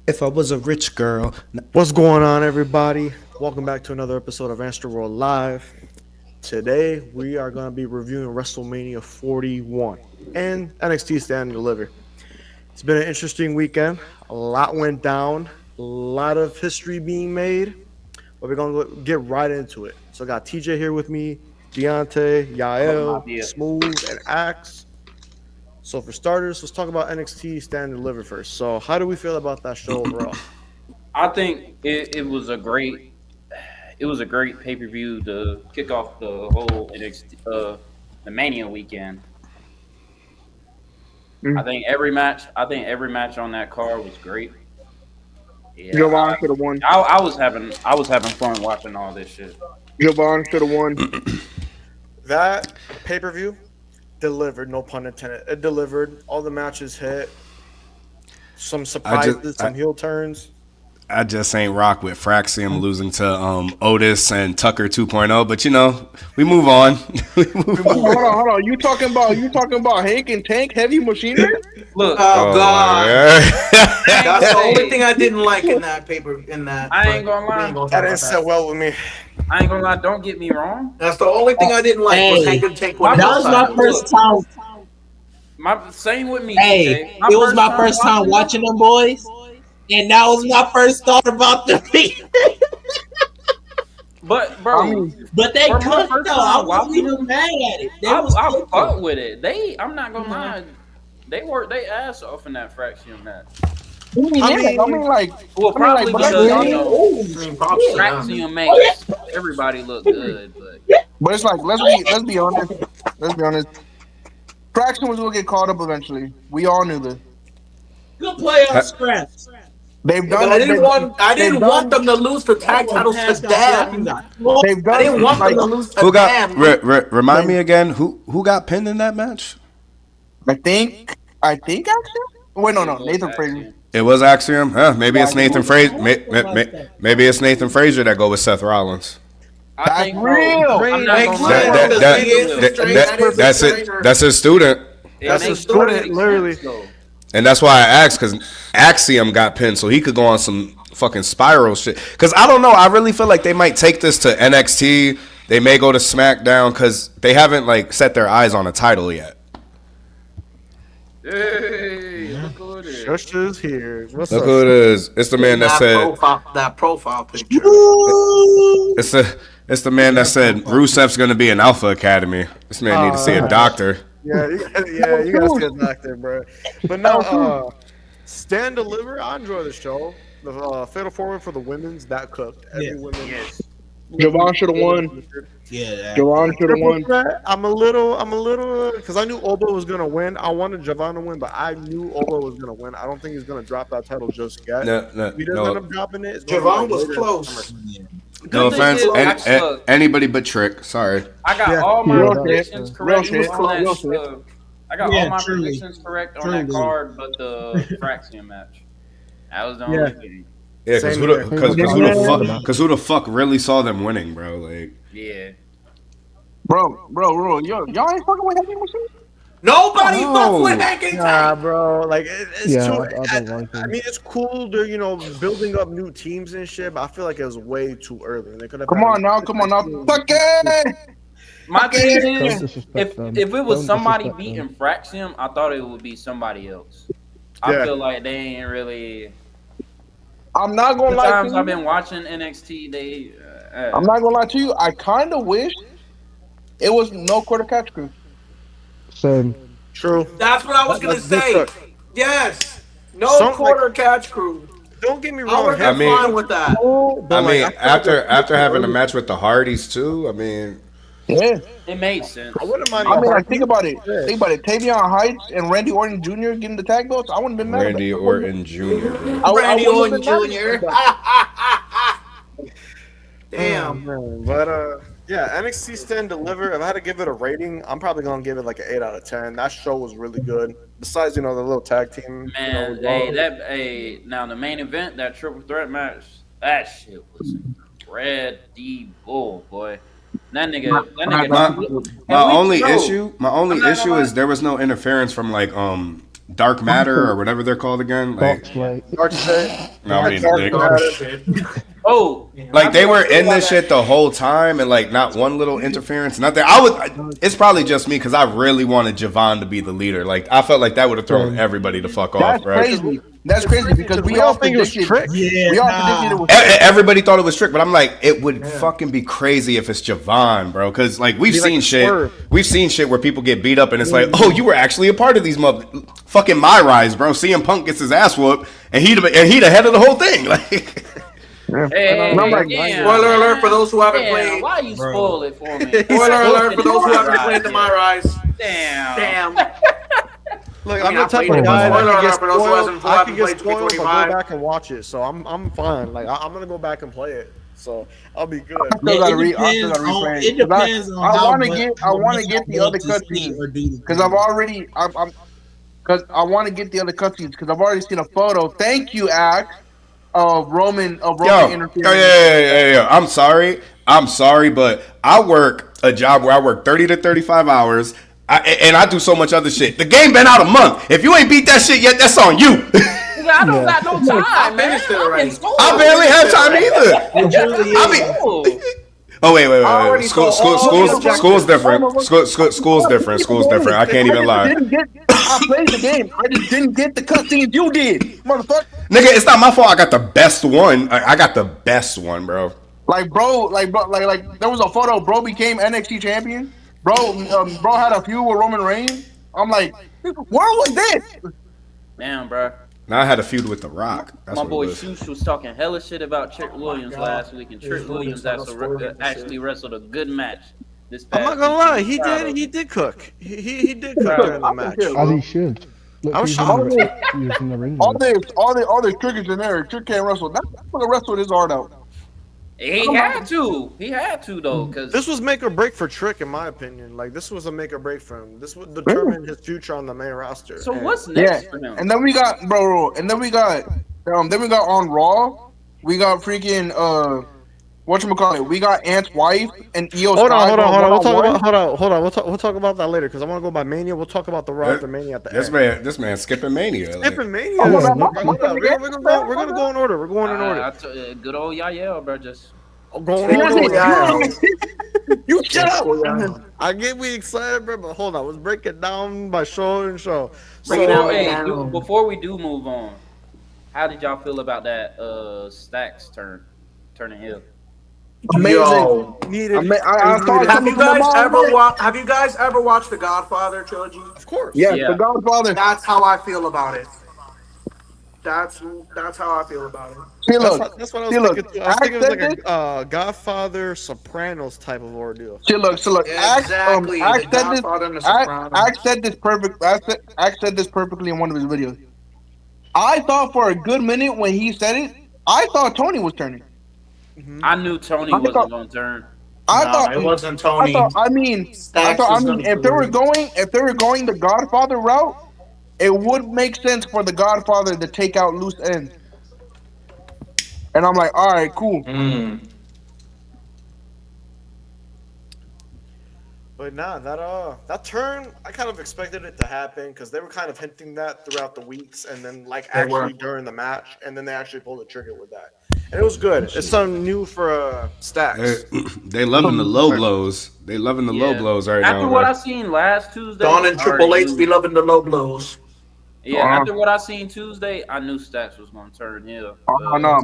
If I was a rich girl. What's going on, everybody? Welcome back to another episode of Antstroworld Live. Today, we are going to be reviewing WrestleMania 41 and NXT Stand and Deliver. It's been an interesting weekend. A lot went down, a lot of history being made, but we're going to get right into it. So, I got TJ here with me, Deontay, Up my Yael, beer. Smooth, and Axe. So, for starters, let's talk about NXT Stand and Deliver first. So, how do we feel about that show overall? I think it was a great pay per view to kick off the whole NXT the Mania weekend. I think every match on that card was great. Yeah, Javon should have won. I was having fun watching all this shit. Javon should have won. That pay per view delivered, no pun intended. It delivered. All the matches hit. Some surprises, some heel turns. I just ain't rock with Fraxium losing to Otis and Tucker 2.0, but you know, we move on. We move on. Hold on. You talking about Hank and Tank Heavy Machinery? Look, Oh God, yeah. that's the only thing I didn't like in that paper. In that, I ain't but gonna lie. we ain't gonna That talk didn't about sit that. well with me. I ain't gonna lie. Don't get me wrong. That's the only thing I didn't like was Hey, Hank and Tank winning That those was my titles. first time. My same with me. Hey, TJ. it was my first time watching them boys, and that was my first thought about them. But bro, I mean, But they For my cooked first though. time I wasn't watching even mad at it. They was I cooking. fuck with it. I'm not gonna lie. They worked their ass off in that Fraction match. I mean, like, Well, probably but because that's- you know Ooh, I mean, props to them. Fraction makes everybody look good, but but it's like let's be honest. Let's be honest. Traction was gonna get caught up eventually. We all knew this. good play on scraps. They've But done. I didn't they've want done- them to lose the tag titles to Pass got Dam. slapped, got- They've done. I didn't want them like, to lose to Who got Dam. remind me again? Who got pinned in that match? I think actually. Wait, no, it was Nathan Fraser. Axiom. It was Axiom. Huh? Maybe it's Nathan Fraser. That- Maybe it's Nathan Fraser that go with Seth Rollins. I That's think real. I'm not Makes gonna lie. sense, That- because that- he is that- the trainer. that- That is that's the it. trainer. That's his student, It That's a makes student, perfect literally. sense, though. and that's why I asked because Axiom got pinned, so he could go on some fucking spiral shit. Because I don't know, I really feel like they might take this to NXT. They may go to SmackDown because they haven't like set their eyes on a title yet. Hey, look who it is. Shush is here. What's Look up? who it is. It's the man that said. That profile picture. It's the man that said Rusev's going to be in Alpha Academy. This man need to see a doctor. Yeah, you gotta see a doctor, bro. But no, Stand Deliver. I enjoy the show. The Fatal Four for the women's that cooked. Every Yeah. women. Yes. Javon should have won. Yeah, Javon should have won. I'm a little, because I knew Obo was gonna win. I wanted Javon to win, but I knew Obo was gonna win. I don't think he's gonna drop that title just yet. If he doesn't end up dropping it, it's gonna be Javon like was later in close. summer. No Good thing offense, is, look, anybody but Trick. Sorry. I got Yeah. all my Real predictions shit. correct Real shit. on that. Real shit. I got Yeah, all my truly. predictions correct on that Truly. card, but the Fraction match. That was the only Yeah. thing. Yeah, because Same who, here. who the fuck really saw them winning, bro? Like, Yeah. Bro, y'all ain't fucking with Heavy Machine. Nobody No. fuck with Hank and Nah, Tank. bro. Like it's Yeah, too. I don't like I him. mean, it's cool. They're building up new teams and shit, but I feel like it was way too early. They could have. Come on now. Fuck it. My thing Don't is, disrespect them. if it was Don't somebody disrespect beating them. Fraxium, I thought it would be somebody else. I Yeah. feel like they ain't really. I'm not gonna The lie times to I've you. been watching NXT, they. I'm not gonna lie to you. I kind of wish it was no quarter catch crew. Same. True. That's what I was gonna That's good say. cook. Yes. No Some, quarter catch crew. Don't get me I wrong. would I have mean- been fine with that. But I like, mean, feel like after that's too having a early. match with the Hardys too, I mean, Yeah. It made sense. I wouldn't mind. I mean, a like, think about it. Yeah. Think about it. Tavion Heights and Randy Orton Jr. getting the tag belts. I wouldn't have been mad. Randy Orton Jr. bro. Randy wouldn't Orton have been mad. Jr. Damn. Man, but yeah, NXT Stand Deliver. If I had to give it a rating, I'm probably gonna give it like an 8 out of 10. That show was really good. Besides, the little tag team. Man, now the main event, that triple threat match, that shit was incredible, boy. That nigga. My only bro, issue I'm not is gonna there was no interference from like Dark Matter or whatever they're called again. Like, Dark Side. no, I mean, Oh shit. Oh, like they were in this shit the whole time, and like not one little interference, nothing. It's probably just me because I really wanted Javon to be the leader. Like I felt like that would have thrown everybody the fuck off. That's Right? crazy. That's crazy because we all think it was predicted. Trick. Yeah, We all predicted it was Trick. Everybody thought it was Trick, but I'm like, it would fucking be crazy if it's Javon, bro. Because like we've Be like seen a shit, swerve. we've seen shit where people get beat up, and it's like, oh, you were actually a part of these fucking my rise, bro. CM Punk gets his ass whooped, and he the head of the whole thing, like. hey, And I'm like, damn, Spoiler man. alert for those who haven't Damn, played. why you spoil it for me? Spoiler alert for those who haven't played the My Rise. Damn. Damn. Look, I I'm mean, the type I of played guy it. that Spoiler can get alert for those who spoiled. I can haven't get played spoiled, but 2K25. go back and watch it. So I'm fine. Like I'm gonna go back and play it. So I'll be good. I still gotta replay It depends on I how want to much- get. I how want to much get I the want other to see cutscenes or do the because I've already. Because I want to get the other cutscenes because I've already seen a photo. Thank you, Axe, of Roman Yo, interfering. yeah. I'm sorry, but I work a job where I work 30 to 35 hours, and I do so much other shit. The game been out a month. If you ain't beat that shit yet, that's on you. I don't got no time, I man. finished it I'm already. in school. I barely have time either. It truly I is. mean, School. oh wait. already saw all the objectives. School's different. School's different. School's different. I can't even lie. I played the game. I just didn't get the cutscenes you did, motherfucker. Nigga, it's not my fault. I got the best one. I got the best one, bro. Like there was a photo. Bro became NXT champion. Bro had a feud with Roman Reigns. I'm like, where was this? Damn, bro. Now I had a feud with The Rock. That's My what boy it was. Shoosh was talking hella shit about Trick Williams last week, and Trick Williams actually wrestled a good match. This I'm not past gonna lie. week. He did cook. He did cook during the match. As he should. Look, I was he's shocked. he was in the ring. All the triggers in there. Trick can't wrestle. That fucking wrestled his heart out. He had to. He had to though, because This was make or break for Trick, in my opinion. Like this was a make or break for him. This would determine his future on the main roster. So And what's Yeah, next for him? and then we got on Raw. We got freaking whatchamacallit. We got Ant's wife and Io. Hold on. We'll talk one-on-one. about We'll talk about that later because I want to go by Mania. We'll talk about the Raw after Mania at the end. This man skipping Mania. Like, Skipping Mania. Oh, Hold my on, We're gonna go in order. We're going in order. Good old Yael, bro. Just Going in order. You shut up. I get we excited, bro, but hold on. Let's break it down by show and show. Break it down. hey, before we do move on, how did y'all feel about that Stacks turning heel? Amazing. Yo. Needed. I saw it Have you coming from a guys mile ever away. watched the Godfather trilogy? Of course. Yes, Yeah. the Godfather. That's how I feel about it. That's how I feel about it. See, look. That's what I was See, look, thinking. Too. I was thinking it was Axe like said a Godfather Sopranos type of ordeal. See, look. Yeah, exactly. Axe The said this. Godfather and the Sopranos. Axe said this perfect. Axe said this perfectly in one of his videos. I thought for a good minute when he said it, I thought Tony was turning. I knew Tony I wasn't thought- gonna turn. I No, thought it wasn't Tony. I mean, Stacks was gonna if they were turn. going the Godfather route, it would make sense for the Godfather to take out loose ends. And I'm like, all right, cool. But nah, that turn, I kind of expected it to happen because they were kind of hinting that throughout the weeks, and then actually during the match, and then they actually pulled the trigger with that, and it was good. It's something new for Stacks. they loving the low blows. They loving the low blows right After now. what bro. I seen last Tuesday, Dawn and I Triple already H knew- be loving the low blows. Yeah, after what I seen Tuesday, I knew Stacks was gonna turn heel. No,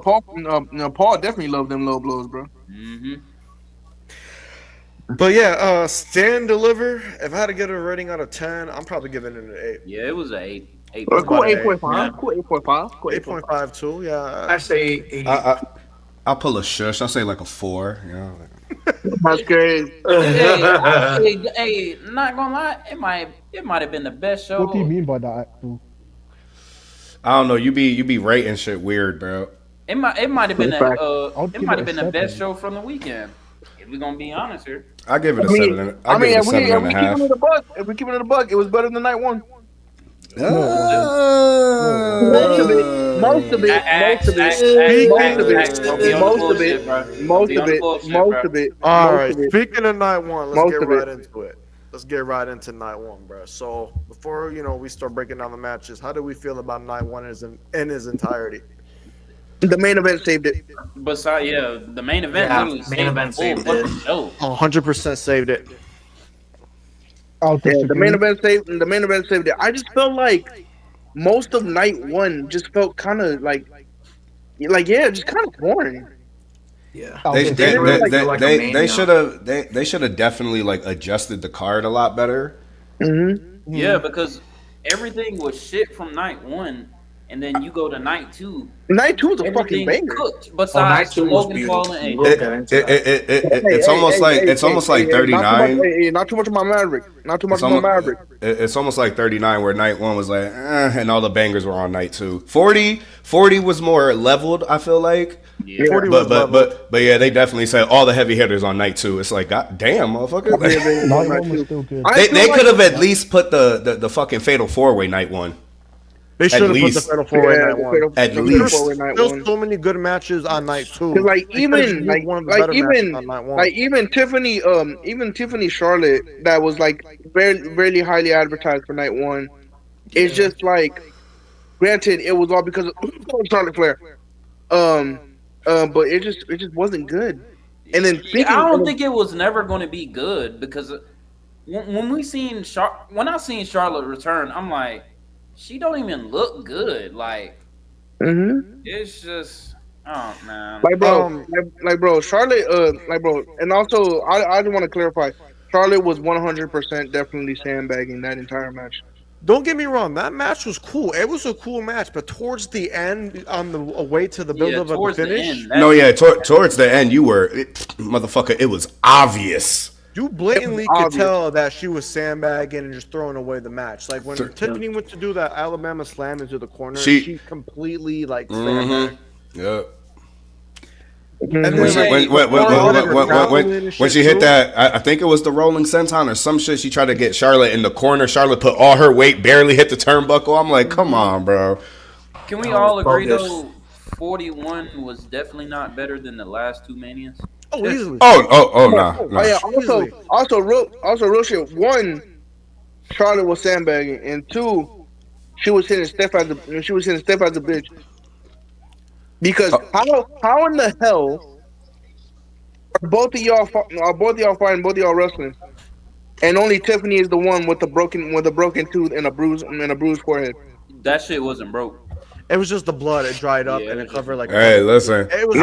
Paul definitely loved them low blows, bro. Mm-hmm. But yeah, Stand Deliver. If I had to get a rating out of 10, I'm probably giving it an 8. Yeah, it was an 8. 8. Cool, about 8.5. Yeah. Cool, 8.5. Cool, 8.5 too. Yeah. I say 8. I'll pull a shush. I'll say like a 4. You know, That's crazy. hey, not gonna lie, it might have been the best show. What do you mean by that? Actual? I don't know. You be rating shit weird, bro. It might have been I'll give it a the best 7. show from the weekend. If we're gonna be honest here. I give it a I mean, 7. I give it a 7.5. If we keep it in the buck, it was better than night one. Most of it. All right. Speaking of night one, let's Most get of it. right into it. let's get right into night one, bro. So before we start breaking down the matches, how do we feel about night one in his entirety? The main event saved it. Besides, the main event literally saved the whole fucking show. 100% saved it. I'll disagree. The main event saved it. I just felt like most of night one just felt kind of just kind of boring. Yeah. I'll They disagree. should have definitely like adjusted the card a lot better. Mm-hmm. Yeah, because everything was shit from night one, and then you go to night two. Night two was a fucking Everything banger. cooked besides Logan Paul and AJ. It's almost like 39. Not too much of my Maverick. Not too much of my Maverick. It's almost like 39, where night one was like, and all the bangers were on night two. 40 was more leveled, I feel like. Yeah. 40 was leveled. But yeah, they definitely said all the heavy hitters on night two. It's like, god damn, motherfucker. Night one was still good. They could have at least put the fucking fatal 4-way night one. They should have put the least. Fatal 4-way night one. At least. There's so many good matches on night two. Like even Tiffany Charlotte, that was like really highly advertised for night one. It's just like, granted, it was all because of Charlotte Flair. But it just wasn't good. And then I don't think it was never going to be good, because when I seen Charlotte return, I'm like, she don't even look good. Like, it's just, oh man, bro, Charlotte, and also I just want to clarify, Charlotte was 100% definitely sandbagging that entire match. Don't get me wrong, that match was cool. It was a cool match, but towards the end, on the way to the build-up of the finish, towards the end, motherfucker, it was obvious. You blatantly could tell that she was sandbagging and just throwing away the match. Like when Tiffany went to do that Alabama slam into the corner, she completely sandbagged. Yeah. And then, when she hit that, I think it was the rolling senton or some shit. She tried to get Charlotte in the corner. Charlotte put all her weight, barely hit the turnbuckle. I'm like, come on, bro. Can we all agree though? 41 was definitely not better than the last two Manias. Oh, easily. No. Yeah. Also, real shit. One, Charlotte was sandbagging, and two, she was hitting Steph as a bitch. Because how in the hell are both of y'all fighting, both of y'all wrestling, and only Tiffany is the one with the broken tooth and a bruised forehead? That shit wasn't broke. It was just the blood. It dried up and it covered like. Hey, listen. It was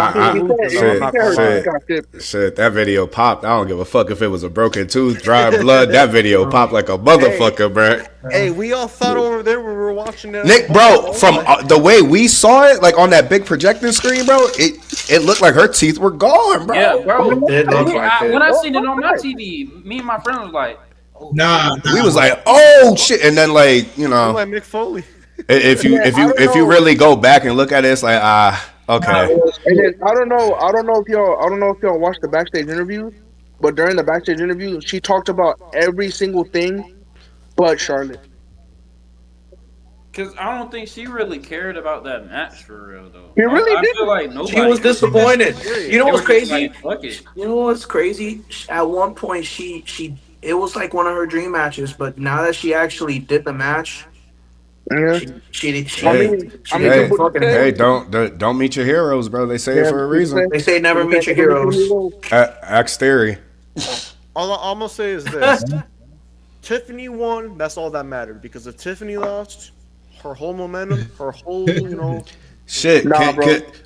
shit. That video popped. I don't give a fuck if it was a broken tooth, dry blood. That video popped like a motherfucker, bro. Hey, we all thought over there when we were watching that. Nick, bro, from the way we saw it, like on that big projector screen, bro, it looked like her teeth were gone, bro. Yeah, bro. It looked like it. When I seen it on my TV, me and my friend was like, Nah. We was like, oh shit, and then like like Mick Foley. If you really go back and look at it, it's like okay. And then I don't know if y'all watched the backstage interview, but during the backstage interview, she talked about every single thing but Charlotte. because I don't think she really cared about that match for real though. She really I feel like nobody. She was disappointed. You know what's crazy? Fuck it. You know what's crazy? At one point, she it was like one of her dream matches, but now that she actually did the match, she don't meet your heroes, bro. They say it for a reason. They say never meet your heroes. Axe theory. All I'm gonna say is this: Tiffany won. That's all that mattered. Because if Tiffany lost, her whole momentum, her whole Shit,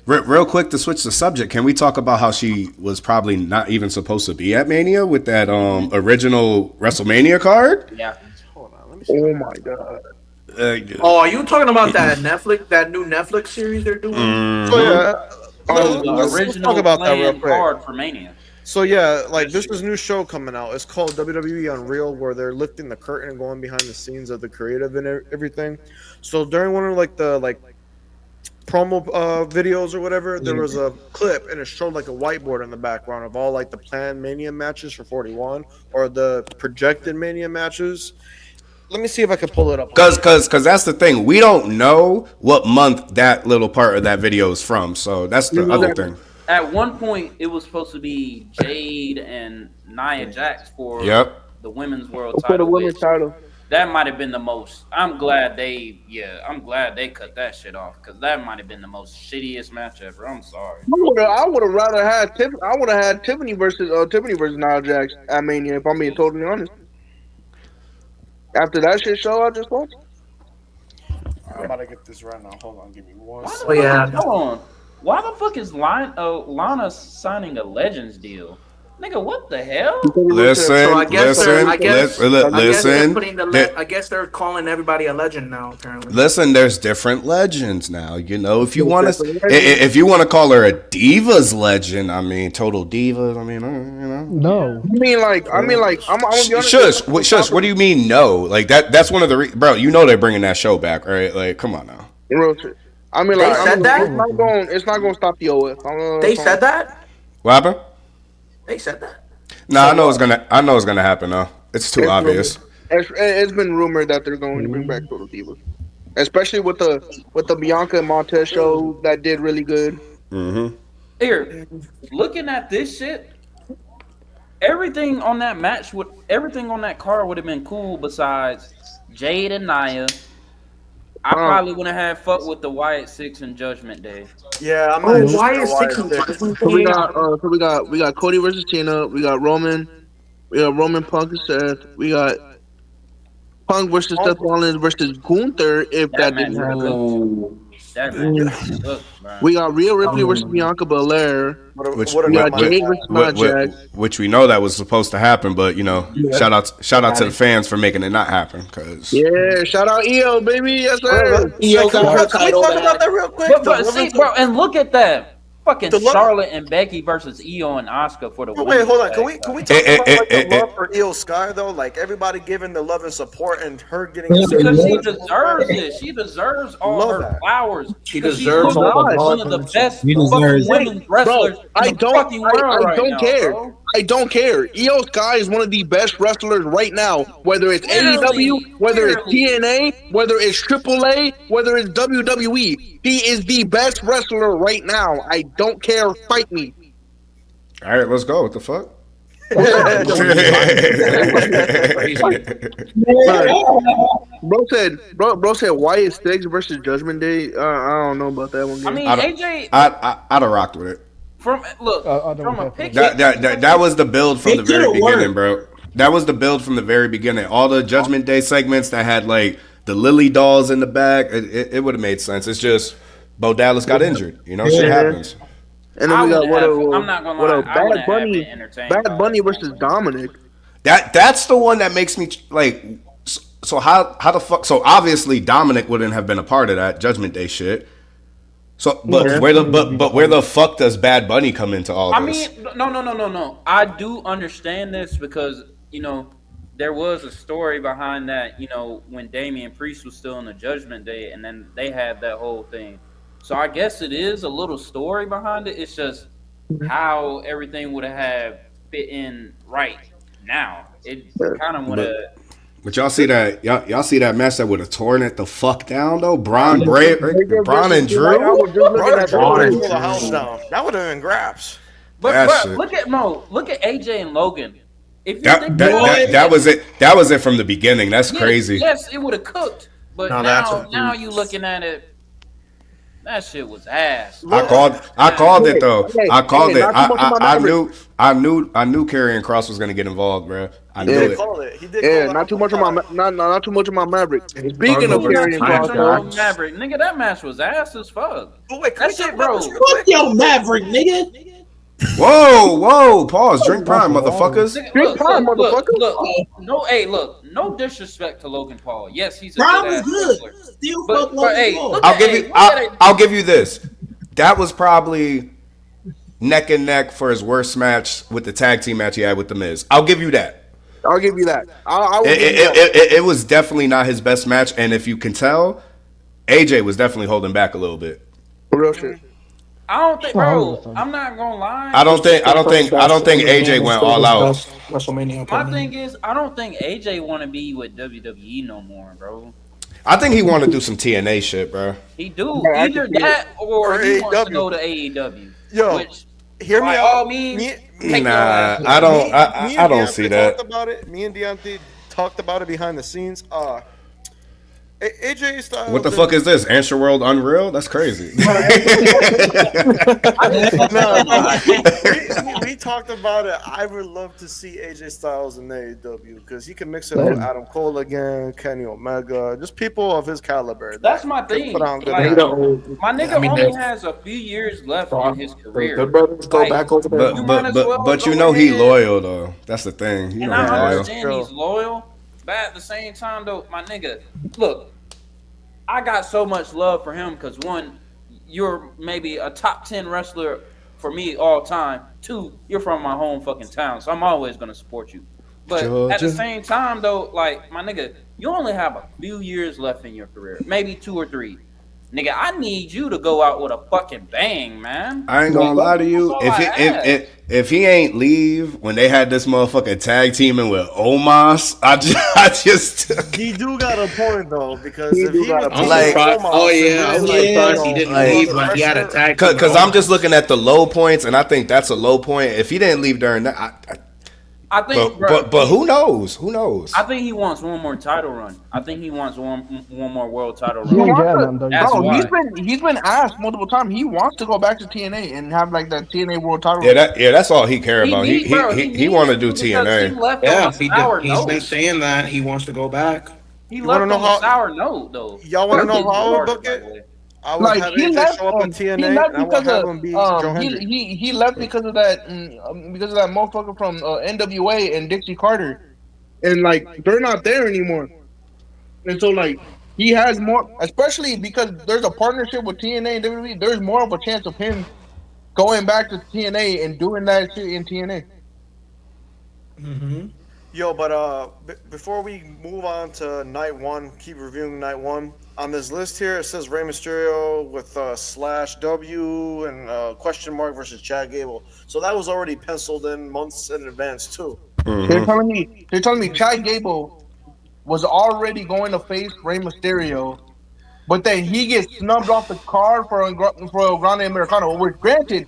real quick to switch the subject, can we talk about how she was probably not even supposed to be at Mania with that original WrestleMania card? Yeah. Hold on, let me see. Oh my god. Are you talking about that new Netflix series they're doing? Let's talk about that real quick. Card for Mania. So yeah, like this is a new show coming out. It's called WWE Unreal, where they're lifting the curtain and going behind the scenes of the creative and everything. So during one of the promo videos or whatever, there was a clip and it showed like a whiteboard in the background of all like the planned Mania matches for 41 or the projected Mania matches. Let me see if I can pull it up. Cause that's the thing. We don't know what month that little part of that video is from. So that's the other thing. At one point, it was supposed to be Jade and Nia Jax for the women's world For the title. women's title. That might have been the most. I'm glad they cut that shit off because that might have been the most shittiest match ever. I'm sorry. I would have rather had Tiffany versus Nia Jax at Mania. If I'm being totally honest. After that shit show I just watched. I'm about to get this right now. Hold on, give me one. Hold on. Why the fuck is Lana signing a Legends deal? Nigga, what the hell? Listen. I guess they're calling everybody a legend now. Apparently. Listen, there's different legends now. You know, if you want to call her a divas legend, I mean, total divas. I mean, you know. No. Shush. What do you mean? No, like that. That's one of the bro. You know they're bringing that show back, right? Like, come on now. Real shit. I mean, like, it's not going to stop the OS. They said that. What happened? They said that. I know it's gonna happen though. It's too obvious. It's been rumored that they're going to bring back Total Divas, especially with the Bianca and Montez show that did really good. Mm-hmm. Here, looking at this shit, everything on that card would have been cool besides Jade and Nia. I probably wouldn't have fucked with the Wyatt 6 and Judgment Day. Yeah, I'm Wyatt 6 and Judgment Day. We got Cody versus Cena. We got Roman. We got Roman Punk and Seth. We got Punk versus Seth Rollins versus Gunther. If that didn't happen. We got Rhea Ripley versus Bianca Belair. Which we know that was supposed to happen, but you know, shout out to the fans for making it not happen. Cause shout out EO baby, yes sir. EO got her title back. About that real quick. Bro, and look at that. Fucking Charlotte and Becky versus Io and Asuka for the win. Wait, hold on. Can we talk about the love for Io Sky though? Like everybody giving the love and support and her getting because she deserves it. She deserves all her flowers. She deserves all the one of the best women's wrestlers in the fucking world right now. I don't care. Io Sky is one of the best wrestlers right now. Whether it's AEW, whether it's TNA, whether it's AAA, whether it's WWE, he is the best wrestler right now. I don't care. Fight me. All right, let's go. What the fuck? Bro said Wyatt 6 versus Judgment Day. I don't know about that one. I mean, AJ, I'd have rocked with it. From a pick. That was the build from the very beginning, bro. That was the build from the very beginning. All the Judgment Day segments that had like the Lily dolls in the back, it would have made sense. It's just Bo Dallas got injured. You know, shit happens. And then we got I'm not gonna lie. Bad Bunny versus Dominic. That's the one that makes me like. So how the fuck? So obviously Dominic wouldn't have been a part of that Judgment Day shit. So, where the fuck does Bad Bunny come into all this? I mean, no. I do understand this because you know there was a story behind that. You know when Damian Priest was still in the Judgment Day, and then they had that whole thing. So I guess it is a little story behind it. It's just how everything would have fit in right now. It kind of would have. But y'all see that y'all see that match that would have torn it the fuck down though? Braun and Drew. That would have been graps. But look at AJ and Logan. If you that was it. That was it from the beginning. That's crazy. Yes, it would have cooked. But now you looking at it. That shit was ass. I called it though. I called it. I knew Karrion Kross was gonna get involved, bro. I knew it. He did not too much of my Maverick. Speaking of Karrion Kross, Maverick, nigga, that match was ass as fuck. Oh, wait, that shit, bro. Fuck your Maverick, nigga. Whoa! Pause. Drink prime, motherfuckers. Drink prime, motherfuckers. No disrespect to Logan Paul. Yes, he's a Prime good. Still fuck Logan Paul. I'll give you this. That was probably neck and neck for his worst match with the tag team match he had with The Miz. I'll give you that. It was definitely not his best match, and if you can tell, AJ was definitely holding back a little bit. Real shit. I don't think, bro. I'm not gonna lie. I don't think AJ went all out. My thing is, I don't think AJ want to be with WWE no more, bro. I think he want to do some TNA shit, bro. He do either that or he wants to go to AEW. Yo, hear me out. Take your ass. I don't. Me I and don't see Deontay that. talked about it. Me and Deontay talked about it behind the scenes. AJ Styles. What the fuck is this? Antstroworld Unreal? That's crazy. We talked about it. I would love to see AJ Styles in AEW because he can mix it with Adam Cole again, Kenny Omega, just people of his caliber. That's my thing. Put on good Like, matches. my nigga only has a few years left in his career. Good brothers go back over there. But you know he loyal though. That's the thing. You And know he I loyal. understand he's loyal, but at the same time, though, my nigga, look, I got so much love for him because one, you're maybe a top 10 wrestler for me all time. Two, you're from my home fucking town, so I'm always gonna support you. But at the same time, though, like my nigga, you only have a few years left in your career, maybe 2 or 3. Nigga, I need you to go out with a fucking bang, man. I ain't gonna lie to you. If he ain't leave when they had this motherfucking tag teaming with Omos, I just He do got a point though because if he I'm like- surprised. Oh yeah, I'm surprised he didn't like- leave when he had a tag. team. because I'm just looking at the low points, and I think that's a low point. If he didn't leave during that, I think, but who knows? Who knows? I think he wants one more title run. I think he wants one more world title He run. ain't got none, though. That's Bro, why. he's been asked multiple times. He wants to go back to TNA and have like that TNA World Title. Yeah, that's all he care about. He needs want to do because he TNA. left on Yeah, a sour he's note. been saying that he wants to go back. He You left wanna on know a how- sour note, though. Y'all want to know how I would Hard, book by it? the way. I would Like have he AJ left, show up in TNA, and I would have him be Joe Hendry. he left because of that motherfucker from NWA and Dixie Carter, and like they're not there anymore. And so like he has more, especially because there's a partnership with TNA and WWE. There's more of a chance of him going back to TNA and doing that shit in TNA. Mm-hmm. Yo, but before we move on to night one, keep reviewing night one. On this list here, it says Rey Mysterio with /W and question mark versus Chad Gable. So that was already penciled in months in advance too. They're telling me Chad Gable was already going to face Rey Mysterio, but then he gets snubbed off the card for El Grande Americano, which granted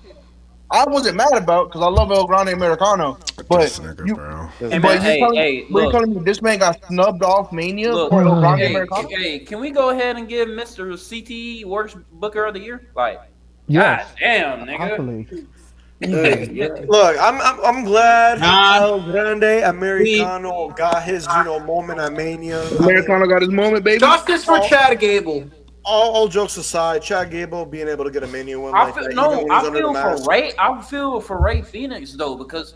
I wasn't mad about because I love El Grande Americano. But This nigga, bro. Look. telling me this man got snubbed off Mania Look, for El Grande Americano? hey, can we go ahead and give Mr. CTE Worst Booker of the Year? Like, Yes. God damn, nigga. Happily. Look, I'm glad Nah. El Grande Americano got his moment at Mania. Americano got his moment, baby. Justice for Chad Gable. All jokes aside, Chad Gable being able to get a Mania win I like feel that, no. even when he's I under the feel for mask. Ray. I feel for Ray Phoenix though because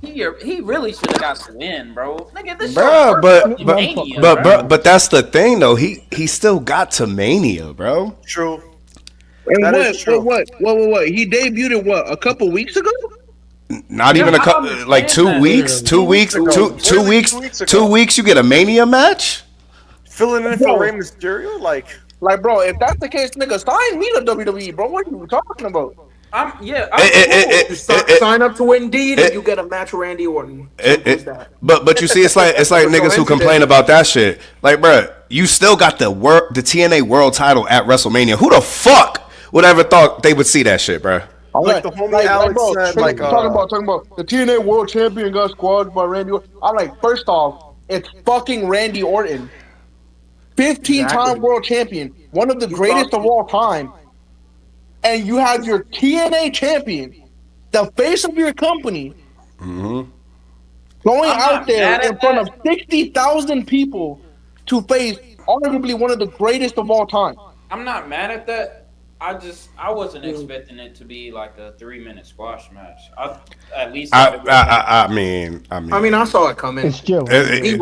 he really should have got the win, bro. Nigga, this Bro, your but first Mania, but bro. but that's the thing though. He still got to Mania, bro. True. And That is true. what? He debuted it a couple weeks ago? Not even a I couple, understand like 2 that. weeks, 2 weeks, ago. two Literally weeks, 2 weeks ago. 2 weeks. You get a Mania match. Filling in for Rey Mysterio, like Like, bro, if that's the case, nigga, sign me to WWE, bro. What are you talking about? I'm Sign up to Indeed and you get a match with Randy Orton. Simple as that. But you see, it's like niggas who complain about that shit. Like, bruh, you still got the TNA World Title at WrestleMania. Who the fuck would ever thought they would see that shit, bruh? Like the homie Alex bro, said, talking about the TNA World Champion got squashed by Randy Orton. I'm like, first off, it's fucking Randy Orton, 15-time world champion, one of the greatest of all time, and you have your TNA champion, the face of your company, going out there in front of 60,000 people to face arguably one of the greatest of all time. I'm not mad at that. I wasn't expecting it to be like a 3-minute squash match. I mean, I saw it coming. It's still. He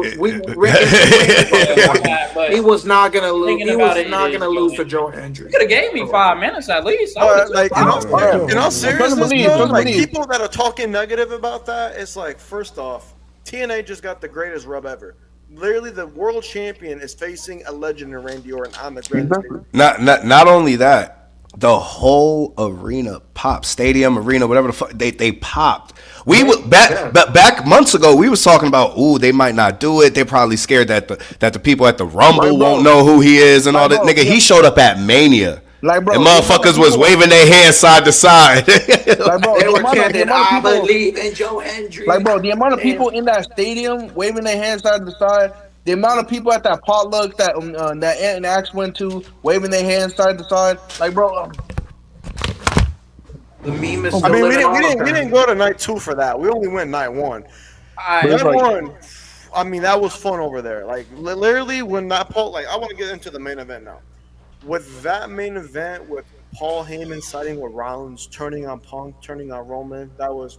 was not gonna lose. He was not gonna lose to Joe Hendry. could have gave me 5 minutes at least. like in all seriousness, though, like believe. people that are talking negative about that, it's like first off, TNA just got the greatest rub ever. Literally, the world champion is facing a legend in Randy Orton on the grand stage. not only that. The whole arena popped, stadium, arena, whatever the fuck they popped. We were back months ago. We was talking about, they might not do it. They're probably scared that the people at the Rumble won't know who he is and all that. Nigga, he showed up at Mania. Like, And bro, motherfuckers was waving their hands side to side. like, bro, They the were amount of chanting, "I people, believe in Joe Hendry." like, bro, the amount of Damn. people in that stadium waving their hands side to side, the amount of people at that potluck that Ant and Axe went to waving their hands side to side, like, bro, The meme is I still mean, living on. we didn't go to night 2 for that. We only went night 1. but it's Night like, 1, I mean, that was fun over there. Like literally, when that Paul, like, I want to get into the main event now. With that main event, with Paul Heyman siding with Rollins, turning on Punk, turning on Roman, that was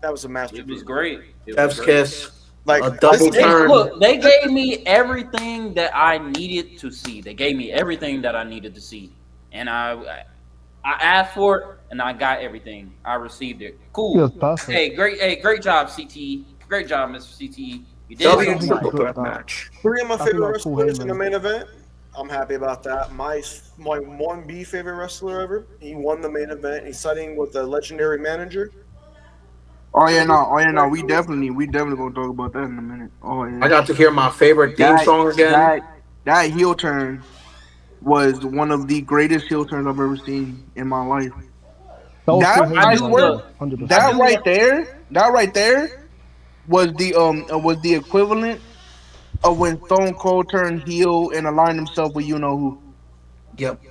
a It masterpiece. was great. It was Chef's great. kiss. Like A double this- turn. Look, they gave me everything that I needed to see. They gave me everything that I needed to see, and I asked for it, and I got everything. I received it. Cool. He was perfect. Great job, CT. Great job, Mr. CT. You did W something triple right. threat match. 3 of my I think favorite like Paul wrestlers in the Heyman. main event. I'm happy about that. My 1B favorite wrestler ever. He won the main event. He's siding with the legendary manager. oh yeah, no, we definitely gonna talk about that in a minute. Oh yeah, I got to hear my favorite theme song again. That heel turn was one of the greatest heel turns I've ever seen in my life. That was That, Paul Heyman, I man. swear, 100%. that right there was the equivalent of when Stone Cold turned heel and aligned himself with you know who. Yep.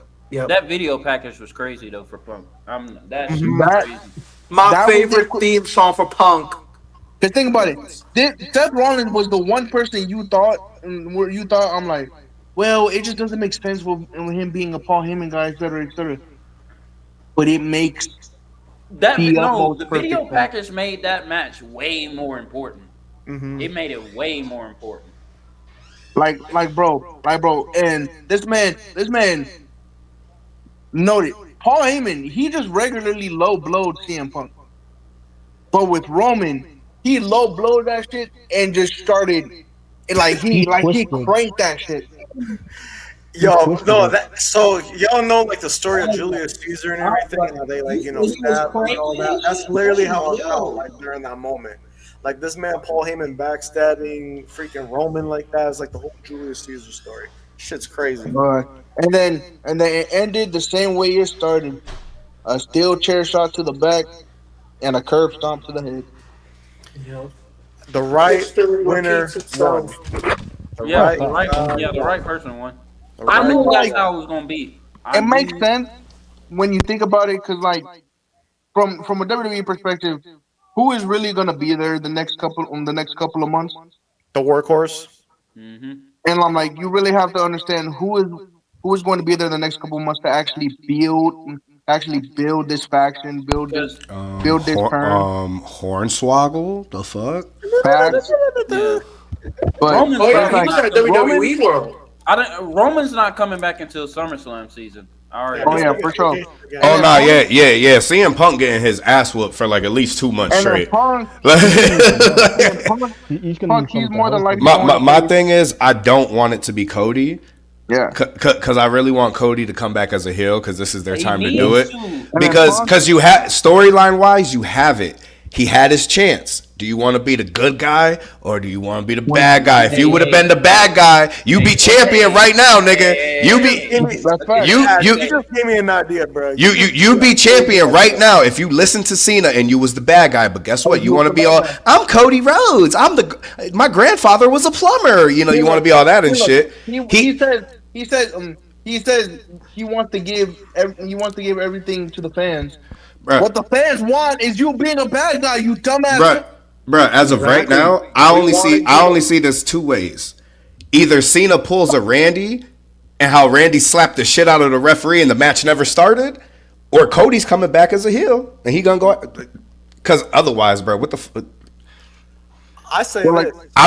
That video package was crazy though for Punk. That shit was That- crazy. My That was favorite the- theme song for Punk. Cause think about it, Seth Rollins was the one person you thought, where you thought I'm like, well, it just doesn't make sense with him being a Paul Heyman guy, etc., etc. But it makes The utmost video perfect package made that match way more important. Mm-hmm. It made it way more important. like, bro, and this man noted Paul Heyman. He just regularly low blowed CM Punk, but with Roman, he low blowed that shit and just started. He twisted. cranked that shit. Yo, twisted no, it. that so y'all know like the story of Julius Caesar and everything, and how they stab and all that. That's literally how I felt like during that moment. Like this man Paul Heyman backstabbing freaking Roman like that is like the whole Julius Caesar story. Shit's crazy. And then it ended the same way it started: a steel chair shot to the back and a curb stomp to the head. The right History winner repeats won. itself. The The right person won. the I right- knew that's how it was gonna be. It makes sense when you think about it, because like from a WWE perspective, who is really gonna be there the next couple of months? the workhorse. Mm-hmm. And I'm like, you really have to understand who is going to be there the next couple of months to actually build this faction, build this turn. Hornswoggle? The fuck? Facts. But Roman's Oh yeah, probably he was not- at WWE World. Roman's not coming back until SummerSlam season. I already Oh yeah, for sure. Oh no, yeah. CM Punk getting his ass whooped for like at least 2 months And then straight. Punk, He's gonna he's more than likely My thing is, I don't want it to be Cody. Yeah. Because I really want Cody to come back as a heel because this is their He time to needs do it. to. Because you have storyline wise, you have it. He had his chance. Do you want to be the good guy or do you want to be the bad guy? If you would have been the bad guy, you be champion right now, nigga. You That's fact. you You just gave me an idea, bro. you be champion right now if you listen to Cena and you was the bad guy. But guess what? You want to be all, I'm Cody Rhodes. My grandfather was a plumber. You know, you want to be all that and shit. He says he wants to give everything to the fans. Bruh. What the fans want is you being a bad guy, you dumbass. Bruh, as of right now, I only see this 2 ways. Either Cena pulls a Randy and how Randy slapped the shit out of the referee and the match never started, or Cody's coming back as a heel and he gonna go, because otherwise, bro, what the I say like, this. I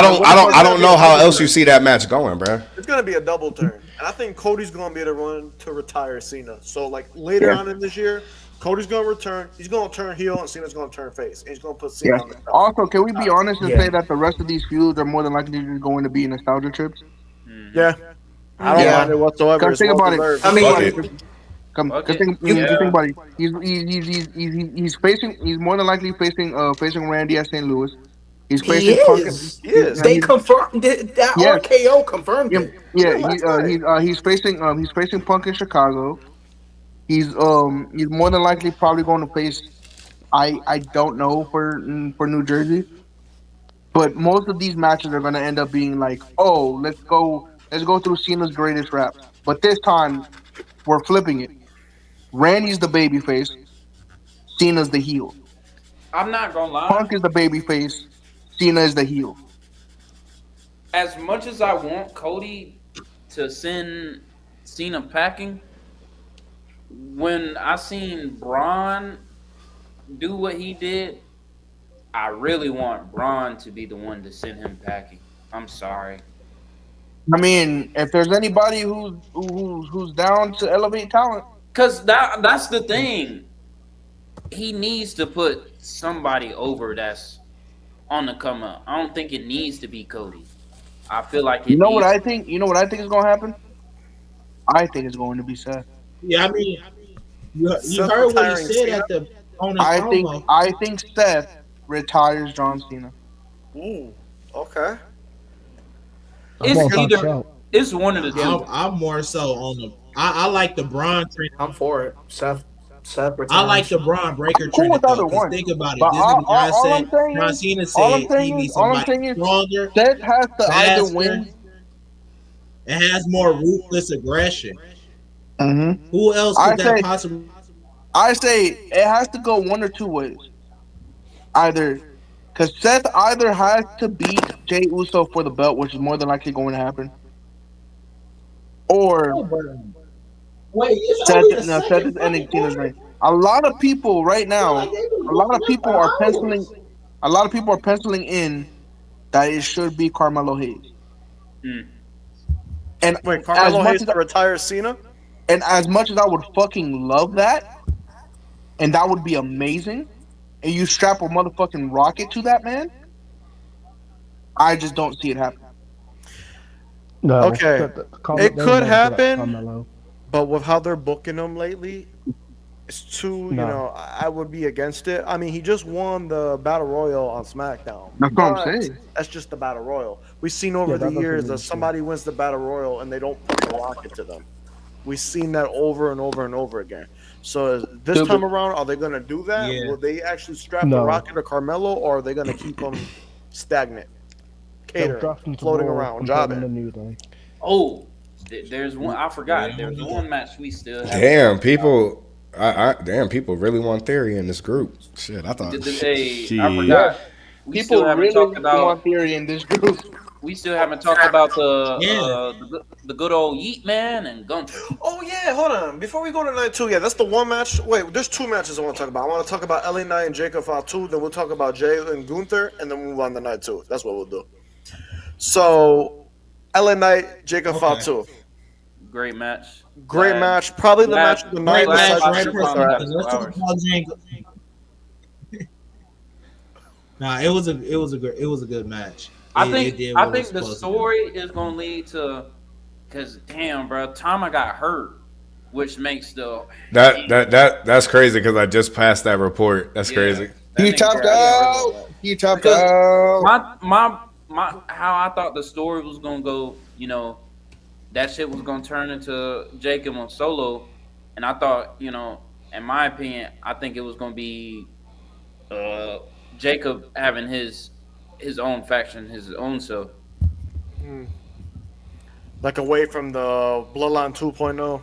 don't know how else you see that match going, bro. It's gonna be a double turn, and I think Cody's gonna be the one to retire Cena. So like later on in this year, Cody's gonna return. He's gonna turn heel, and Cena's gonna turn face. And he's gonna put Cena Yeah. on the top. Also, can we be honest and say that the rest of these feuds are more than likely just going to be nostalgia trips? Yeah, I don't Yeah. mind it whatsoever. Come It's think about it. well-deserved. I mean, Fuck it. Okay. Think about it. He's more than likely facing Randy at St. Louis. He's he facing Punk. is. Yes. They confirmed it. That Yeah. RKO confirmed it. He's facing Punk in Chicago. He's more than likely probably going to face. I don't know for New Jersey, but most of these matches are going to end up being like, oh, let's go through Cena's greatest rap. But this time we're flipping it. Randy's the babyface, Cena's the heel. I'm not gonna lie. Punk is the babyface, Cena is the heel. As much as I want Cody to send Cena packing, when I seen Braun do what he did, I really want Braun to be the one to send him packing. I'm sorry. I mean, if there's anybody who's down to elevate talent, Cause that's the thing. He needs to put somebody over that's on the come up. I don't think it needs to be Cody. I feel like you it know what needs. I think? You know what I think is going to happen? I think it's going to be Seth. Yeah, I mean, you Seth heard what he retiring said Cena? at the on his promo. I think Seth retires John Cena. Ooh, okay. It's either it's one of the two. I'm more so on the. I like the Braun trend. I'm for it. Seth returns. I like the Braun Breaker Cool trend with though. either 'Cause one. think about it. But This guy all said I'm saying John is- Cena all I'm said saying he is- needs all I'm somebody saying is- stronger, Seth has to either faster, win. and has more ruthless aggression. Mm-hmm. Who else could that possibly? I say it has to go one or two ways. Either because Seth either has to beat Jey Uso for the belt, which is more than likely going to happen, or Wait, it's Seth, only the no, Seth second is ending fucking Cena's reign. A lot of people right now, Like, they've been a lot of going people for are hours. penciling, a lot of people are penciling in that it should be Carmelo Hayes. Mm. And Wait, as Carmelo much Hayes as to retire Cena? and as much as I would fucking love that, and that would be amazing, and you strap a motherfucking rocket to that man, I just don't see it happening. No. Okay. It They could never do that to happen, Carmelo. but with how they're booking him lately, it's too, No. I would be against it. I mean, he just won the Battle Royal on SmackDown. That's what I'm but saying. That's just the Battle Royal. We've seen over Yeah, that the doesn't years mean that shit. somebody wins the Battle Royal and they don't put the rocket to them. We've seen that over and over and over again. So this time around, are they going to do that? Yeah. Will they actually strap the No. rocket to Carmelo, or are they going to keep him stagnant, They'll catering, draft him to floating Raw around, and put him in jobbing? the New Day. Oh, there's one. I forgot. There's one match we still have. Damn, people. Damn, people really want Theory in this group. Shit, I thought. Hey, Shit. I forgot. We People still haven't really talked about. want Theory in this group. We still haven't talked about Yeah. the good old Yeet Man and Gunther. Oh yeah, hold on. Before we go to night 2, yeah, that's the one match. Wait, there's 2 matches I want to talk about. I want to talk about LA Knight and Jacob Fatu. Then we'll talk about Jay and Gunther, and then we'll move on to night 2. That's what we'll do. So, LA Knight, Jacob Fatu. Great match. Great Glad- match. Probably the glad- match of the night. Great match, besides right the person. Superstar Let's match. Let's talk about Jane. Nah, it was a good match. I It think did I what it think was the supposed to story is gonna lead to, cause damn, bro, Tama got hurt, which makes the That's crazy because I just passed that report. That's Yeah. crazy. That He nigga tapped got- out. He tapped Because out. my how I thought the story was gonna go, that shit was gonna turn into Jacob on solo, and I thought, in my opinion, I think it was gonna be Jacob having his own faction, his own self. Like away from the Bloodline 2.0.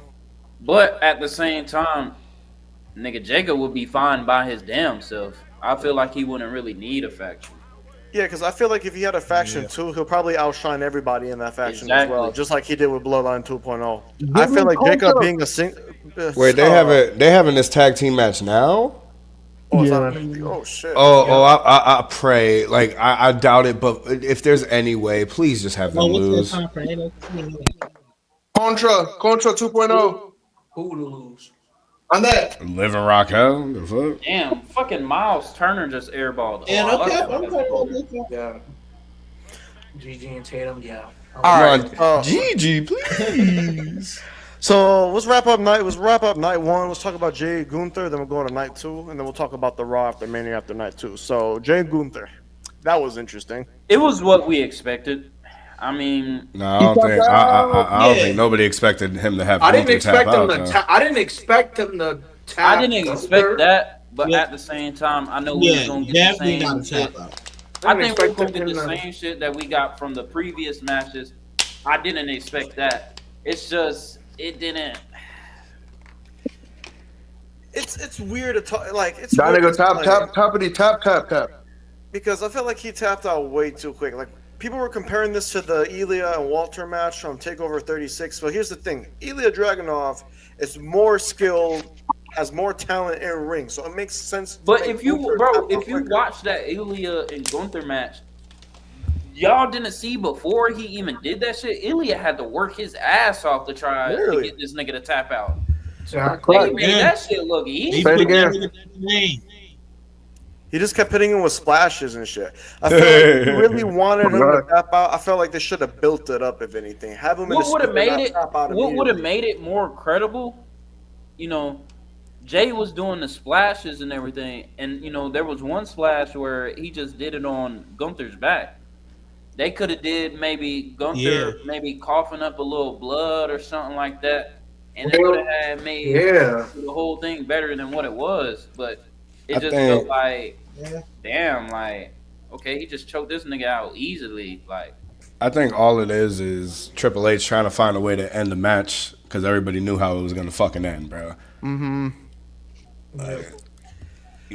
But at the same time, nigga, Jacob would be fine by his damn self. I feel like he wouldn't really need a faction. Yeah, because I feel like if he had a faction too, he'll probably outshine everybody in that faction as well, Exactly. just like he did with Bloodline 2.0. I feel like Jacob being a Wait, they having this tag team match now? Oh, Yeah. oh shit. I pray. Like I doubt it, but if there's any way, please just have them what's lose. that time for NXT? Contra 2.0. Who to lose? On that. Live and rock hell. The fuck? Damn, fucking Miles Turner just airballed. And all okay, up. okay. Yeah. GG and Tatum, yeah. All right. GG, please. So let's wrap up night 1. Let's talk about Jay Gunther. Then we'll go to night 2, and then we'll talk about the Raw after Mania after night 2. So Jay Gunther, that was interesting. It was what we expected. I mean, No, I don't think nobody expected him to have I didn't Gunther tap expect him out. to. Though. I didn't expect him to I tap didn't expect Gunther. that, but Yeah. at the same time, I know we was Yeah, gonna get the definitely same not a shit. tap out. I think we was expect gonna get him the to- same shit that we got from the previous matches. I didn't expect that. It's just it didn't. It's weird to talk. Like it's That weird nigga to tap, like, tap, tappity, tap, tap, tap. because I felt like he tapped out way too quick. Like people were comparing this to the Ilya and Walter match from Takeover 36. But here's the thing: Ilya Dragunov is more skilled, has more talent in ring, so it makes sense. To But make if you, Gunther bro, tap if out you quicker. watch that Ilya and Gunther match, y'all didn't see before he even did that shit. Ilya had to work his ass off to try Really? to get this nigga to tap out. Exactly. They made Yeah. that shit look He easy. Say it put again. that nigga in the lane. He just kept hitting him with splashes and shit. I felt like he really wanted him to tap out. I felt like they should have built it up, if anything. Have him in What the would have spear, made not it? tap out What would have immediately. made it more credible? You know, Jay was doing the splashes and everything, and you know there was one splash where he just did it on Gunther's back. They could have did maybe Gunther maybe coughing up a little blood or something like that, and it would have had made Yeah. the whole thing better than what it was. But it I just think- felt like, Yeah. damn, like okay, he just choked this nigga out easily. Like I think all it is Triple H trying to find a way to end the match because everybody knew how it was gonna fucking end, bro. Mm-hmm.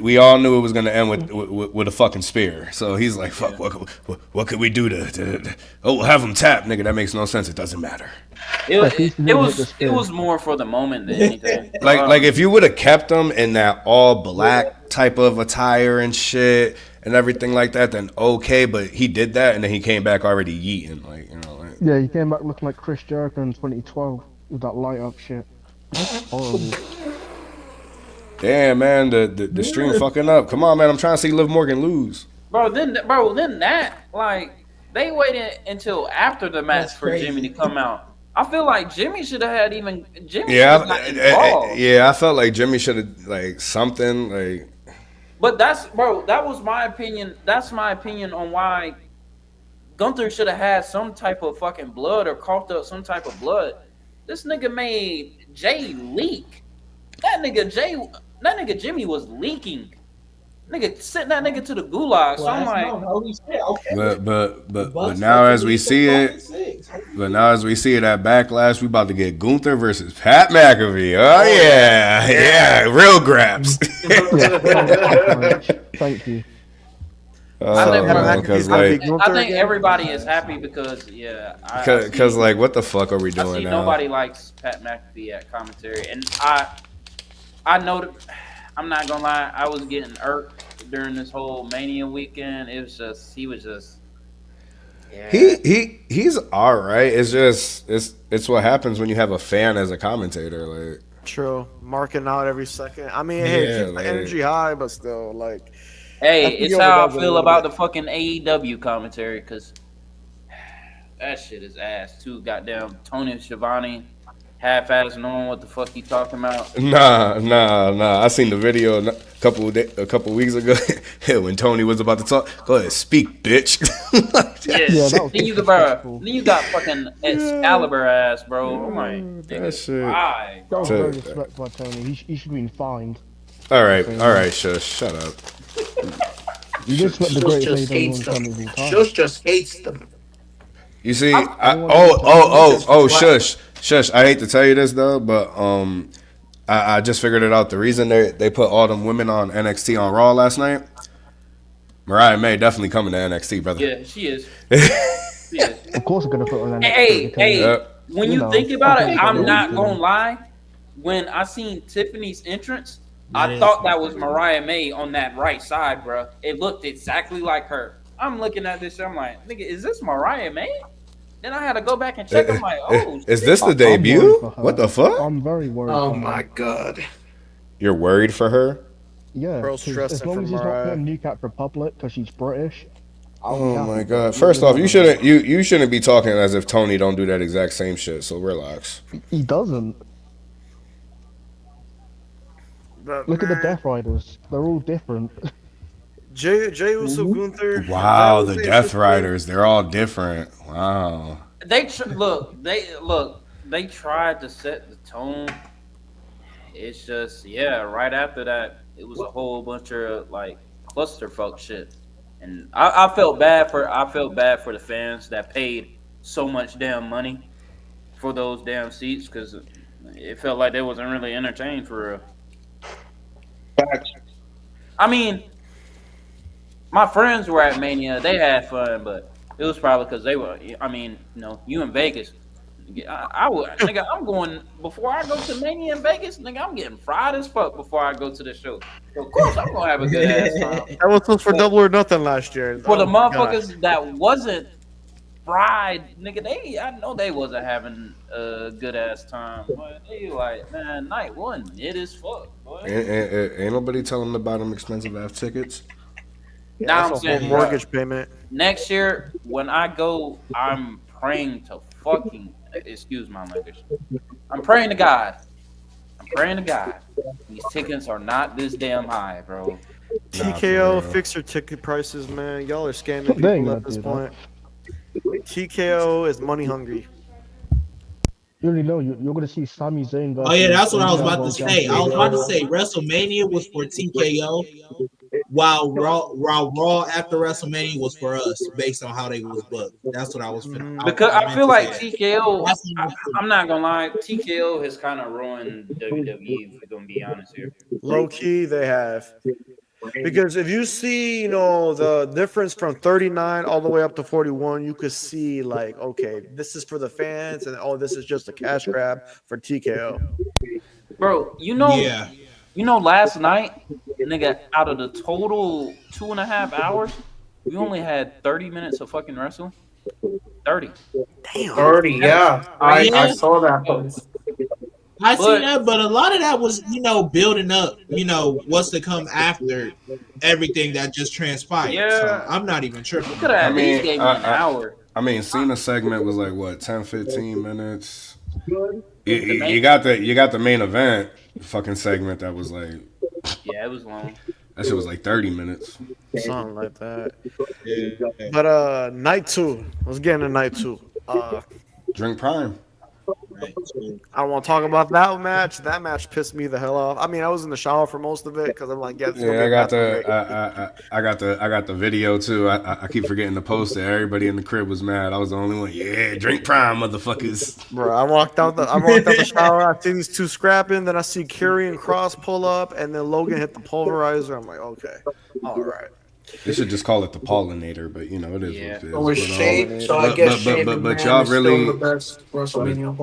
We all knew it was gonna end with a fucking spear. So he's like, "Fuck, what could we do to oh, we'll have him tap, nigga. That makes no sense. It doesn't matter." it was more for the moment than anything. Like if you would have kept him in that all black type of attire and shit and everything like that, then okay. But he did that and then he came back already yeeting, like you know. Like, Yeah, he came back looking like Chris Jericho in 2012 with that light up shit. Horrible. damn, man, the stream fucking up. Come on, man. I'm trying to see Liv Morgan lose. Then that like they waited until after the match That's for crazy. Jimmy to come out. I feel like Jimmy should have had even Jimmy. Yeah, should have got involved. yeah. I felt like Jimmy should have like something like. But that was my opinion. That's my opinion on why Gunther should have had some type of fucking blood or coughed up some type of blood. This nigga made Jay leak. That nigga Jimmy was leaking. Nigga sent that nigga to the gulag. So I'm like, Holy shit, okay. But now as we see it, at Backlash, we about to get Gunther versus Pat McAfee. Oh yeah, real graps. Thank you. I think man, McAfee's 'cause, gonna be like, Gunther I think again? everybody is happy because Cause like, what the fuck are we I doing see now? nobody likes Pat McAfee at commentary, and I know that, I'm not gonna lie, I was getting irked during this whole Mania weekend. It was just he was just He's all right. It's just it's what happens when you have a fan as a commentator. Like, True. Marking out every second. I mean, hey, Yeah, keep like- the energy high, but still, like, hey, I think it's he how I overdoes it a feel little about bit. the fucking AEW commentary because that shit is ass too. Goddamn Tony Schiavone, half-ass knowing what the fuck he talking about. nah. I seen the video a couple weeks ago when Tony was about to talk. Go ahead, speak, bitch. Yes. that was Then you got fucking Excalibur ass, bro. I'm like, That nigga, shit. why? That was So- very disrespectful by Tony. He should have been fined. all right, shush, shut up. You just let the Shush greatest just lady hates on them. the of all time. Shush just hates them. You see, I'm- shush. I hate to tell you this though, but I just figured it out. The reason they put all them women on NXT on Raw last night, Mariah May definitely coming to NXT, brother. Yeah, she is. She is. Of course, I'm gonna put on Hey, hey, Yep. when You you know, think about I it, think I'm it's not cool. gonna lie. When I seen Tiffany's entrance, That I is thought that cool. was Mariah May on that right side, bro. It looked exactly like her. I'm looking at this shit, I'm like, nigga, is this Mariah May? Then I had to go back and check. I'm like, oh, Is this the I'm debut? worried for her. What the fuck? I'm very worried. Oh for her. my god. You're worried for her? Yeah, Bro's 'cause stressing as long for as he's not Mariah. putting Newcap Republic because she's British. I'll be Oh happy. my god! First off, you shouldn't be talking as if Tony don't do that exact same shit. So relax. He doesn't. but Look at the man, Death Riders. They're all different. Jay Uso, Gunther. Wow, that was the a Death 50 Riders, they're all different. Wow. They tried to set the tone. It's just right after that, it was a whole bunch of like clusterfuck shit, and I felt bad for the fans that paid so much damn money for those damn seats because it felt like they wasn't really entertained for real. Facts. I mean, my friends were at Mania. They had fun, but it was probably because they were. I mean, you in Vegas. I would, nigga. I'm going before I go to Mania in Vegas. Nigga, I'm getting fried as fuck before I go to the show. So of course, I'm gonna have a good ass time. That was supposed for Double or Nothing last year. For the Oh my God. motherfuckers that wasn't fried, nigga, I know they wasn't having a good ass time. But they like, man, night one, it is fuck, boy. Ain't nobody telling them about them expensive ass tickets. Yeah, Now I'm that's a whole saying, mortgage payment. next year when I go, I'm praying to fucking excuse my language. I'm praying to God. I'm praying to God. These tickets are not this damn high, bro. TKO, fix your ticket prices, man. Y'all are scamming They ain't people gonna at this do point. TKO is money hungry. You already know you're gonna see Sami Zayn Oh yeah, that's what I was versus about to say. I was about to say WrestleMania was for TKO, while Raw after WrestleMania was for us, based on how they was booked. That's what I was. Because I feel like say. TKO. I'm not gonna lie, TKO has kind of ruined WWE. If we're gonna be honest here. Low key, they have. Because if you see, the difference from 39 all the way up to 41, you could see like, okay, this is for the fans, and this is just a cash grab for TKO. Bro, Yeah. Last night, nigga, out of the total 2.5 hours, we only had 30 minutes of fucking wrestling. 30. Damn. 30, yeah. I Yeah. saw that post. I see that, but a lot of that was, building up, what's to come after everything that just transpired. Yeah. So I'm not even tripping. You could have at least gave me an hour. I mean, Cena segment was like what 10, 15 minutes. You got the main event fucking segment that was like, yeah, it was long. That shit was like 30 minutes. Something like that. Yeah. But night 2. Let's get into night 2. Drink Prime. I don't want to talk about that match. That match pissed me the hell off. I mean, I was in the shower for most of it because I'm like, I got the video too. I keep forgetting to post it. Everybody in the crib was mad. I was the only one. Yeah, Drink Prime, motherfuckers. Bro, I walked out the shower. I see these two scrapping. Then I see Curry and Cross pull up, and then Logan hit the pulverizer. I'm like, okay, all right. They should just call it the pollinator, but it is what it is. It was Shane, so I guess Shane but y'all really the best WrestleMania.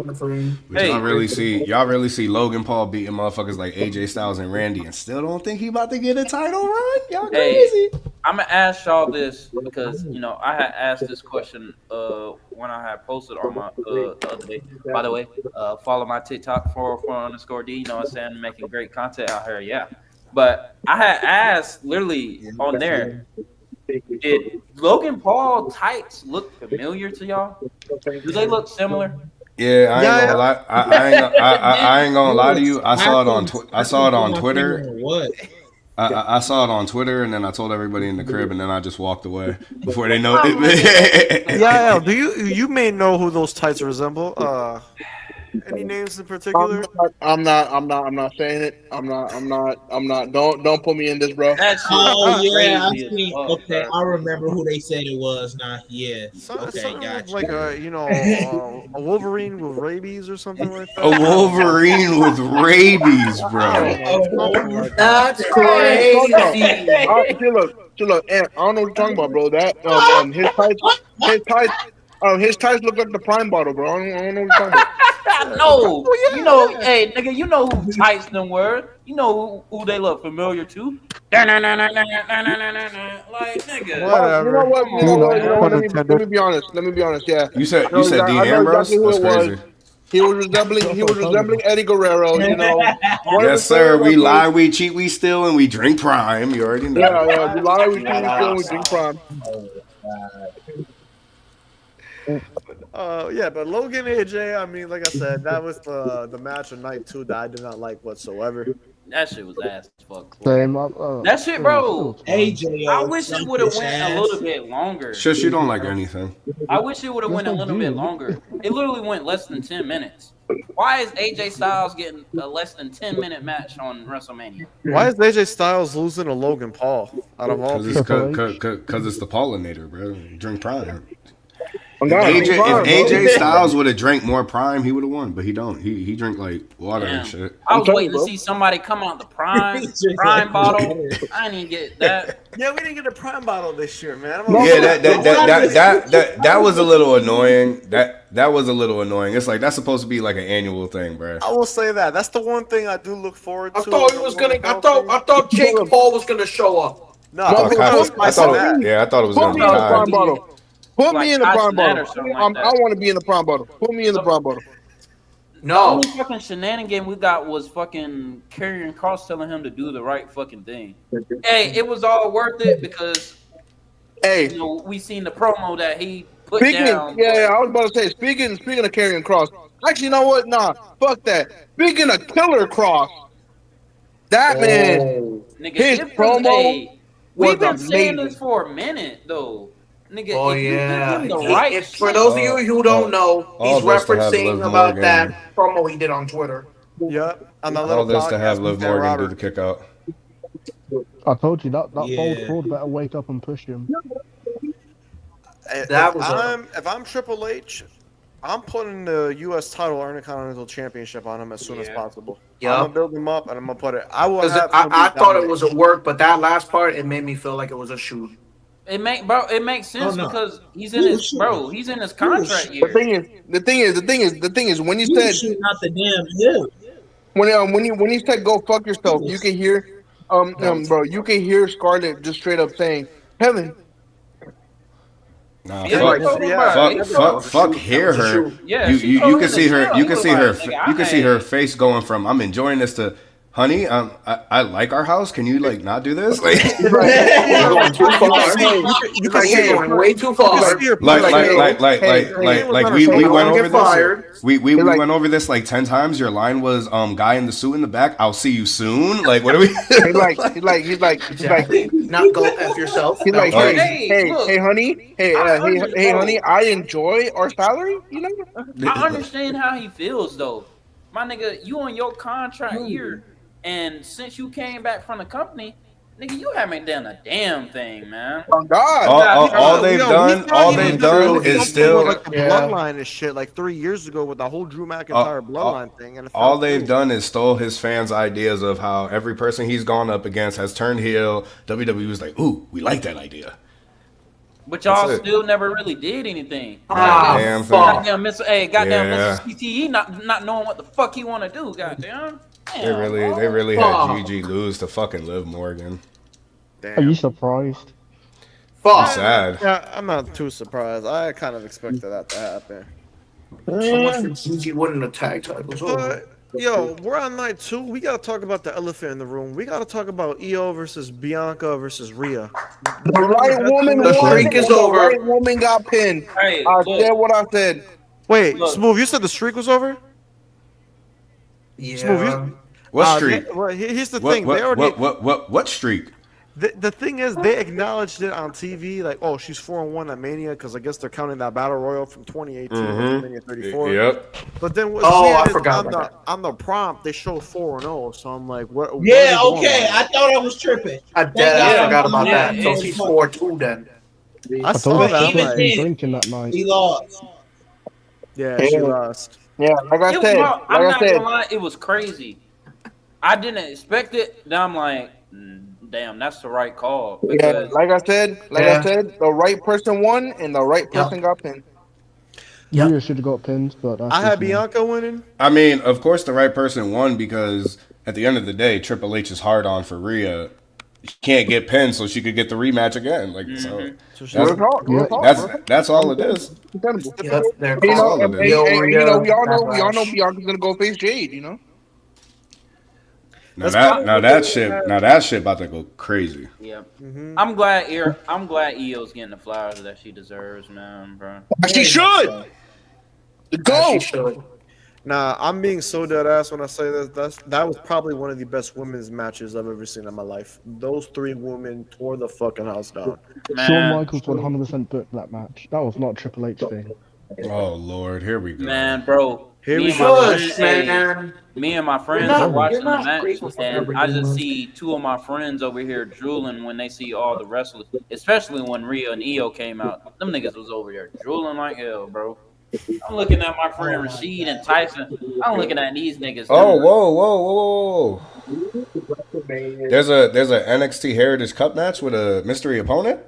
But y'all really see Logan Paul beating motherfuckers like AJ Styles and Randy, and still don't think he about to get a title run. Y'all crazy. I'm gonna ask y'all this because I had asked this question when I had posted on my the other day. By the way, follow my TikTok 404_D. You know what I'm saying? I'm making great content out here. Yeah. But I had asked literally on there, did Logan Paul tights look familiar to y'all? Do they look similar? Yeah, I ain't gonna lie to you. I saw it on Twitter. I saw it on Twitter, and then I told everybody in the crib, and then I just walked away before they know it. Yeah. Do you may know who those tights resemble? Any names in particular? I'm not saying it. I'm not. Don't put me in this, bro. Oh yeah, I see. Okay, I remember who they said it was. Okay, gotcha. Like a Wolverine with rabies or something like that. A Wolverine with rabies, bro. That's crazy. Look, Ant, I don't know what you're talking about, bro. That his tights look like the Prime bottle, bro. I don't know what you're talking about. No, hey, nigga, you know who tights them were. You know who they look familiar to. Like, nigga. Whatever. You know what? Let me be honest. Yeah. You said Dean Ambrose? That's crazy. He was resembling Eddie Guerrero. Yes, sir. We lie, we cheat, we steal, and we drink Prime. You already know. Yeah. We lie, we cheat, we steal, and we drink Prime. But Logan AJ, I mean, like I said, that was the match of night 2 that I did not like whatsoever. That shit was ass fuck. Same. That shit, bro. AJ, I wish it would have went a little bit longer. Shush, you don't like anything. I wish it would have went a little bit longer. It literally went less than 10 minutes. Why is AJ Styles getting a less than 10-minute match on WrestleMania? Why is AJ Styles losing to Logan Paul out of all people? Because it's the pollinator, bro. Drink Prime. If AJ Styles would have drank more Prime, he would have won. But he don't. He drink like water and shit. I was waiting to see somebody come out the Prime bottle. I didn't even get that. Yeah, we didn't get a Prime bottle this year, man. Yeah, that was a little annoying. That was a little annoying. It's like that's supposed to be like an annual thing, bro. I will say that. That's the one thing I do look forward to. I thought it was gonna. I thought Jake Paul was gonna show up. No, I thought it was gonna be Prime bottle. Put Like me in the Prime bottle. like I want to be in the Prime bottle. Put me in the Prime bottle. The only fucking shenanigan we got was fucking Karrion Kross telling him to do the right fucking thing. Hey, it was all worth it because you know, we seen the promo that he put down. Yeah, I was about to say, speaking of Karrion Kross, actually, you know what? Nah, fuck that. Speaking of Killer Kross, that man, Nigga, his promo we've been was saying amazing. this for a minute, though. Nigga, Oh if you give yeah. him the right For those of you who don't know, all he's this to have referencing Liv about Morgan. that promo he did on Twitter. Yep. On All this to have Liv Morgan do the kick out. I told you that bold fraud better wake up and push him. If I'm Triple H, I'm putting the U.S. title or Intercontinental Championship on him as soon as possible. Yeah. I'm gonna build him up and I'm gonna put it. I will. I thought it was a work, but that last part it made me feel like it was a shoot. It makes sense because he's in his contract year. The thing is, when you said not the damn hill. when you said go fuck yourself, you can hear bro, you can hear Scarlett just straight up saying, Heaven. Nah, fuck hear her. Yeah, you can see her. You can see her. You can see her face going from I'm enjoying this to, honey, I like our house. Can you like not do this? Like, You're going too far. You're going way too far. Like we went over this. We went over this like 10 times. Your line was guy in the suit in the back. I'll see you soon. Like what are we? He's like not go F yourself. He's like, hey, honey, honey, I enjoy our salary. You know. I understand how he feels though, my nigga. You on your contract year. And since you came back from the company, nigga, you haven't done a damn thing, man. Oh God! All they've done is still like the bloodline and shit. Like 3 years ago with the whole Drew McIntyre bloodline thing, and all they've done is stole his fans' ideas of how every person he's gone up against has turned heel. WWE was like, "Ooh, we like that idea." But y'all still never really did anything. Damn, goddamn Mr. CTE not knowing what the fuck he want to do. Goddamn. They really had GG lose to fucking Liv Morgan. Damn. Are you surprised? I'm sad. Yeah, I'm not too surprised. I kind of expected that to happen. So much for GG winning the tag titles. But, yo, we're on night 2. We gotta talk about the elephant in the room. We gotta talk about Io versus Bianca versus Rhea. The right woman won. The streak is over. The right woman got pinned. Hey, I said what I said. Wait, Smooth, you said the streak was over? Yeah. Smooth, What streak? Here's the thing. What streak? The thing is, they acknowledged it on TV, like, oh, she's 4-1 at Mania, because I guess they're counting that Battle Royal from 2018, Mania 34. Yep. But then I forgot on the prompt, they showed 4-0, so I'm like, what? Yeah, okay. I thought I was tripping. I forgot about that. So she's 4-2 then. I saw that. Even Like, drinking that night. He lost. yeah, she lost. Yeah, like I said, I'm not gonna lie, it was crazy. I didn't expect it. Then I'm like, damn, that's the right call. Yeah, like I said, the right person won and the right person got pinned. Rhea should have got pinned, but I had Bianca winning. I mean, of course, the right person won because at the end of the day, Triple H is hard on for Rhea. She can't get pinned, so she could get the rematch again. Like, that's all it is. Yep, they're We all calling. know Bianca's gonna go face Jade. You know. Now that shit about to go crazy. Yeah, I'm glad Io's getting the flowers that she deserves, man, bro. She should. Go. She should. Nah, I'm being so dead ass when I say this. That was probably one of the best women's matches I've ever seen in my life. Those three women tore the fucking house down. Shawn Man, Michaels 100% booked that match. That was not a Triple H thing. Oh Lord, here we go. man, bro. Here Me we and my go. friend, Shush, hey, man. me and my You're friends are not. You're watching the not match, grateful for and I everything, just man. see two of my friends over here drooling when they see all the wrestlers, especially when Rhea and Io came out. Them niggas was over there drooling like hell, bro. I'm looking at my friend Rashid and Tyson. I'm looking at these niggas. Oh, Them, whoa. There's a NXT Heritage Cup match with a mystery opponent.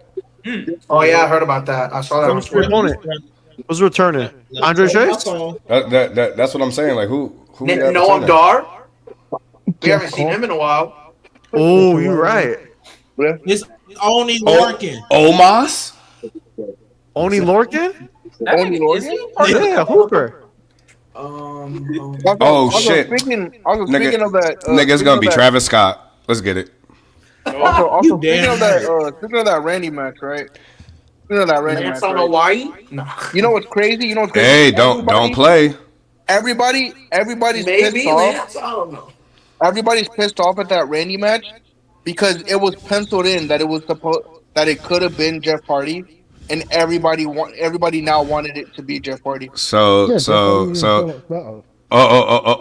Oh yeah, I heard about that. I saw that on Who's your Twitter. opponent? Who's returning? Andre Chase? That's what I'm saying. Like who we got Noam returning? Dar. We Jeff haven't seen Cobb. him in a while. Oh, you're right. It's only Lorcan. Omos? Oni Lorcan? that Only nigga, is Lorcan? he part of the Yeah, Cup? Hooper. Oh, shit. Speaking of that, Nigga's speaking gonna of be that, Travis Scott. Let's get it. Also, You damn speaking of that Randy match, right? Speaking of that Randy Lance match, on right? Hawaii? No. You know what's crazy? Hey, don't play. Everybody's pissed Maybe off. Lance. I don't know. Everybody's pissed off at that Randy match because it was penciled in that it could have been Jeff Hardy, and everybody now wanted it to be Jeff Hardy. So Yeah, Jeff Hardy is so so much better.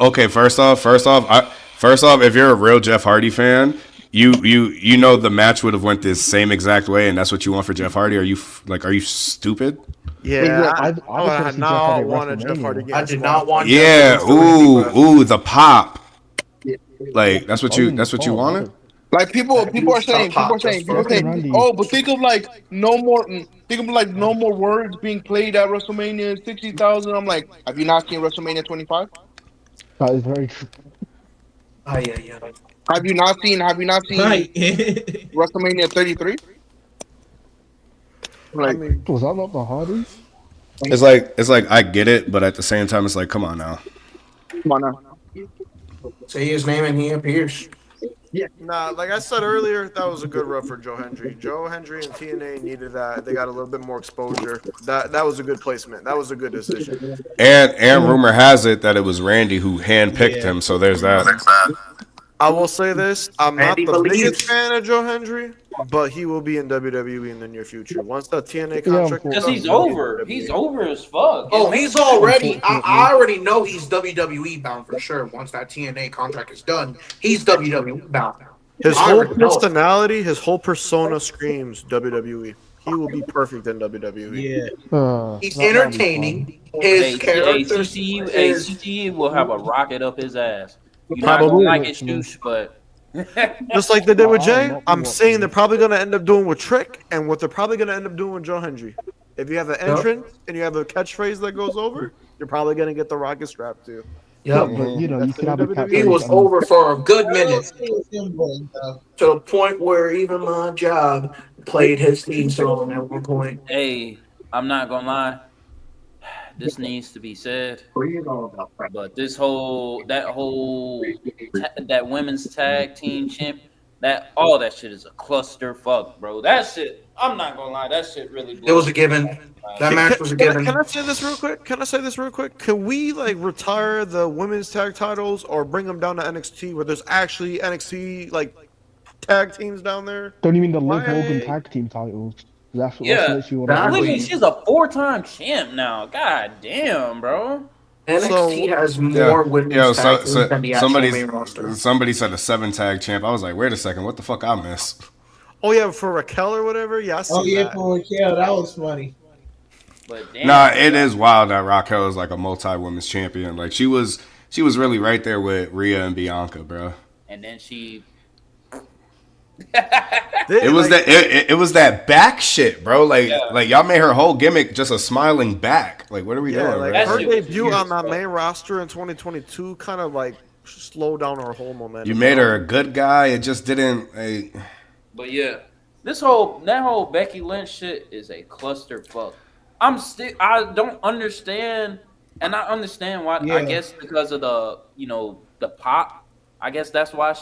okay. First off, if you're a real Jeff Hardy fan, you know the match would have went the same exact way, and that's what you want for Jeff Hardy. Are you stupid? Yeah, I just wanna see Jeff Hardy at wanted Jeff Hardy. WrestleMania. getting I did squashed. not want. Yeah. Jeff to lose to Randy, The pop. Like that's what you wanted. Like people are saying, Randy. oh, but think of like no more words being played at WrestleMania 60,000. I'm like, have you not seen WrestleMania 25? That is very true. Oh yeah. Have you not seen Right. WrestleMania 33? Like, Was that not the Hardys? It's like I get it, but at the same time, it's like, come on now. come on now. Say his name and he appears. Nah, like I said earlier, that was a good rub for Joe Hendry. Joe Hendry and TNA needed that. They got a little bit more exposure. That was a good placement. That was a good decision. And rumor has it that it was Randy who handpicked him. So there's that. I will say this: I'm not Randy the believes. biggest fan of Joe Hendry, but he will be in WWE in the near future. Once that TNA contract, Yeah, Because he's over. He's over as fuck. Oh, he's already. I already know he's WWE bound for sure. Once that TNA contract is done, he's WWE bound. His I whole already know it. personality, his whole persona screams WWE. He will be perfect in WWE. Yeah. He's That might be entertaining. His character is. CTE will have a rocket up his ass. You not Probably. gonna like it, douche, but Just like they did with I'll Jay, not be I'm watching saying they're it. probably going to end up doing with Trick and what they're probably going to end up doing with Joe Hendry. If you have an entrance and you have a catchphrase that goes over, you're probably going to get the rocket strap too. Yeah, Yep. but you know, you That's can have a WWE. catchphrase He was and- over for a good minute Yeah. to the point where even my job played his theme song at one point. hey, I'm not gonna lie. This needs to be said. But that women's tag team champ, all that shit is a cluster fuck, bro. That shit, I'm not gonna lie, that shit really blew. It was a given. That match was a given. Can I say this real quick? Can we like retire the women's tag titles or bring them down to NXT where there's actually NXT like tag teams down there? Don't you mean the Liv Why- Morgan tag team titles? That's Yeah, literally what that it Believe is. me, she's a 4-time champ now. God damn, bro. NXT has more women's tag teams than the actual main roster. Somebody said a 7-tag champ. I was like, wait a second, what the fuck I missed? Oh yeah, for Raquel or whatever. Yeah, I see Oh yeah, that. for Raquel, that was funny. But damn, Nah, it is wild that Raquel is like a multi-women's champion. Like she was really right there with Rhea and Bianca, bro. And then she. It was it was that back shit, bro. Like y'all made her whole gimmick just a smiling back. Like what are we Yeah, doing? like bro? That her shit was debut weird, on that bro. main roster in 2022 kind of like slowed down her whole momentum. You made her a good guy. It just didn't. But yeah, that whole Becky Lynch shit is a cluster fuck. I don't understand, and I understand why. Yeah. I guess because of the pop. I guess that's why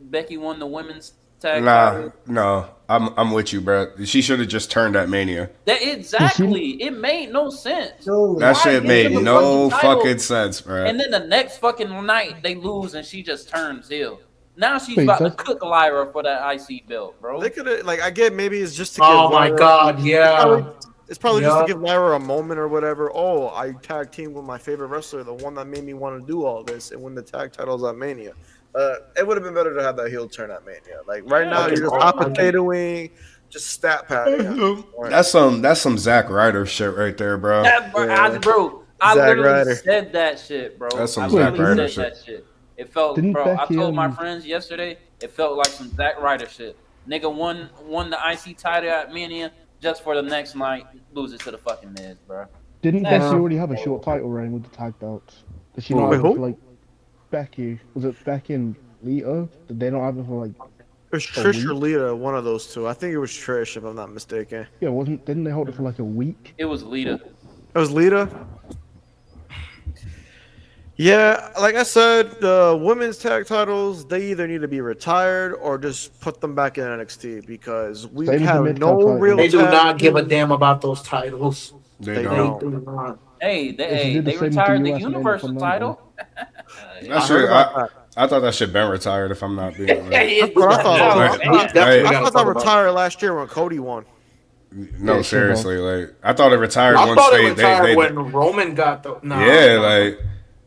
Becky won the women's tag Nah, title. no, I'm with you, bro. She should have just turned at Mania. That exactly. It made no sense. No, That Why shit give made them the no title, fucking sense, bro. and then the next fucking night they lose and she just turns heel. Now she's Wait, about to that's- cook Lyra for that IC belt, bro. They could have, like, I get maybe it's just to give Oh my Lyra, god, yeah. it's probably just to Yeah. give Lyra a moment or whatever. Oh, I tag team with my favorite wrestler, the one that made me want to do all this and win the tag titles at Mania. It would have been better to have that heel turn at Mania. Like right now, you're just hot potatoing, just stat padding. That's some Zack Ryder shit right there, bro. I Zack literally Ryder. said that shit, bro. That's some I Zack literally Ryder said that shit. It felt, Didn't bro. I Becky, told my friends yesterday. It felt like some Zack Ryder shit. Nigga won the IC title at Mania just for the next night lose it to the fucking Miz, bro. Didn't Yeah. Becky already have a short title reign with the tag belts? Did she Wait, not have it who? for like Becky? Was it Becky and Lita? Did they not have it for like? It was Trish or Lita, one of those two. I think it was Trish, if I'm not mistaken. Yeah, didn't they hold it for like a week? It was Lita. It was Lita. Yeah, like I said, the women's tag titles, they either need to be retired or just put them back in NXT because we Same with the have mid-card no title. real They do tag not give a team. damn about those titles. They They don't. They do not. Hey, They did the they same with retired the the US made it Universal for title. That shit, I thought that shit been retired. If I'm not being honest. That's what I thought. Right. I thought that retired last year when Cody won. No, Yeah, seriously, like I thought it retired I once thought they it retired they when Roman got the. No, yeah, no. like.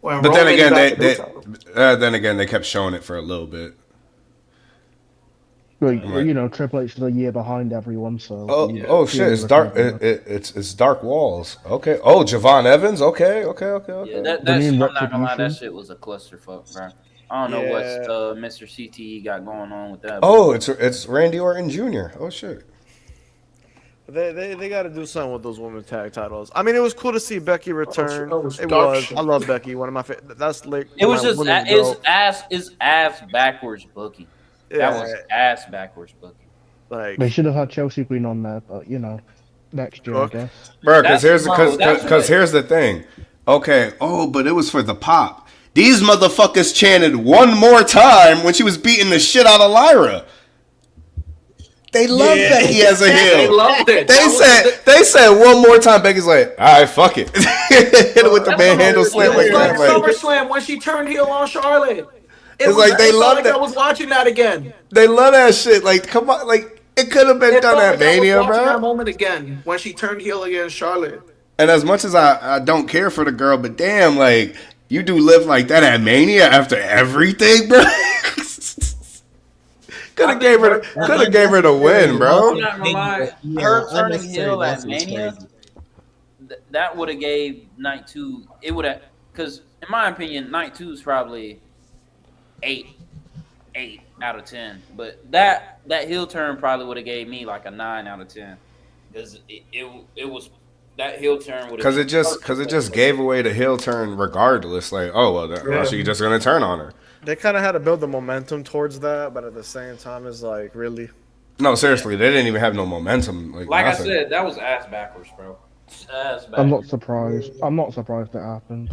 When But then Roman again, got the title. then again, they kept showing it for a little bit. Like Right. Triple H is a year behind everyone, so. Oh shit! It's dark. It's Dark Walls. Okay. Oh, Javon Evans. Okay. Yeah, that The shit, new I'm not gonna lie, that Retribution. shit was a clusterfuck, bro. I don't know Yeah. what Mr. CTE got going on with that. Oh, it's Randy Orton Jr. Oh shit. They got to do something with those women's tag titles. I mean, it was cool to see Becky return. that was It dark was. shit. I love Becky. One of my favorite. That's like It was my just women's it's girl. ass backwards booking. Yeah, That was ass backwards booking. like They should have had Chelsea Green on there, but next year, I Look. guess. Bro, because That's here's the thing. Okay. Oh, but it was for the pop. These motherfuckers chanted one more time when she was beating the shit out of Lyra. They love Becky as a heel. They loved it. They said one more time. Becky's like, all right, fuck it. Hit it with the manhandle slam It like was like that. Like, SummerSlam when she turned heel on Charlotte. It's like they it felt loved like it. I was watching that again. they love that shit. Like, come on, like it could have been It done felt at like I was Mania, watching that bro. moment again when she turned heel against Charlotte. And as much as I don't care for the girl, but damn, like you do live like that at Mania after everything, bro. Could have gave her the win, I'm bro. not gonna lie, Yeah, her turning unnecessary heel at loss was Mania, crazy. that would have gave Night 2. It would have, because in my opinion, Night 2 is probably 8 out of 10. But that heel turn probably would have gave me like a 9 out of 10, because it was that heel turn would Because it just gave away the heel turn regardless. Like, oh well, she's just gonna turn on her. they kind of had to build the momentum towards that, but at the same time, it's like really. No, seriously, they didn't even have no momentum. Like nothing. I said, that was ass backwards, bro. Ass backwards. I'm not surprised. I'm not surprised it happened.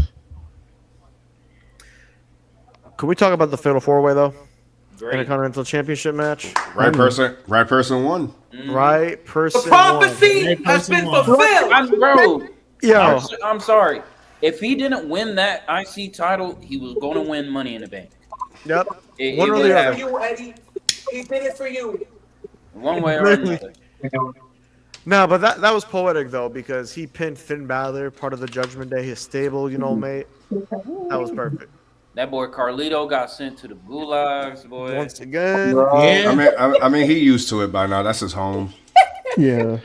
Can we talk about the Fatal 4-Way though? Great. Intercontinental Championship match. Right person won. Right person. The prophecy has been fulfilled. Bro, Yo, I'm sorry. If he didn't win that IC title, he was going to win Money in the Bank. yep. It One or would the have- other. You, Eddie. He did it for you. One way or another. No, but that was poetic though because he pinned Finn Balor, part of the Judgment Day, his stable, mate. That was perfect. That boy Carlito got sent to the gulags, boy. Once again, Yeah. I mean, he used to it by now. That's his home. Yeah.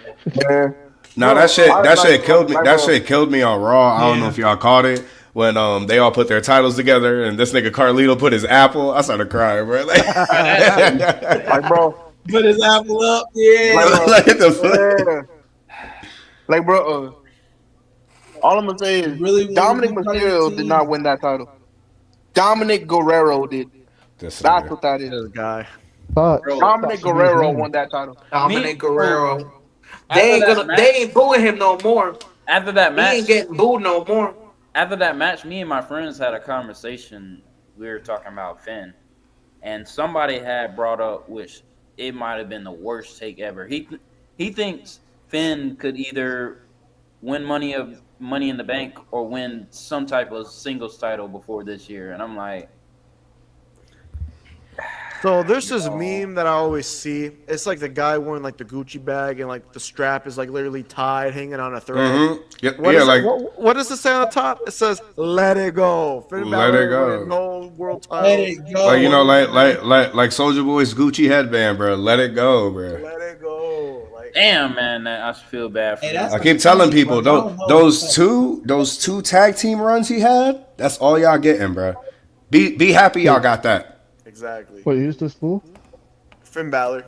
No, that shit killed me. That shit killed me on Raw. I don't know if y'all caught it when they all put their titles together and this nigga Carlito put his apple. I started crying, bro. Like, bro. Put his apple up. Yeah. Like the Like, bro, all I'm gonna say is Really Dominic wanted to be part of Mysterio the did team. not win that title. Dominic Guerrero did. This That's nigga. what that is. this guy. But Dominic Guerrero won that title. Dominic Guerrero. After They ain't booing him no more. After that He match, ain't getting booed no more. after that match, me and my friends had a conversation. We were talking about Finn, and somebody had brought up which it might have been the worst take ever. He thinks Finn could either win Money in the Bank or win some type of singles title before this year, and I'm like, So there's this meme that I always see. It's like the guy wearing like the Gucci bag and like the strap is like literally tied, hanging on a thread. Mm-hmm. Yep. What Yeah, is like what does it say on the top? It says "Let it go." Finn let it Balor winning go. no world Let title. it go. Like like Soldier Boy's Gucci headband, bro. Let it go, bro. Let it go. Like, damn, man, I feel bad for Hey, him. that's I keep telling people bro. I don't know. those two tag team runs he had. That's all y'all getting, bro. Be happy y'all got that. exactly. Wait, who's this for? Finn Balor.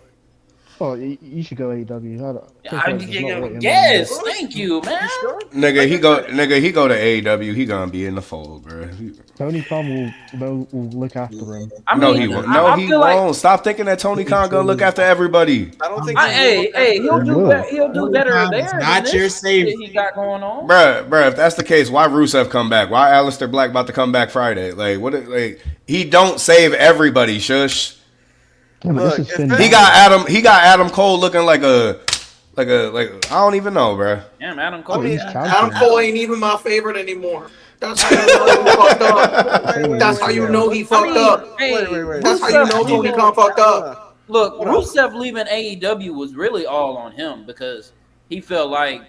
Oh, you should go AEW. Yes, thank you, man. You sure? Nigga, he go to AEW. He gonna be in the fold, bro. Tony Khan will look after him. I No, mean, he won't. I No, he feel won't. like Stop thinking that Tony Khan gonna look after everybody, I don't think. he'll do Yeah. better. He'll do better Khan there is than not this your shit savior. he got going on. Bruh, if that's the case, why Rusev come back? Why Aleister Black about to come back Friday? Like what? Like he don't save everybody. Shush. Yeah, but Look, this is if Finn. it- He got Adam Cole looking like I don't even know, bruh. Damn, Adam Cole. I mean, he's Adam champion. Cole ain't even my favorite anymore. That's how you know he fucked up. That's how you know he fucked up. Hey, That's how you know Tony Khan fucked up. Look, Rusev leaving AEW was really all on him because he felt like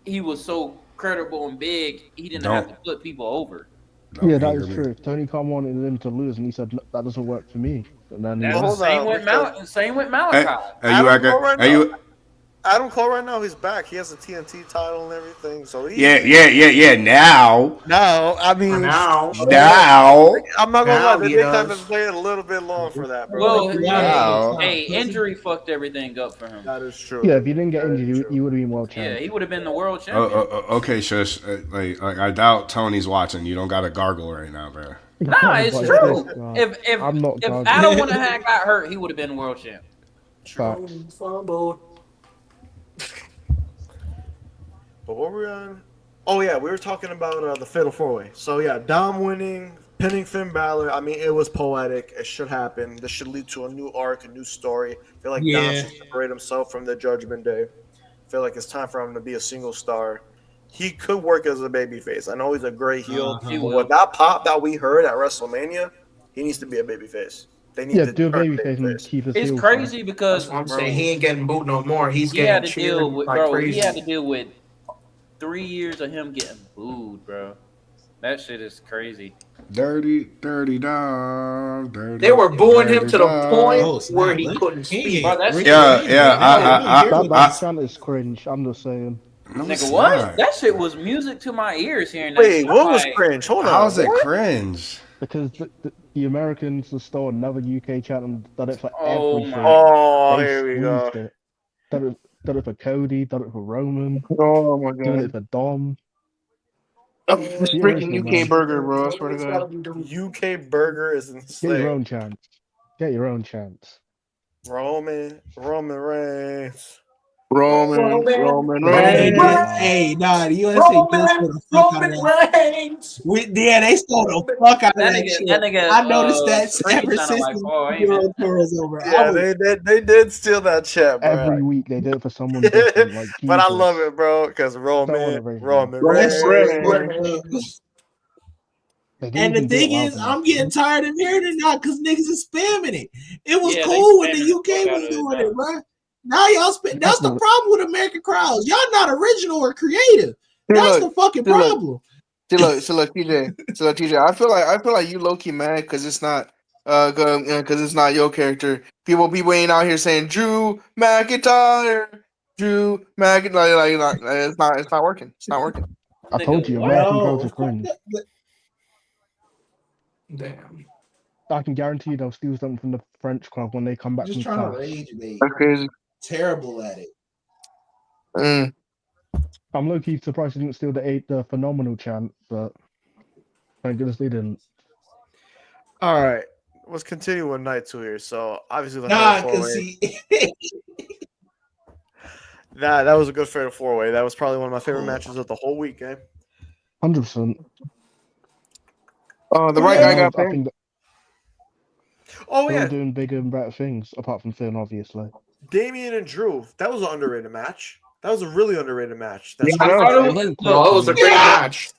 he was so credible and big, he didn't have to put people over. Yeah, that is true. Tony Khan wanted him to lose, and he said, "No, that doesn't work for me." And then That's the Hold same on, with because- same with Hey, Malachi. Adam Cole right now, he's back. He has a TNT title and everything. So Yeah. Now, I mean, Now, I'm not gonna Now lie. They he did kind does. of play it a little bit long for that, bro. Well, Wow. hey, injury fucked everything up for him. That is true. yeah, if you didn't get That is injured, true. you would have been world Yeah, champion. he would have been the world champion. okay, shush. Like I doubt Tony's watching. You don't got to gargle right now, bro. Nah, it's Like, true. God. If I'm not gargling. Adam wouldn't have got hurt, he would have been world champ. Facts. fumbled. But what were we on? Oh yeah, we were talking about the Fatal 4-Way. So yeah, Dom winning, pinning Finn Balor. I mean, it was poetic. It should happen. This should lead to a new arc, a new story. I feel like Dom Yeah. should separate himself from the Judgment Day. I feel like it's time for him to be a single star. He could work as a babyface. I know he's a great heel, He but will. with that pop that we heard at WrestleMania, he needs to be a babyface. They need Yeah, to do a turn babyface and keep his It's heel crazy side. because That's what I'm bro, saying. He ain't getting booed no more. He's he had getting to deal cheered with like He crazy. had to deal with 3 years of him getting booed, bro. That shit is crazy. Dirty Dom. Dirty. They were booing him Dirty to the Dom. point Oh, snap. where he Let- couldn't he speak. ain't- Bro, that shit- That chant is cringe. I'm just saying. No, it's Nigga, what? not. That shit was music to my ears hearing that. Wait, shit. what was Like, cringe? Hold on. How's it What? cringe? Because the Americans have stole another UK chant and done it for Oh everything. my- Oh, They here we go. squeezed it. Done it for Cody, done it for Roman, Oh my doing it god. for Dom. This The freaking original, UK man. burger, bro. I swear to God. UK burger is Get your insane. own chance. Get your own chance. Roman Reigns. Roman Hey, Reigns. hey, nah, the USA does stole the fuck out of that. Yeah, they stole the fuck out of That that nigga, shit. that nigga. I noticed that Scream ever sounded since like the Paul Heyman. Euro tour was over. Yeah, they did steal that chat, bro. Every week they did it for someone different. Like, But I Jesus. love it, bro, because want Roman everything. Reigns. They didn't And the even do it thing loud is, enough. I'm getting tired of hearing it now because niggas is spamming it. It was Yeah, they cool when spamming the the UK fuck out was of it doing now. it, bro. Now y'all spend. That's the problem with American crowds. Y'all not original or creative. That's the fucking problem. So look, TJ. I feel like you low key mad because it's not because it's not your character. People ain't out here saying Drew McIntyre. Like, it's not working. It's not working. I told you, Nigga, American No, crowds are cringe. Damn. I can guarantee you they'll steal something from the French crowd when they come back just from trying to South. rage bait. That's crazy. Terrible at it. I'm low-key surprised they didn't steal the phenomenal chant, but thank goodness they didn't. All right, let's continue with night 2 here. So obviously the Nah, fatal cause four-way. see, That was a good fatal 4-way. That was probably one of my favorite matches of the whole weekend. 100%. Oh, the right guy got I pinned. think Oh They're all yeah, doing bigger and better things, apart from Finn, obviously. Damian and Drew. That was an underrated match. That was a really underrated match. That's Yeah, I I know. thought It it was was, only No, look, it was a great match.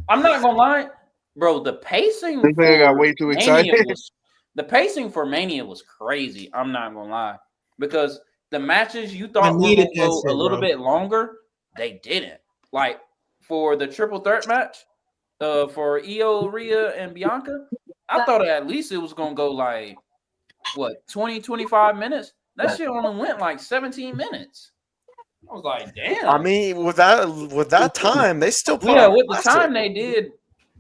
I'm not gonna lie, bro. The pacing This nigga got for way too Mania excited. was crazy. I'm not gonna lie because the matches you I thought were needed gonna that go a shit, little bro. bit longer, they didn't. Like for the triple threat match, for Io, Rhea, and Bianca, I thought at least it was gonna go like what 20, 25 minutes. That shit only went like 17 minutes. I was like, I damn. mean, with that time, they still put Yeah, on a with the classic. time they did,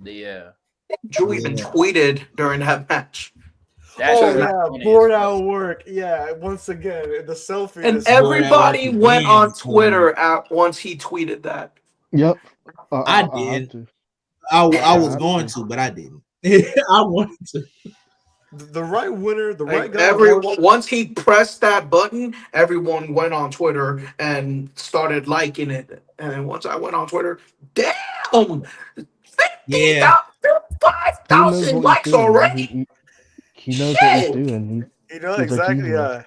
yeah. Drew even tweeted during that match. That Oh shit was yeah, funny as bored fuck. out of work. Yeah, once again, the selfie. And This Boy, that work everybody went again on this morning. Twitter at once he tweeted that. Yep. I I had did. to. I I was had going to. to, but I didn't. I wanted to. the right winner, the right Like guy. won. once he pressed that button, everyone went on Twitter and started liking it. And then once I went on Twitter, damn, Yeah. 'Drew knows 5,000 what he's likes doing. already. He knows what he's Shit. doing. You know He's a exactly. genius. Yeah,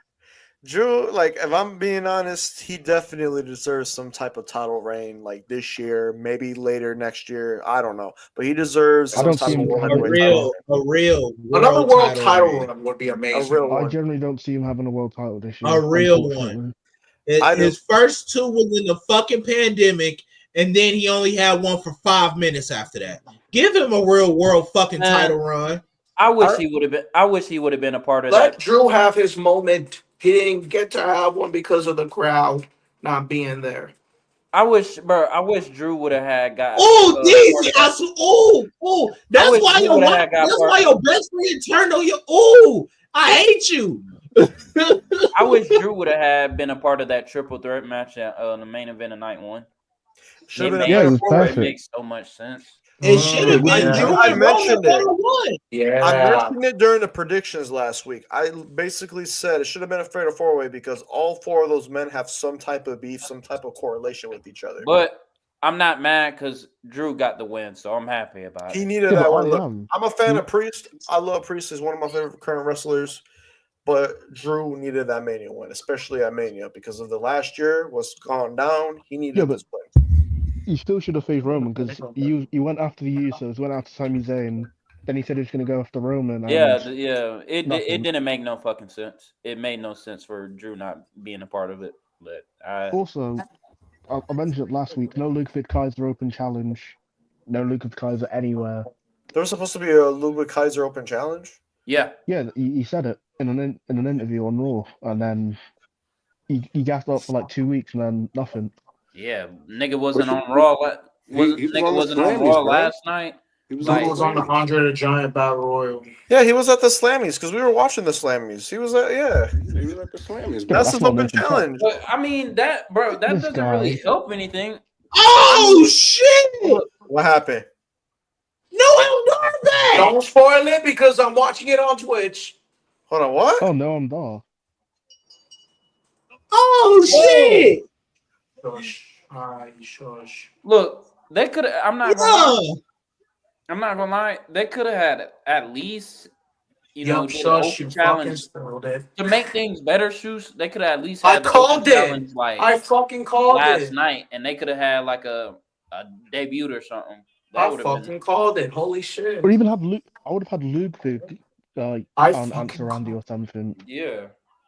Drew. Like, if I'm being honest, he definitely deserves some type of title reign, like this year, maybe later next year. I don't know, but he deserves I some don't type see of him world A having heavyweight a title, real Another world world title title reign. run would be a amazing. real I one. generally don't see him having a world title this year. A real Unfortunately. one. I do. His first two was in the fucking pandemic, and then he only had one for 5 minutes after that. Give him a real world fucking title run. I wish he would have been. I wish he would have been a part of Let that. Drew have his moment. He didn't get to have one because of the crowd not being there. I wish, bro. I wish Drew would have had got Oh, part Daisy, of that. oh, I wish Drew would have had got that's part. why your best friend turned on you. Oh, I hate you. I wish Drew would have had been a part of that triple threat match at the main event of night one. Should It have been a made Yeah, better it was forward. it perfect. makes so much sense. It should It have would been be Yeah, Drew I and Roman mentioned it. 101. Yeah. I mentioned it during the predictions last week. I basically said it should have been a fatal four-way because all four of those men have some type of beef, some type of correlation with each other. But I'm not mad because Drew got the win, so I'm happy about He it. needed Yeah, that but one. I Look, am. I'm a fan of Priest. I love Priest. He's one of my favorite current wrestlers. But Drew needed that Mania win, especially at Mania, because of the last year was gone down. He needed Yeah, but this win. he still should have faced Roman because he went after the Usos, went after Sami Zayn. Then he said he was going to go after Roman, Yeah, and it nothing. didn't make no fucking sense. It made no sense for Drew not being a part of it. But Also, I mentioned it last week. No Ludwig Kaiser Open Challenge. No Ludwig Kaiser anywhere. There was supposed to be a Ludwig Kaiser Open Challenge. yeah, Yeah, he said it in an interview on Raw, and then he gassed up for like 2 weeks, and then nothing. yeah, nigga wasn't on Raw. He was on the Wasn't on Slammies, Raw bro. last night. He was Drew on the was on the Slammies. Andre the Giant Battle Royal. Yeah, he was at the Slammies because we were watching the Slammies. He was at He was at the Slammies, Yeah, bro. but that's that's his not open an open challenge. But I mean that, bro, that This doesn't really guy. help anything. Oh, shit. What happened? No, I'm not back. Don't spoil it because I'm watching it on Twitch. Hold on, what? Oh no, I'm there. Oh, shit. Shush. Alright, shush. Look, they could. I'm not gonna Yeah. lie. I'm not gonna lie. They could have had at least, you know, Yup, did an shush, open you fucking challenge spoiled it. to make things better. Shoes. They could have at least I had the called open challenge it. like I fucking called last it. night, and they could have had like a debut or something. That I would have been. fucking called it. Holy shit. Or even have Luke. I would have had Ludwig like I on fucking Answer Randy or something. Yeah.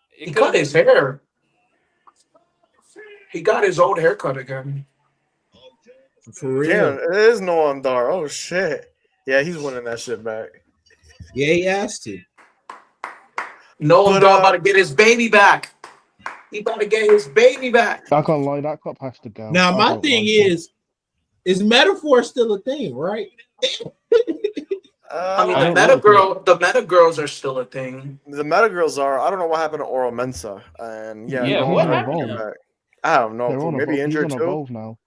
He cut his hair. He got his old haircut again. For real. Damn, it is Noam Dar. Oh shit. Yeah, he's winning that shit back. Yeah, he has to. No, But, dog about to get his baby back. He about to get his baby back. I can't lie, that cop has to go. Now, I my don't thing like him. is metaphor still a thing, right? I mean, I the meta girls are still a thing. the Meta Girls are. I don't know what happened to Oro Mensa, and yeah, Yeah, Noam what Dar happened to came him? back. I don't know. They're on Maybe Evolve. He's injured on too. Evolve now.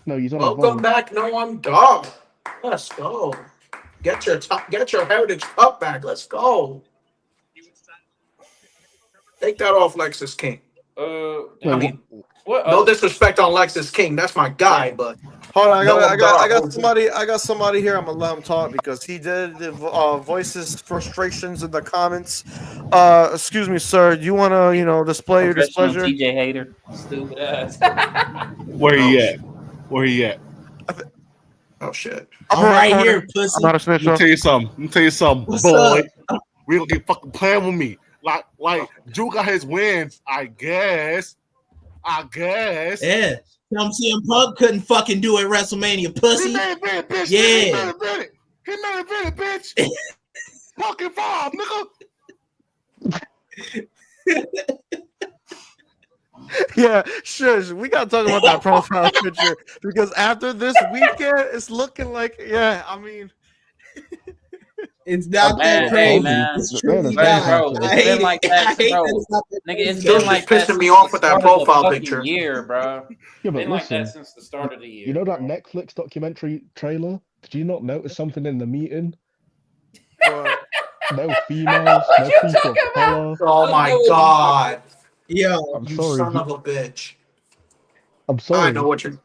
No, he's on Welcome Evolve. back, no one dog. Let's go. Get your heritage cup back. Let's go. Take that off, Lexus King. No, I mean, What? No disrespect on Lexus King. That's my guy, but Hold on, No, I got dog. somebody. I got somebody here. I'm gonna let him talk because he did voice his frustrations in the comments. Excuse me, sir. Do you want to, display your Professional displeasure? TJ hater. Stupid ass. Where he at? Where he at? oh shit. I'm I'm around the right corner. here, pussy. I'm not a snitch. Let me tell you something. Let me tell you something, What's boy. up? We don't get fucking playing with me. Like Drew got his wins, I guess. Yeah. Some CM Punk couldn't fucking do it at WrestleMania, pussy. He made it, bitch. Yeah. He made it, bitch. Fucking Bob, nigga. Yeah, shush. We gotta talk about that profile picture because after this weekend, it's looking like, I mean, It's not Man, that hey, crazy. man. It's Man, truly it's Hey, not. bro, I it's hate been it. like I that, hate bro. that it's not that Nigga, crazy. it's Josh been is like that pissing me since off the with that start of the profile fucking picture. year, bro. Yeah, but Been like listen, that since the start of the year. you know that bro. Netflix documentary trailer? Did you not notice something in the meeting? what? No females, What no you people of talking about? color. Oh I my know what you talking god. Yo, I'm You sorry. son of a bitch. I'm I know sorry. what you're.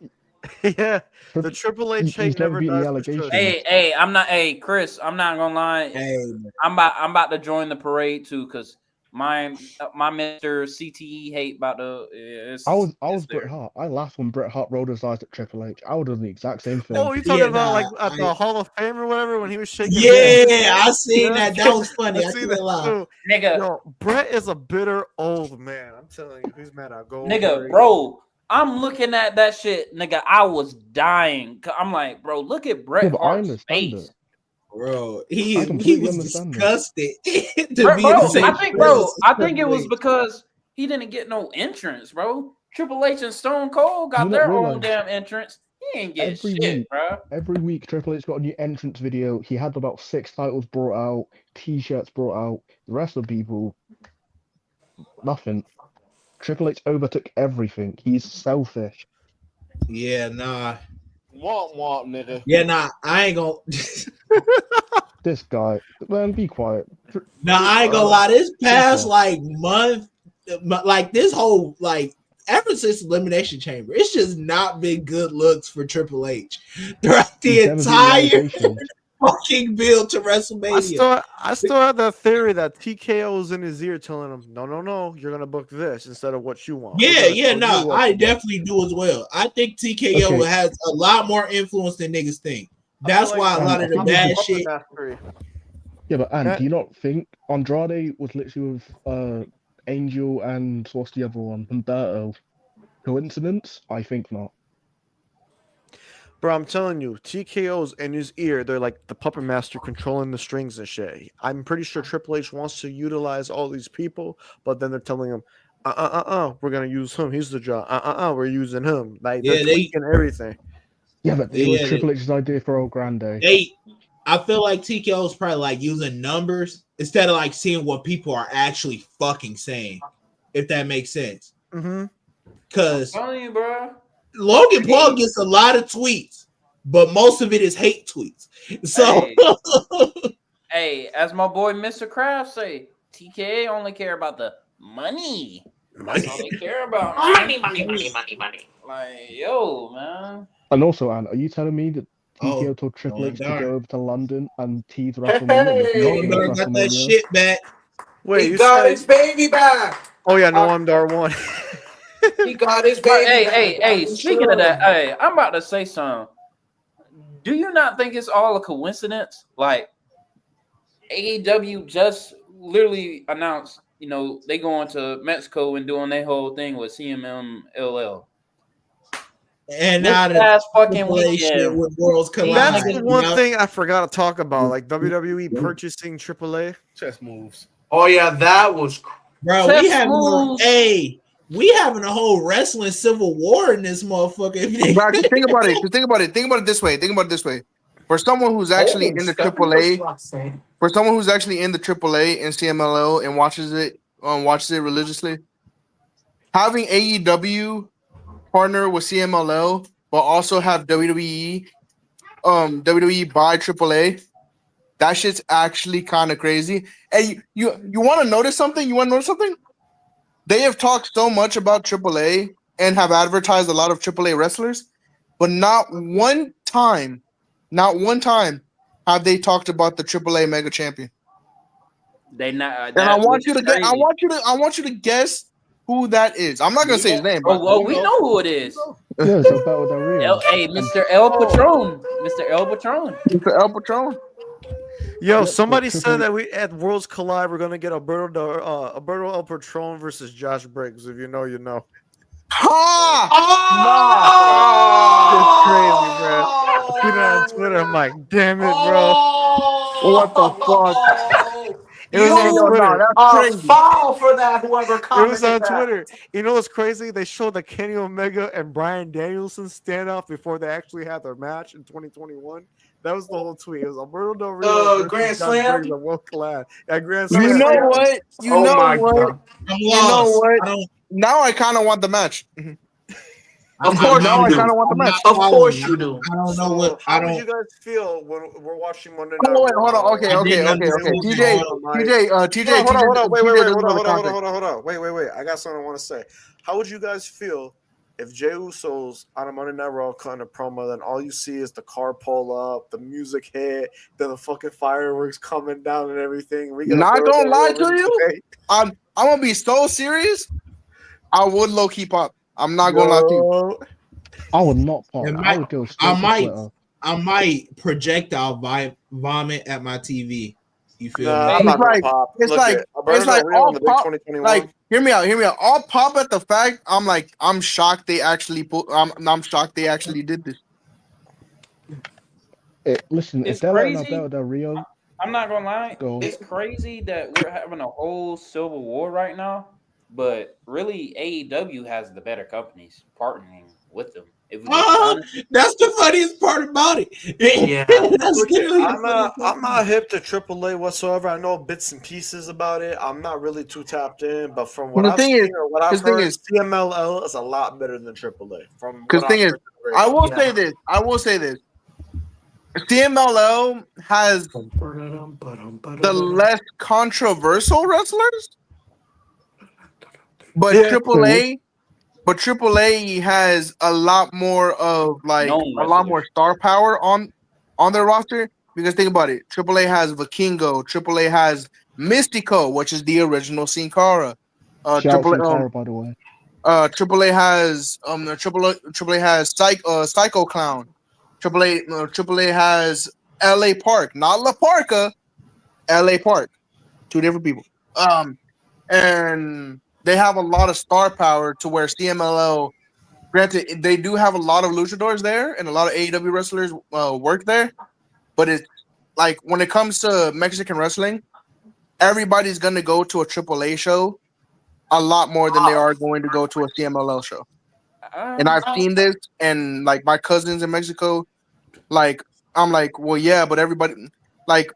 Yeah, the Tri- Triple H hate He's never never beaten the dies for allegations. shush. Hey, I'm not. Hey, Chris, I'm not gonna lie. hey, I'm about to join the parade too, cause my Mr. CTE hate about to. I was It's Bret there. Hart. I laughed when Bret Hart rolled his eyes at Triple H. I would have done the exact same thing. Oh, you talking yeah, about like nah. at the Hall of Fame or whatever when he was shaking Yeah. hands? Yeah, I seen Yeah, that. That was I funny. I see can't that lie. too. Nigga, Yo, Brett is a bitter old man. I'm telling you, he's mad at Goldberg. nigga, bro. I'm looking at that shit, nigga. I was dying. I'm like, bro, look at Yeah, Bret but I Hart's understand face. it. Bro, I he completely was understand it. disgusted to Bro, be in the same I place. think it was because he didn't get no entrance, bro. Triple H and Stone Cold Do you got not their own realize damn entrance. He ain't get shit, bro. every week Triple H got a new entrance video. He had about 6 titles brought out, t-shirts brought out. The rest of the people, nothing. Triple H overtook everything. He's selfish. Yeah, nah. Womp womp, nigga. Yeah, nah. I ain't gonna. This guy, man, be quiet. Nah, I ain't gonna lie. This past Simple. like month, like this whole like ever since Elimination Chamber, it's just not been good looks for Triple H throughout the He's never beaten the entire allegations. fucking build to WrestleMania. I still have that theory that TKO was in his ear telling him, no, you're gonna book this instead of what you want. Yeah, no, I definitely do as well. I think TKO Okay. has a lot more influence than niggas think. That's why a lot of the bad shit. Yeah, but and do you not think Andrade was literally with Angel and what's the other one? Humberto. Coincidence? I think not. Bro, I'm telling you, TKO's in his ear. They're like the puppet master controlling the strings and shit. I'm pretty sure Triple H wants to utilize all these people, but then they're telling him, we're gonna use him. He's the job. We're using him. Like they're tweaking everything. Yeah, but it was Triple H's idea for El Grande. I feel like TKO is probably like using numbers instead of like seeing what people are actually fucking saying, if that makes sense. Mm-hmm. Because telling you, bro. Logan Paul gets a lot of tweets, but most of it is hate tweets. So, hey, as my boy Mr. Kraft say, TKA only care about the money. That's all they care about. Money. Like, yo, man. And also, Anne, are you telling me that TKO told Triple H to go over to London and tease WrestleMania? Noam got that shit back. Wait, he got his baby back. Oh yeah, Noam Dar won. He got his baby back. Hey, speaking of that, hey, I'm about to say something. Do you not think it's all a coincidence? Like, AEW just literally announced, they going to Mexico and doing their whole thing with CMLL. And this now last fucking Triple H shit weekend, with Worlds Collide. That's the one thing I forgot to talk about, like WWE purchasing AAA. Chess moves. Oh yeah, that was. Bro, we having a whole wrestling civil war in this motherfucker. Bro, just think about it. Think about it this way. For someone who's actually in the AAA, and CMLL and watches it religiously, having AEW partner with CMLL, but also have WWE buy AAA, that shit's actually kind of crazy. And you want to notice something? They have talked so much about AAA and have advertised a lot of AAA wrestlers, but not one time have they talked about the AAA Mega Champion. They not. And I That want was you to get. crazy. I want you to guess who that is. I'm not gonna say his name, but Oh, well, we know who it is. Yeah, it's Alberto Del Rio. Hey, Mr. El Patron. Mr. El Patron. Mr. El Patron. Yo, Yep, somebody but said that we at Worlds Collide we're gonna get Alberto El Patron versus Josh Briggs. If you know, you know. Ha! It's crazy, bro. I seen that on Twitter. I'm like, damn it, bro. What the fuck? It was on Twitter. That's crazy. Foul for that. Whoever It commented was on that. Twitter. You know what's crazy? They showed the Kenny Omega and Bryan Danielson standoff before they actually had their match in 2021. That was the whole tweet. It was Alberto Del Rio versus Grand Josh Slam? Briggs at World Collide. Yeah, Grand Slam. You know what? You Oh know my what? God. I'm You know lost. what? Now I kind of want the match. Of course Now you I do. kind of want the match. Of course you do. I don't know So, what. how I would don't. you guys feel when we're watching Monday Night Oh, wait, Raw? hold on. Okay. I didn't understand TJ, Hold on. Wait. doesn't Wait. I got something I want to say. How would you guys feel if Jey Uso's on a Monday Night Raw cutting a promo, then all you see is the car pull up, the music hit, then the fucking fireworks coming down and everything? We get Not Alberto gonna lie Del to Rio you. I'm gonna be so serious. I would low key pop. I'm not gonna lie to you. Yo. I would not pop. It I might- would go straight to I might projectile vomit at my TV. You feel Nah, me? I'm not gonna Like- pop. it's Look like- at Alberto it's like Del Rio all in the big pop- 2021. Like, hear me out. I'll pop at the fact. I'm shocked they actually put. I'm shocked they actually did this. Listen, It's if they're letting crazy. Alberto Del Rio I'm not gonna lie. go, It's crazy that we're having a whole civil war right now, but really AEW has the better companies partnering with them. If we be honest. That's the funniest part about it. Yeah. That's Look, literally the I'm funniest part. not hip to AAA whatsoever. I know bits and pieces about it. I'm not really too tapped in, but from what The I've thing seen is- or what I've the thing heard, is- CMLL is a lot better than AAA. From Because what thing I've is, heard. I will Yeah. say this. CMLL has the less controversial wrestlers, but Yeah. AAA has a lot more of like Known a lot wrestlers. more star power on their roster. Because think about it, AAA has Vikingo, AAA has Mystico, which is the original Sin Cara. shout out AAA, to Cara, by the way. AAA has AAA has Psycho Clown. AAA has LA Park, not La Parka, LA Park. Two different people. And they have a lot of star power to where CMLL, granted, they do have a lot of luchadors there and a lot of AEW wrestlers work there, but it's like when it comes to Mexican wrestling, everybody's gonna go to a AAA show a lot more than they are going to go to a CMLL show. And I've seen this, and like my cousins in Mexico, like I'm like, well, yeah, but everybody, like,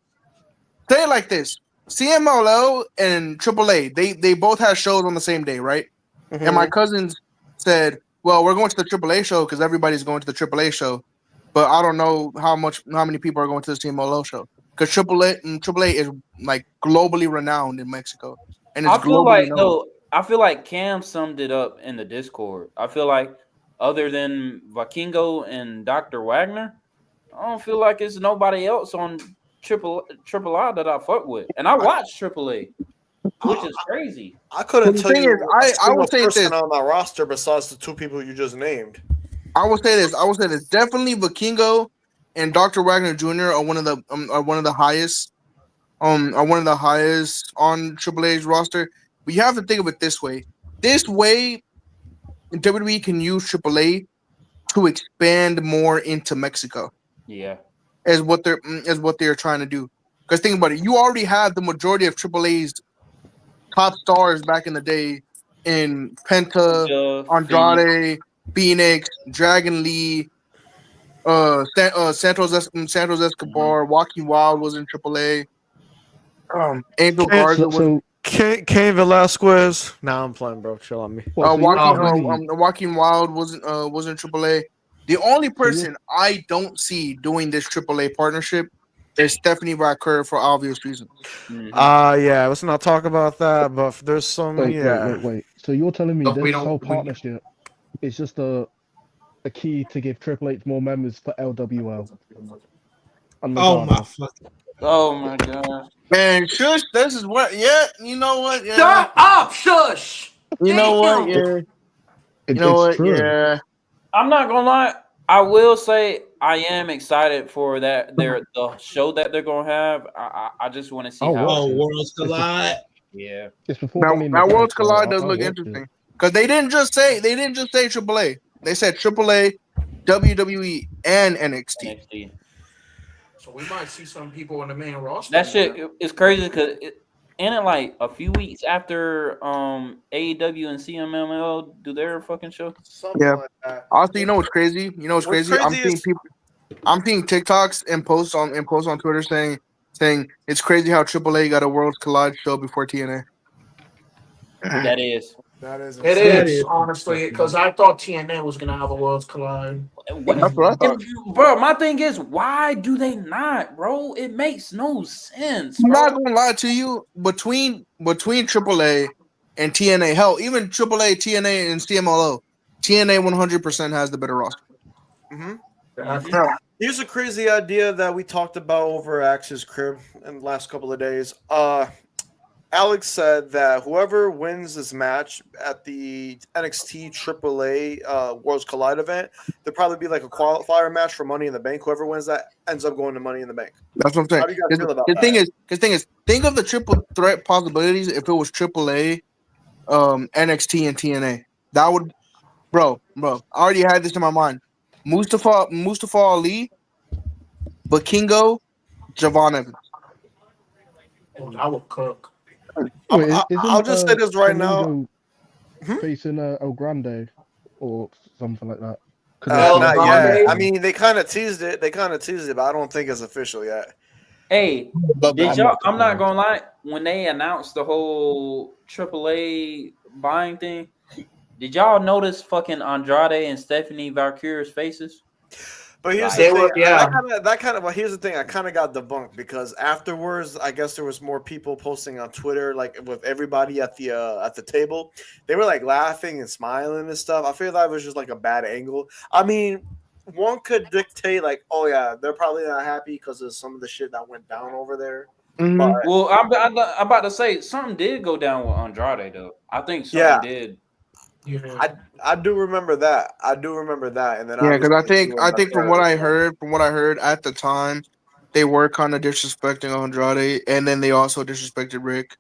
say it like this: CMLL and AAA, they both had shows on the same day, right? And my cousins said, well, we're going to the AAA show because everybody's going to the AAA show, but I don't know how many people are going to the CMLL show because AAA is like globally renowned in Mexico, and it's I feel globally like known. though, I feel like Cam summed it up in the Discord. I feel like other than Vikingo and Dr. Wagner, I don't feel like it's nobody else on Triple I that I fuck with. And I watch Triple A, which is crazy. I couldn't The tell thing you is, I a will say person this. on that roster besides the two people you just named. I will say this. Definitely Vikingo and Dr. Wagner Jr. are one of the highest on AAA's roster. But you have to think of it this way. This way, WWE can use AAA to expand more into Mexico. Yeah. As what they're trying to do. Because think about it, you already have the majority of AAA's top stars back in the day in Penta, Andrade, Phoenix, Dragon Lee, Santos Escobar, Joaquin Wild was in AAA. Angel Garza was. Cain Velasquez. Nah, I'm playing, bro. Chill on me. Joaquin Wild was in AAA. The only person I don't see doing this AAA partnership is Stephanie Vaquer for obvious reasons. Yeah, let's not talk about that. But there's some. Wait. So you're telling me this whole partnership It's just a key to give Triple H more members for LWL and Oh my Legado. fucking. Oh my god. Man, shush. This is what. Yeah, you know what? Yeah, Shut up, shush. you know what? Damn. Yeah, you know It's what? true. Yeah. I'm not gonna lie. I will say I am excited for the show that they're gonna have. I just want to see I'll how. watch Oh, it. Worlds Collide. Yeah. It's before Now, Money in the now Bank, Worlds so Collide does I'll look watch interesting it. because they didn't just say AAA. They said AAA, WWE, and NXT. NXT. So we might see some people on the main roster. That shit is crazy because in it like a few weeks after AEW and CMLL do their fucking show. Something Yeah. like that. Also, you know what's crazy? You know what's What's crazy? I'm crazy seeing is people. I'm seeing TikToks and posts on Twitter saying it's crazy how AAA got a Worlds Collide show before TNA. That is. that is It insane. That is is honestly because I thought TNA was gonna have a Worlds Collide. That's what I thought. Bro, my thing is, why do they not, bro? It makes no sense, I'm bro. not gonna lie to you. Between AAA and TNA, hell, even AAA, TNA, and CMLO, TNA 100% has the better roster. Mm-hmm. Here's a crazy idea that we talked about over Axe's crib in the last couple of days. Alex said that whoever wins this match at the NXT AAA Worlds Collide event, there'll probably be like a qualifier match for Money in the Bank. Whoever wins that ends up going to Money in the Bank. That's what I'm saying. How do you guys feel about The that? thing is, think of the triple threat possibilities if it was AAA, NXT, and TNA. That would, bro. I already had this in my mind. Mustafa Ali, Bakingo, Javon Evans. I would cook. Wait, I'll just say this right now. Domingo Hmm? facing El Grande or something like that. Not Grande? yet. I mean, they kind of teased it. But I don't think it's official yet. Hey, But did I'm y'all? not I'm not surprised. gonna lie. When they announced the whole AAA buying thing, did y'all notice fucking Andrade and Stephanie Valkyria's faces? But here's They the thing. were- yeah. Well, here's the thing. I kind of got debunked because afterwards, I guess there was more people posting on Twitter, like with everybody at the table. They were like laughing and smiling and stuff. I feel like it was just like a bad angle. I mean, one could dictate like, oh yeah, they're probably not happy because of some of the shit that went down over there. Mhm. But Well, I'm about to say something did go down with Andrade though. I think something Yeah. did. Yeah. I do remember that. And then Yeah, because obviously I think from what I heard at the time, they were kind of disrespecting Andrade, and then they also disrespected Rick.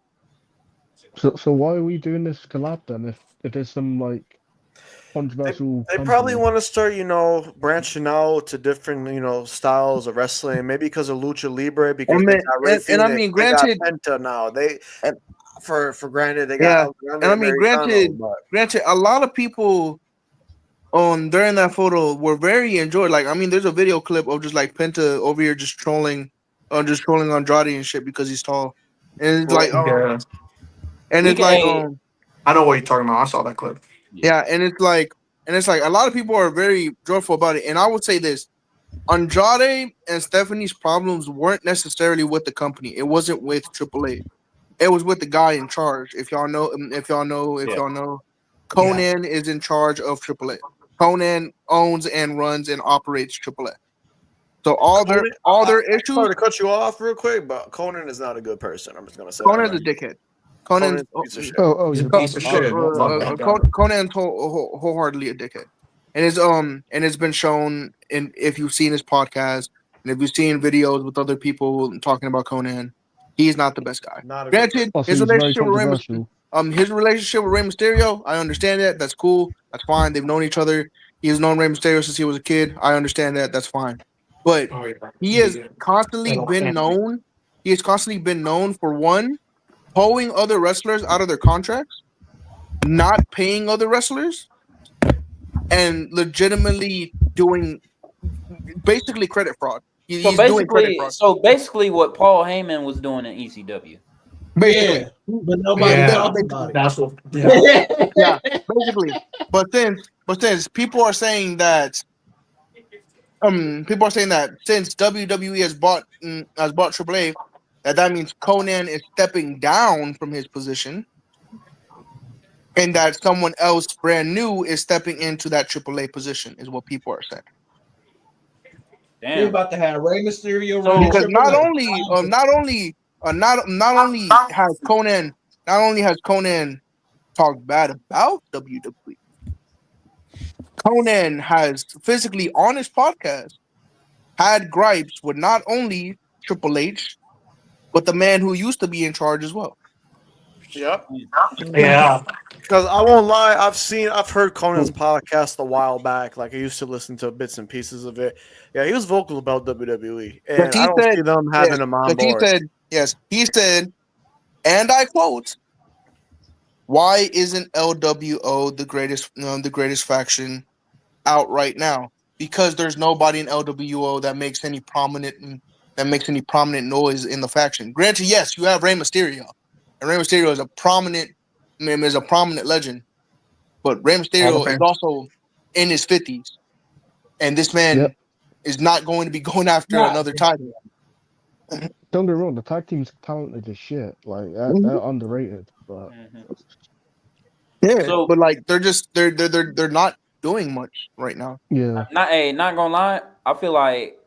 So why are we doing this collab then? If there's some like controversial, They probably company? want to start, branching out to different, styles of wrestling. Maybe because of Lucha Libre, because And they then- got Rey and I Fenix, mean, they got granted- Penta now. They, And- for granted, they Yeah, got El Grande and I mean, Americano, but granted, a lot of people on during that photo were very enjoyed. Like, I mean, there's a video clip of just like Penta over here just trolling Andrade and shit because he's tall, and it's like, Yeah. and We it's can- like, hey, I know what you're talking about. I saw that clip. yeah, and it's like a lot of people are very joyful about it. And I would say this: Andrade and Stephanie's problems weren't necessarily with the company. It wasn't with AAA. It was with the guy in charge. If y'all know, Conan is in charge of AAA. Conan owns and runs and operates AAA. So all their issues. Sorry to cut you off real quick, but Conan is not a good person. I'm just gonna say Conan's a that. dickhead. Conan's Conan's a piece of shit. Oh, He's a yeah. piece of shit. Love that guy. Conan's wholeheartedly a dickhead, and it's been shown in if you've seen his podcast and if you've seen videos with other people talking about Conan, he's not the best guy. Not a good Granted, Also, his he's very relationship with controversial. his relationship with Rey Mysterio, I understand that. That's cool. That's fine. They've known each other. He's known Rey Mysterio since he was a kid. I understand that. That's fine. But Oh, yeah. he has constantly been known. He has constantly been known for one, pulling other wrestlers out of their contracts, not paying other wrestlers, and legitimately doing basically credit fraud. He's doing credit fraud. So basically, what Paul Heyman was doing in ECW. Basically. Yeah, but nobody Yeah. talks about it. That's what. Yeah. Yeah, basically. But since people are saying that since WWE has bought AAA, that means Conan is stepping down from his position, and that someone else brand new is stepping into that AAA position is what people are saying. They Damn. about to have Rey Mysterio So- running Because Triple A. not only has Conan talked bad about WWE, Conan has physically on his podcast had gripes with not only Triple H but the man who used to be in charge as well. Yep. Yeah. Because I won't lie, I've heard Conan's podcast a while back. Like I used to listen to bits and pieces of it. Yeah, he was vocal about WWE, Because and he I don't said, see them having him on board. he said, and I quote, "Why isn't LWO the greatest faction out right now? Because there's nobody in LWO that makes any prominent noise in the faction. Granted, yes, you have Rey Mysterio, and Rey Mysterio is a prominent legend, but Rey Mysterio is also in his 50s, and this man Yep. is not going to be going after Not- another title." Don't get me wrong, the tag team's talented as shit. Like they're underrated, but Yeah, So but like they're not doing much right now. yeah. not gonna lie, I feel like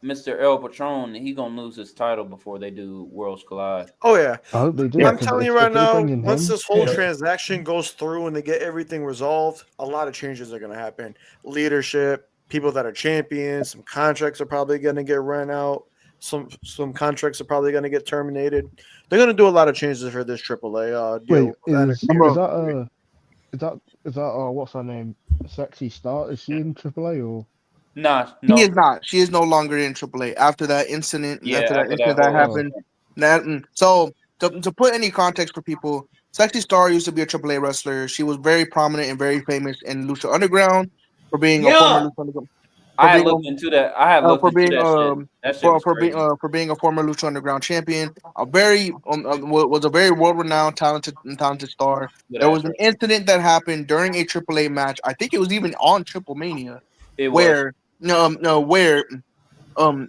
Mr. El Patron, he gonna lose his title before they do Worlds Collide. Oh yeah, I hope they do. I'm 'Cause telling you if right they now. bring in Once him, this whole transaction goes through and they get everything resolved, a lot of changes are going to happen. Leadership, people that are champions, some contracts are probably going to get run out. Some contracts are probably going to get terminated. They're going to do a lot of changes for this AAA deal. wait, with is NXT. that what's her name? Sexy Star? Is she in AAA or? Nah, He no, is not. She is no longer in AAA after that incident. yeah, After that after that incident that whole happened. So to put any context for people, Sexy Star used to be a AAA wrestler. She was very prominent and very famous in Lucha Underground for being a former Yeah. Lucha Underground. I had looked into that. I had looked For into being that shit. That shit was crazy. for being a former Lucha Underground champion, was a very world renowned talented star. Good There ass was an wrestler. incident that happened during a AAA match. I think it was even on Triple Mania, It was. where no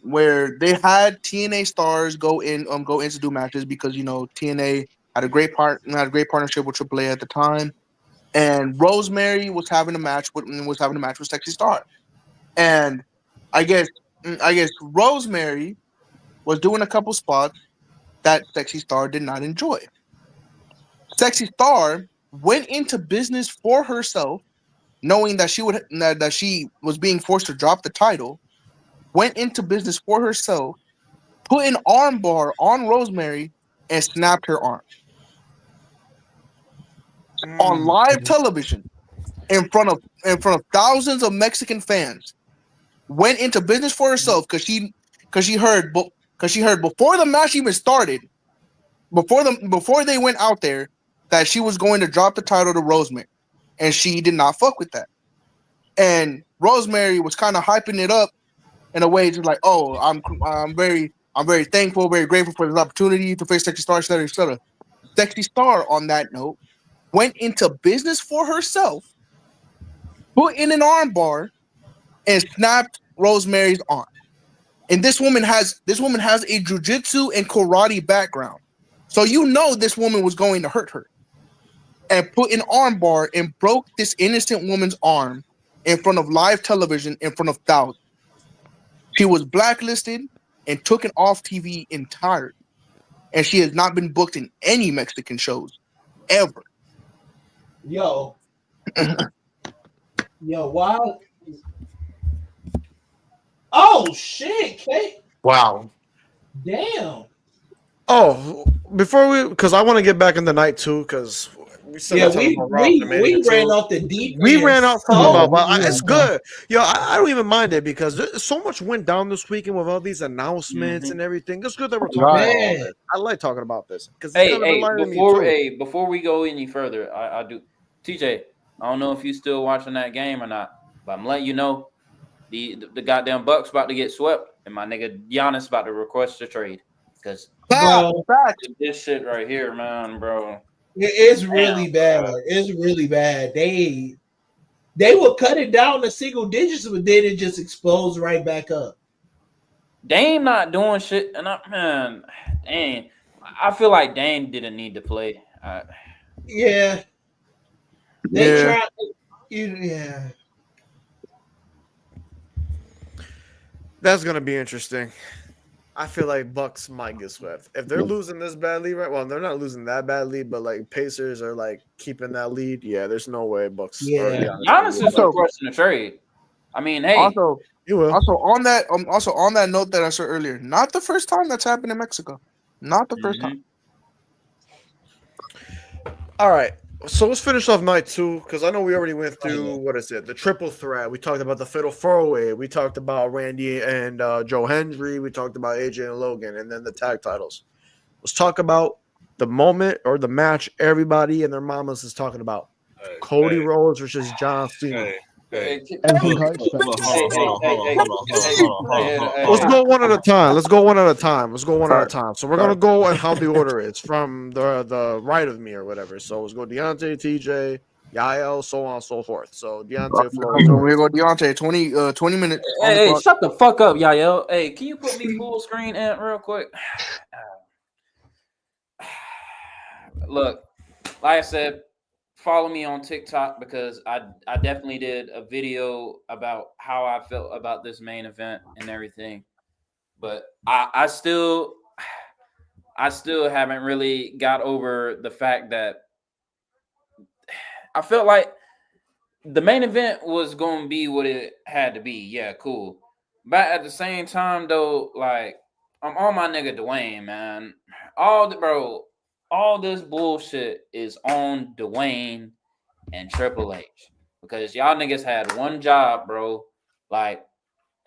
where they had TNA stars go in to do matches because TNA had a great partnership with AAA at the time, and Rosemary was having a match with Sexy Star, and I guess Rosemary was doing a couple spots that Sexy Star did not enjoy. Sexy Star went into business for herself, knowing that she was being forced to drop the title. Went into business for herself, put an arm bar on Rosemary, and snapped her arm on live television in front of thousands of Mexican fans. Went into business for herself because she heard before the match even started, before they went out there, that she was going to drop the title to Rosemary, and she did not fuck with that. And Rosemary was kind of hyping it up in a way, just like, "Oh, I'm very thankful, very grateful for this opportunity to face Sexy Star, etc., etc." Sexy Star, on that note, went into business for herself, put in an arm bar, and snapped Rosemary's arm. And this woman has a jujitsu and karate background, so this woman was going to hurt her. And put an arm bar and broke this innocent woman's arm in front of live television, in front of thousands. She was blacklisted and taken off TV entirely, and she has not been booked in any Mexican shows ever. Yo, why? Oh shit, Kate! Wow. Damn. Oh, because I want to get back in the night too, because we ran off the deep. We ran out talking about, but yeah. it's good. Yo, I don't even mind it because so much went down this weekend with all these announcements and everything. It's good that we're talking about all this. I like talking about this because before we go any further, I do. TJ, I don't know if you still watching that game or not, but I'm letting you know the goddamn Bucks about to get swept, and my nigga Giannis about to request a trade because this shit right here, man, bro. It's really bad. It's really bad. They will cut it down to single digits, but then it just explodes right back up. Dame not doing shit, and I feel like Dame didn't need to play. Yeah, They Yeah. tried. Yeah. That's gonna be interesting. I feel like Bucks might get swept if they're losing this badly, right? Well, they're not losing that badly, but like Pacers are like keeping that lead. Yeah, there's no way Bucks. Or, Yeah. Giannis is Also, requesting a trade. I mean, hey, also, you will. also on that note that I said earlier, not the first time that's happened in Mexico. Not the first time. All right. So let's finish off night 2 because I know we already went through what is it? The triple threat. We talked about the fatal 4-way. We talked about Randy and Joe Hendry. We talked about AJ and Logan, and then the tag titles. Let's talk about the moment or the match everybody and their mamas is talking about. Cody Rhodes versus John Cena. Everything I expected. Let's go one at a time. So we're gonna go and how the order is from the right of me or whatever. So let's go Deontay, TJ, Yael, so on and so forth. So Deontay, floor is So yours. we go Deontay, 20 minutes on the hey, clock. shut the fuck up, Yael. Hey, can you put me full screen in real quick? Look, like I said, follow me on TikTok because I definitely did a video about how I felt about this main event and everything. But I still haven't really got over the fact that I felt like the main event was going to be what it had to be. Yeah, cool. But at the same time, though, like I'm on my nigga Dwayne, man. All this bullshit is on Dwayne and Triple H because y'all niggas had one job, bro. Like,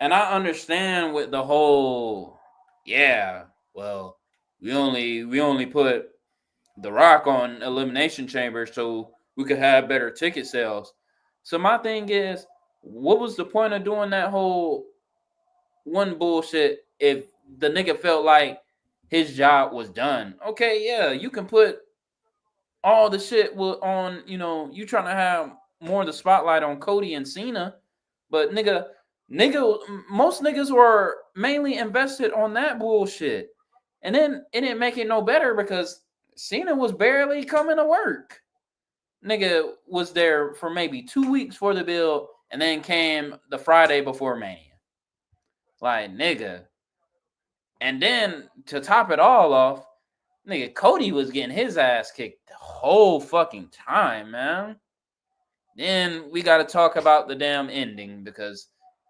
and I understand with the whole, yeah. Well, we only put The Rock on Elimination Chamber so we could have better ticket sales. So my thing is, what was the point of doing that whole one bullshit if the nigga felt like his job was done? Okay, yeah, you can put all the shit on, you trying to have more of the spotlight on Cody and Cena, but nigga, most niggas were mainly invested on that bullshit. And then it didn't make it no better because Cena was barely coming to work. Nigga was there for maybe 2 weeks for the build and then came the Friday before Mania. Like, nigga. And then to top it all off, nigga, Cody was getting his ass kicked the whole fucking time, man. Then we got to talk about the damn ending because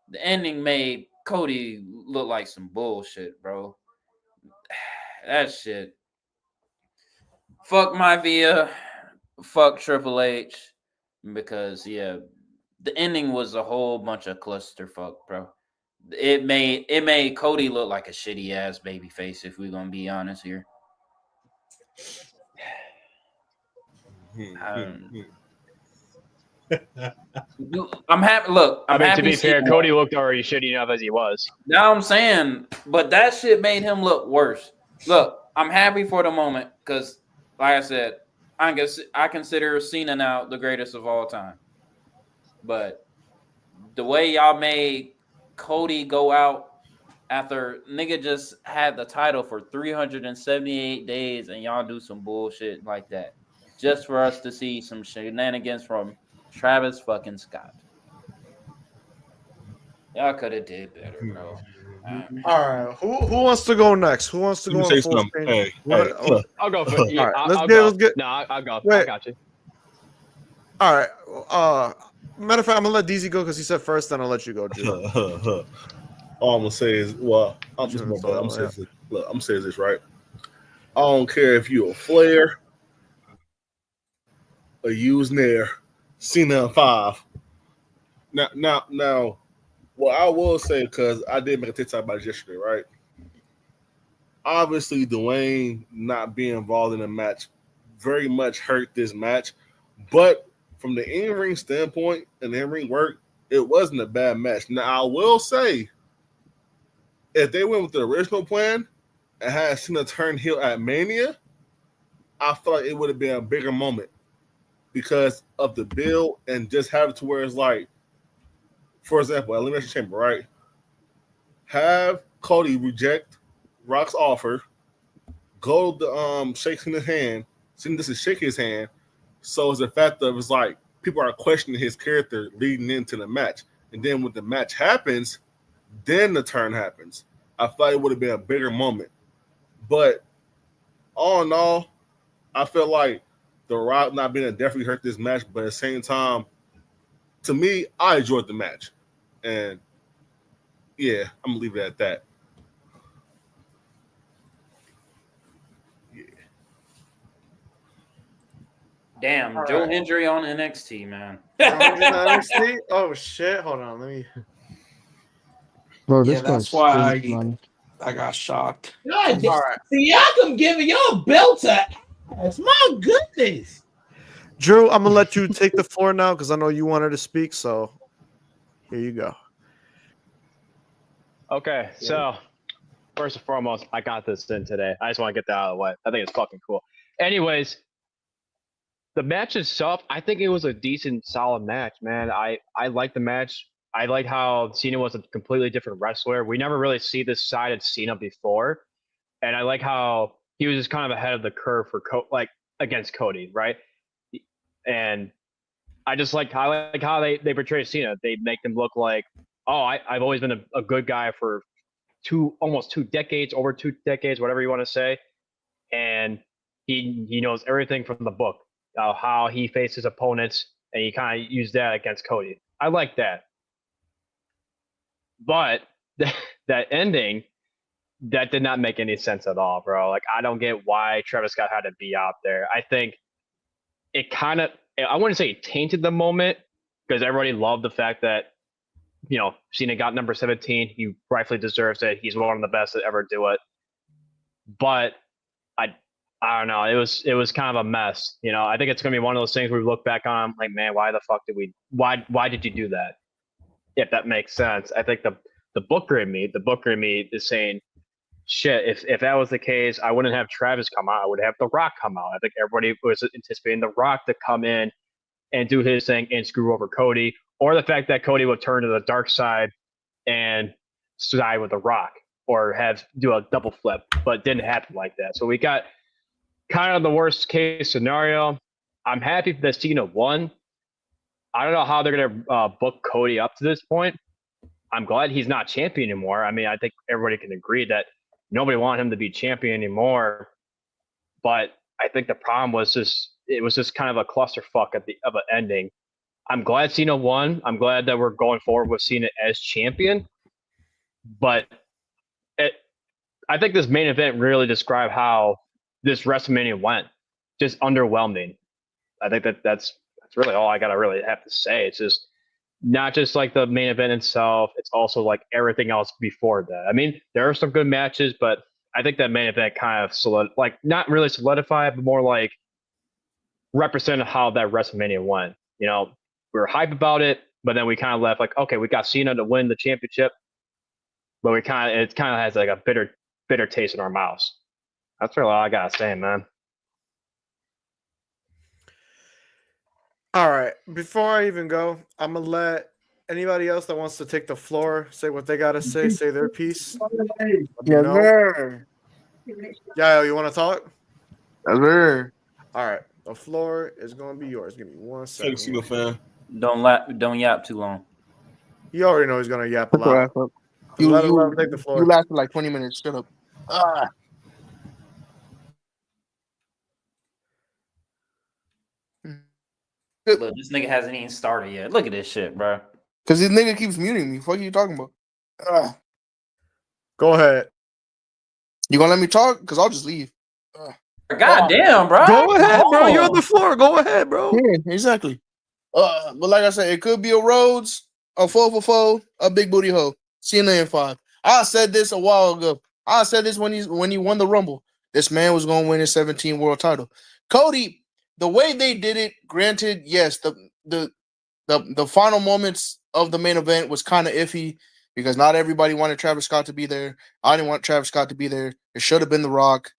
the ending made Cody look like some bullshit, bro. That shit. Fuck my Via. Fuck Triple H. Because, yeah, the ending was a whole bunch of clusterfuck, bro. It made Cody look like a shitty ass baby face, if we're gonna be honest here. I'm happy. Look, I'm happy. To be fair, Cody looked already shitty enough as he was. Now I'm saying, but that shit made him look worse. Look, I'm happy for the moment because, like I said, I consider Cena now the greatest of all time. But the way y'all made Cody go out after nigga just had the title for 378 days and y'all do some bullshit like that just for us to see some shenanigans from Travis fucking Scott. Y'all could have did better, bro. All right, who wants to go next? Who wants to go on full screen? I'll go for it. All right, let's get. No, I'll go. Wait. I got you. All right. Matter of fact, I'm gonna let DZ go because he said first. Then I'll let you go, Drew. All I'm gonna say is, I'm gonna say this right. I don't care if you're a Flair, a Nair, Cena 5. Now, what I will say, because I did make a TikTok about it yesterday, right? Obviously, Dwayne not being involved in the match very much hurt this match, but from the in-ring standpoint and the in-ring work, it wasn't a bad match. Now, I will say, if they went with the original plan and had Cena turn heel at Mania, I feel like it would have been a bigger moment because of the build and just have it to where it's like, for example, Elimination Chamber, right? Have Cody reject Rock's offer, go to shake his hand, Cena just to shake his hand. So it's the fact of it's like people are questioning his character leading into the match. And then when the match happens, then the turn happens. I thought it would have been a bigger moment. But all in all, I feel like The Rock not being able to definitely hurt this match, but at the same time, to me, I enjoyed the match. And yeah, I'm gonna leave it at that. Damn, All Joe right. Hendry on NXT, man. NXT? Oh shit! Hold on, let me. Bro, Yeah, this guy's that's why stink, man. I got shocked. God, All right, see, y'all come giving y'all belt to ass. My goodness. Drew, I'm gonna let you take the floor now because I know you wanted to speak. So here you go. Okay, so first and foremost, I got this in today. I just want to get that out of the way. I think it's fucking cool. Anyways, the match itself, I think it was a decent, solid match, man. I like the match. I like how Cena was a completely different wrestler. We never really see this side of Cena before, and I like how he was just kind of ahead of the curve for against Cody, right? And I like how they portray Cena. They make him look like, oh, I've always been a good guy for almost 2 decades, over 2 decades, whatever you want to say, and he knows everything from the book, how he faces opponents, and he kind of used that against Cody. I like that, but that ending, that did not make any sense at all, bro. Like, I don't get why Travis Scott had to be out there. I think it kind of, I wouldn't say it tainted the moment, because everybody loved the fact that, Cena got number 17. He rightfully deserves it. He's one of the best to ever do it. But I don't know. It was kind of a mess. I think it's gonna be one of those things where we look back on like, man, why the fuck why did you do that? If that makes sense. I think the booker in me is saying, shit, if that was the case, I wouldn't have Travis come out. I would have The Rock come out. I think everybody was anticipating The Rock to come in and do his thing and screw over Cody, or the fact that Cody would turn to the dark side and side with The Rock, or do a double flip, but it didn't happen like that. So we got kind of the worst case scenario. I'm happy that Cena won. I don't know how they're gonna book Cody up to this point. I'm glad he's not champion anymore. I mean, I think everybody can agree that nobody wanted him to be champion anymore. But I think the problem was it was just kind of a clusterfuck of an ending. I'm glad Cena won. I'm glad that we're going forward with Cena as champion. But I think this main event really described how this WrestleMania went. Just underwhelming. I think that's really all I gotta really have to say. It's just not just like the main event itself. It's also like everything else before that. I mean, there are some good matches, but I think that main event kind of not really solidified, but more like represented how that WrestleMania went. We were hype about it, but then we kind of left like, okay, we got Cena to win the championship, but it kind of has like a bitter taste in our mouths. That's really all I gotta say, man. All right. Before I even go, I'm gonna let anybody else that wants to take the floor say what they gotta say their piece. Yes, sir. Yeah, you want to talk? Yes, sir. All right. The floor is gonna be yours. Give me 1 second. Thanks, Cena fan. Don't yap too long. You already know he's gonna yap a Shut your lot. ass up. Let him take the floor. You lasted like 20 minutes. Shut up. Look, this nigga hasn't even started yet. Look at this shit, bro. Because this nigga keeps muting me. What are you talking about? Go ahead. You gonna let me talk? Because I'll just leave. God damn, bro. Go ahead, bro. You're on the floor. Go ahead, bro. Yeah, exactly. But like I said, it could be a Rhodes, a 4-for-4, a big booty hoe. Cena in 5. I said this a while ago. I said this when he won the Rumble. This man was gonna win his 17 world title. Cody, the way they did it, granted, yes, the final moments of the main event was kind of iffy because not everybody wanted Travis Scott to be there. I didn't want Travis Scott to be there. It should have been The Rock.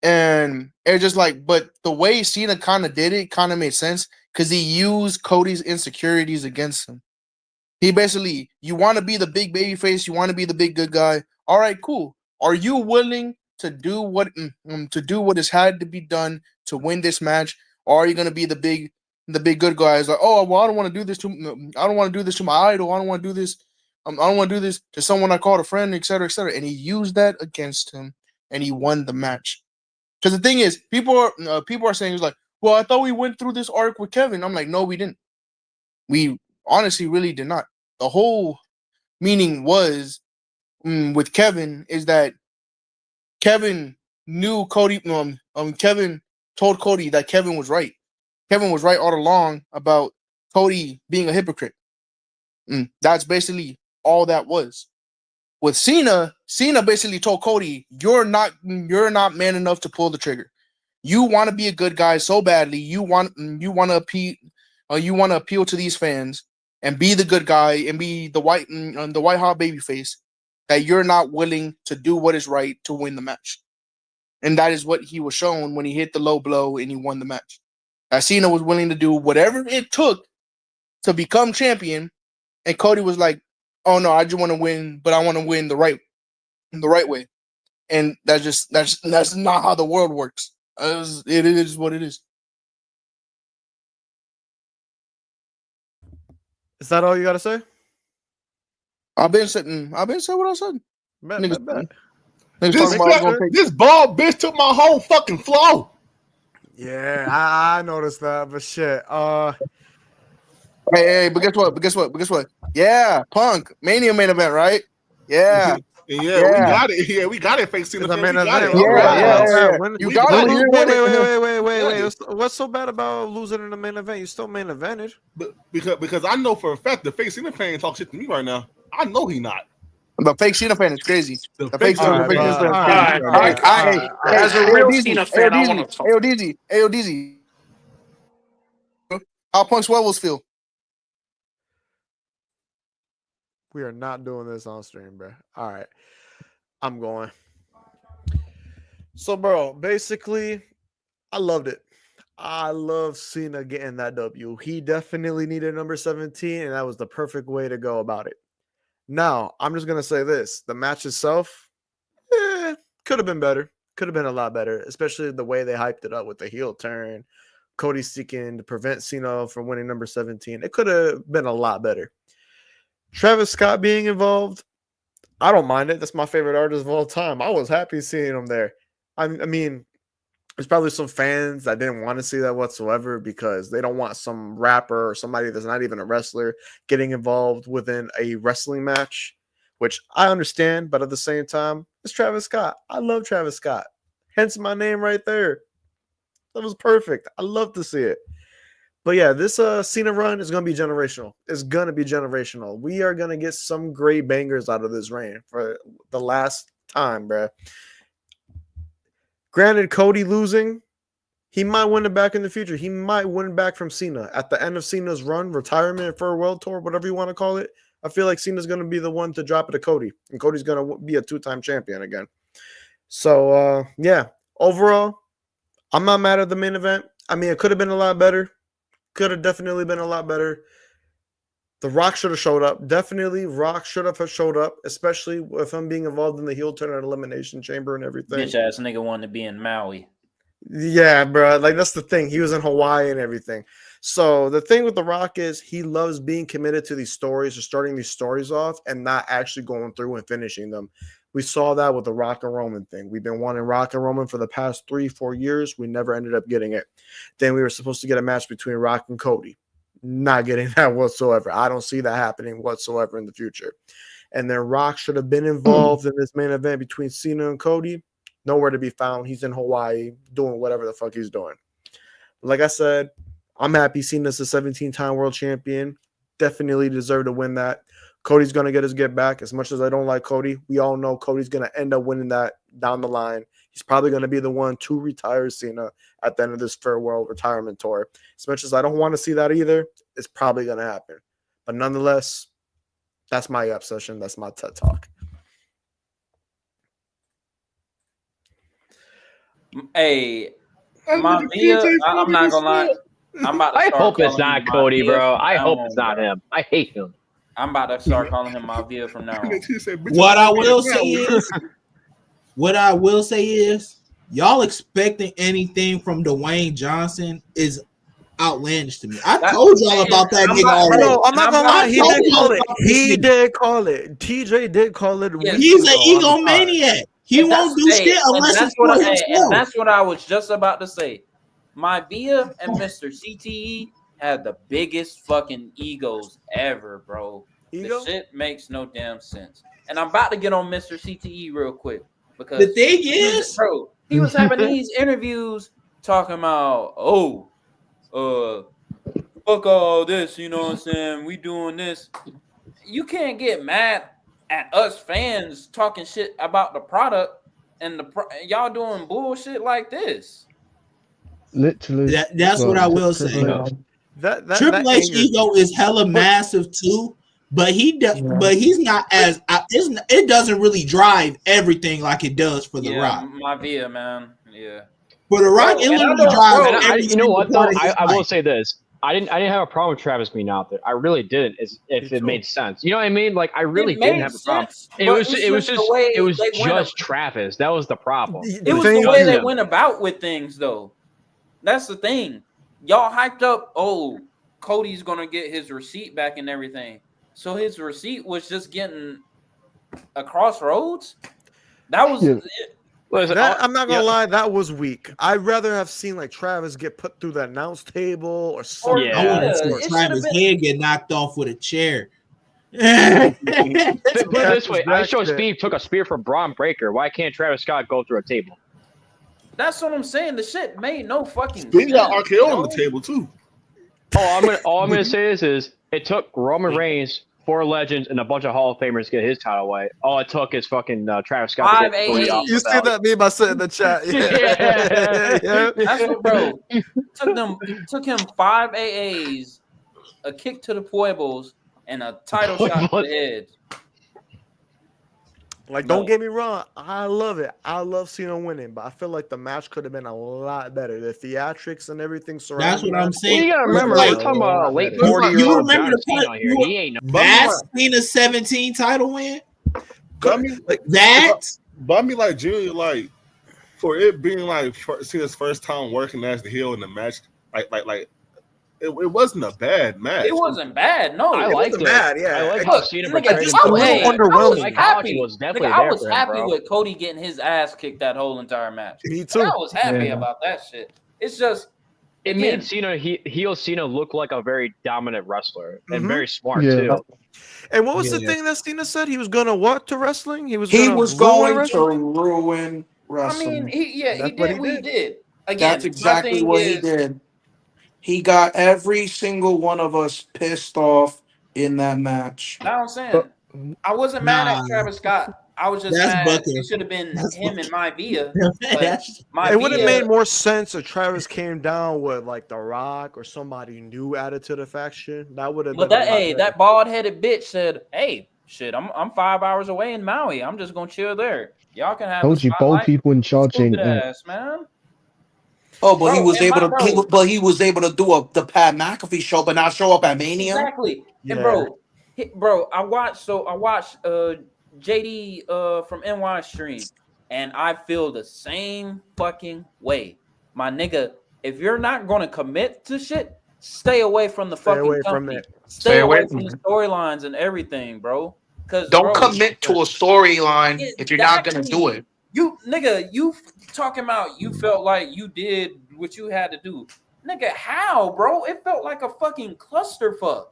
And it's just like, but the way Cena kind of did it kind of made sense because he used Cody's insecurities against him. He basically, you want to be the big baby face, you want to be the big good guy. All right, cool. Are you willing to do what has had to be done to win this match? Or are you going to be the big the big good guy is like, oh well, I don't want to do this to my idol. I don't want to do this. I don't want to do this to someone I called a friend, etc., etc. And he used that against him, and he won the match. Because the thing is, people are saying, he's like, well, I thought we went through this arc with Kevin. I'm like, no, we didn't. We honestly really did not. The whole meaning was with Kevin is that Kevin knew Cody. Kevin told Cody that Kevin was right. Kevin was right all along about Cody being a hypocrite. That's basically all that was. With Cena basically told Cody, "You're not man enough to pull the trigger. You want to be a good guy so badly. You want to appeal to these fans and be the good guy and be the white hot baby face that you're not willing to do what is right to win the match." And that is what he was shown when he hit the low blow and he won the match. Cena was willing to do whatever it took to become champion, and Cody was like, "Oh no, I just want to win, but I want to win the right way." And that's not how the world works. It is what it is. Is that all you gotta say? I've been saying what I said. Bet. This bald bitch took my whole fucking flow. Yeah, I noticed that, but shit. Hey, but guess what? Yeah, Punk Mania main event, right? Yeah. We got it. Yeah, we got it. Facing the main event. Yeah. You got it. Wait. What's so bad about losing in the main event? You still main evented. Because I know for a fact the face Cena fan talk shit to me right now. I know he not. The fake Cena fan is crazy. The fake Cena fan is crazy. As a real Cena fan, I want to talk. AODZ. How Punk's levels feel? We are not doing this on stream, bro. All right. I'm going. So, bro, basically, I loved it. I love Cena getting that W. He definitely needed number 17, and that was the perfect way to go about it. Now, I'm just going to say this. The match itself, could have been better. Could have been a lot better, especially the way they hyped it up with the heel turn. Cody seeking to prevent Cena from winning number 17. It could have been a lot better. Travis Scott being involved, I don't mind it. That's my favorite artist of all time. I was happy seeing him there. I mean, there's probably some fans that didn't want to see that whatsoever because they don't want some rapper or somebody that's not even a wrestler getting involved within a wrestling match, which I understand, but at the same time, it's Travis Scott. I love Travis Scott. Hence my name right there. That was perfect. I love to see it. But yeah, this Cena run is going to be generational. It's going to be generational. We are going to get some great bangers out of this reign for the last time, bruh. Granted, Cody losing, he might win it back in the future. He might win it back from Cena. At the end of Cena's run, retirement for a world tour, whatever you want to call it, I feel like Cena's going to be the one to drop it to Cody. And Cody's going to be a two-time champion again. So, yeah. Overall, I'm not mad at the main event. I mean, it could have been a lot better. Could have definitely been a lot better. The Rock should have showed up. Definitely, Rock should have showed up, especially with him being involved in the heel turn at Elimination Chamber and everything. Bitch ass nigga wanted to be in Maui. Yeah, bro. Like, that's the thing. He was in Hawaii and everything. So the thing with The Rock is he loves being committed to these stories or starting these stories off and not actually going through and finishing them. We saw that with the Rock and Roman thing. We've been wanting Rock and Roman for the past 3-4 years. We never ended up getting it. Then we were supposed to get a match between Rock and Cody. Not getting that whatsoever. I don't see that happening whatsoever in the future. And then Rock should have been involved in this main event between Cena and Cody. Nowhere to be found. He's in Hawaii doing whatever the fuck he's doing. Like I said, I'm happy Cena's a 17-time world champion. Definitely deserve to win that. Cody's going to get his get back. As much as I don't like Cody, we all know Cody's going to end up winning that down the line. He's probably going to be the one to retire Cena at the end of this farewell retirement tour. As much as I don't want to see that either, it's probably going to happen. But nonetheless, that's my obsession. That's my TED Talk. Hey, my Mia, I'm not going to lie. I'm about to I start hope it's calling not him Cody, Mafia bro. from I now hope on, it's not bro. him. I hate him. I'm about to start calling him Mafia from now on. What I will say is, y'all expecting anything from Dwayne Johnson is outlandish to me. I told y'all about that nigga already. No, I'm not gonna lie. He did call it. He nigga. did call it. TJ did call it. Yeah, He's an egomaniac. He And won't do shit unless it's for and himself. that's what I was just about to say. My Via and Mr. CTE had the biggest fucking egos ever, bro. Ego? The shit makes no damn sense. And I'm about to get on Mr. CTE real quick because The thing is, bro, he was having these interviews talking about, fuck all this, you know what I'm saying? We doing this. You can't get mad at us fans talking shit about the product and y'all doing bullshit like this. Literally. that's what I will say. Triple H ego is hella massive too, but but he's not as it doesn't really drive everything like it does for The Rock. My Via, man. Yeah. For The Rock, it literally drives everything. You know what though? I will say this. I didn't have a problem with Travis being out there. I really didn't. If it made sense, you know what I mean? Like I really didn't have a problem. It was just Travis. That was the problem. It was the way they went about with things, though. That's the thing. Y'all hyped up. Oh, Cody's gonna get his receipt back and everything. So his receipt was just getting a crossroads. That was. Listen, I'm not gonna lie, that was weak. I'd rather have seen like Travis get put through the announce table or something. I want to see Travis' head get knocked off with a chair. Put it this way, I show Speed took a spear from Braun Breaker. Why can't Travis Scott go through a table? That's what I'm saying. The shit made no fucking sense. Speed got RKO on the table too. All I'm gonna say is it took Roman Reigns, 4 legends, and a bunch of Hall of Famers to get his title away. All it took is fucking Travis Scott. To get you see that meme I said in the chat? Yeah. That's what, bro. Took him 5 AAs, a kick to the Pueblos, and a title shot to the head. Like, don't get me wrong, I love it. I love Cena winning, but I feel like the match could have been a lot better. The theatrics and everything surrounding. That's what I'm saying. Well, you gotta remember, we're talking about a late 40-year-old. You remember the Cena here. He ain't no. That's Cena's 17 title win. But I mean, like Junior, like for it being like Cena's first time working as the heel in the match, like. It wasn't a bad match. It wasn't bad. No, I liked it. Bad, yeah. I like how Cena portrayed it. I was happy with Cody getting his ass kicked that whole entire match. Me too. I was happy about that shit. It's just it made Cena heel Cena look like a very dominant wrestler and very smart too. And what was the thing that Cena said? He was gonna what to wrestling? He was going to ruin wrestling. I mean, he did what he did. Again, that's exactly what he did. He got every single one of us pissed off in that match. That's what I'm saying. I wasn't mad at Travis Scott. I was just mad. It should have been him and my Via. It would have made more sense if Travis came down with like The Rock or somebody new added to the faction. That would have. But that bald headed bitch said, "Hey, shit, I'm 5 hours away in Maui. I'm just gonna chill there. Y'all can have." Told you, bold people in charging. Ass, man. Oh, but he was able to. He was able to do the Pat McAfee show, but not show up at Mania. Exactly. Yeah. And bro, I watched JD from NY stream, and I feel the same fucking way, my nigga. If you're not gonna commit to shit, stay away from the fucking company. Stay away from the storylines and everything, bro. Because don't commit to a storyline if you're not gonna do it. You talking about you felt like you did what you had to do. Nigga, how, bro? It felt like a fucking clusterfuck.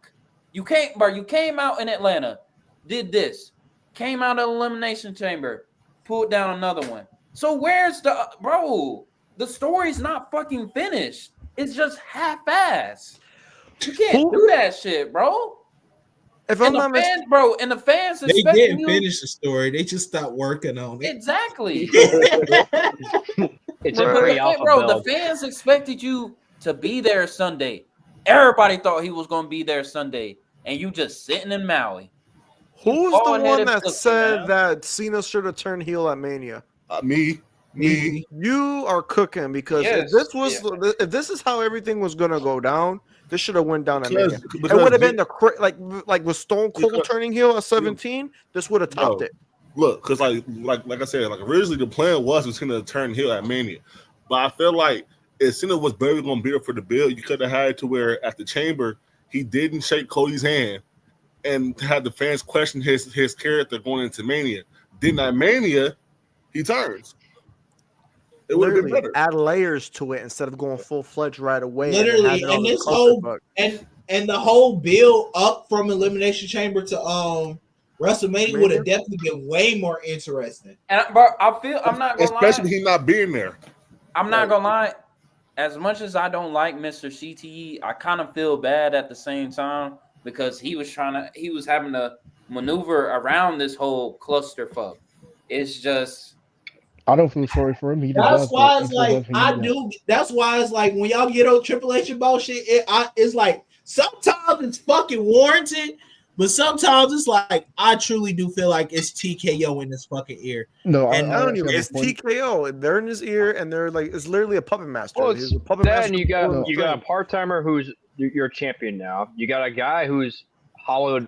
You came out in Atlanta, did this, came out of the Elimination Chamber, pulled down another one. So where's the story's not fucking finished. It's just half-ass. You can't do that shit, bro. If I'm not fans, bro, and the fans they didn't finish the story. They just stopped working on it. Exactly. It's a very alpha bro. build. The fans expected you to be there Sunday. Everybody thought he was going to be there Sunday, and you just sitting in Maui. Who was the one that said that Cena should have turned heel at Mania? Me. You are cooking because if this is how everything was going to go down, this should have went down at Mania. It would have been like with Stone Cold turning heel at 17. This would have topped it. Look, because like I said, like originally the plan was going to turn heel at Mania, but I feel like if Cena was barely going to be there for the build, you could have had it to where at the Chamber he didn't shake Cody's hand and had the fans question his character going into Mania. Then at Mania, he turns. It would have been better. Add layers to it instead of going full fledged right away. Literally, and this whole and the whole build up from Elimination Chamber to WrestleMania would have definitely been way more interesting. And but I'm not gonna especially lie. he not being there. I'm not gonna lie. As much as I don't like Mr. CTE, I kind of feel bad at the same time because he was having to maneuver around this whole clusterfuck. It's just. I don't feel sorry for him. That's why it's like That's why it's like when y'all get on Triple H and bullshit, it's like sometimes it's fucking warranted, but sometimes it's like I truly do feel like it's TKO in this fucking ear. No, and I don't even. It's TKO. They're in his ear, and they're like it's literally a puppet master. Well, He's a puppet master. You got a part timer who's your champion now. You got a guy who's Hollywood,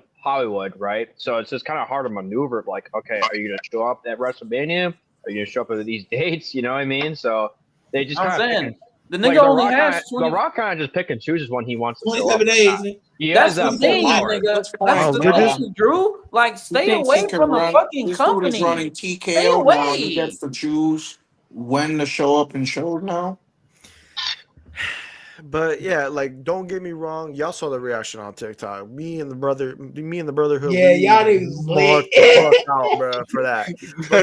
right? So it's just kind of hard to maneuver. Like, okay, are you gonna show up at WrestleMania? Are you gonna show up at these dates? You know what I mean? So they just kind of the nigga only has 20. The Rock kind of just pick and chooses when he wants to. 27 days. That's the thing, nigga. That's the thing, Drew. Like, stay away from the fucking company. This dude is running TKO now. He gets to choose when to show up in shows now. But yeah, like don't get me wrong. Y'all saw the reaction on TikTok. Me and the brotherhood. Yeah, y'all niggas lit out, bro, for that. Yeah,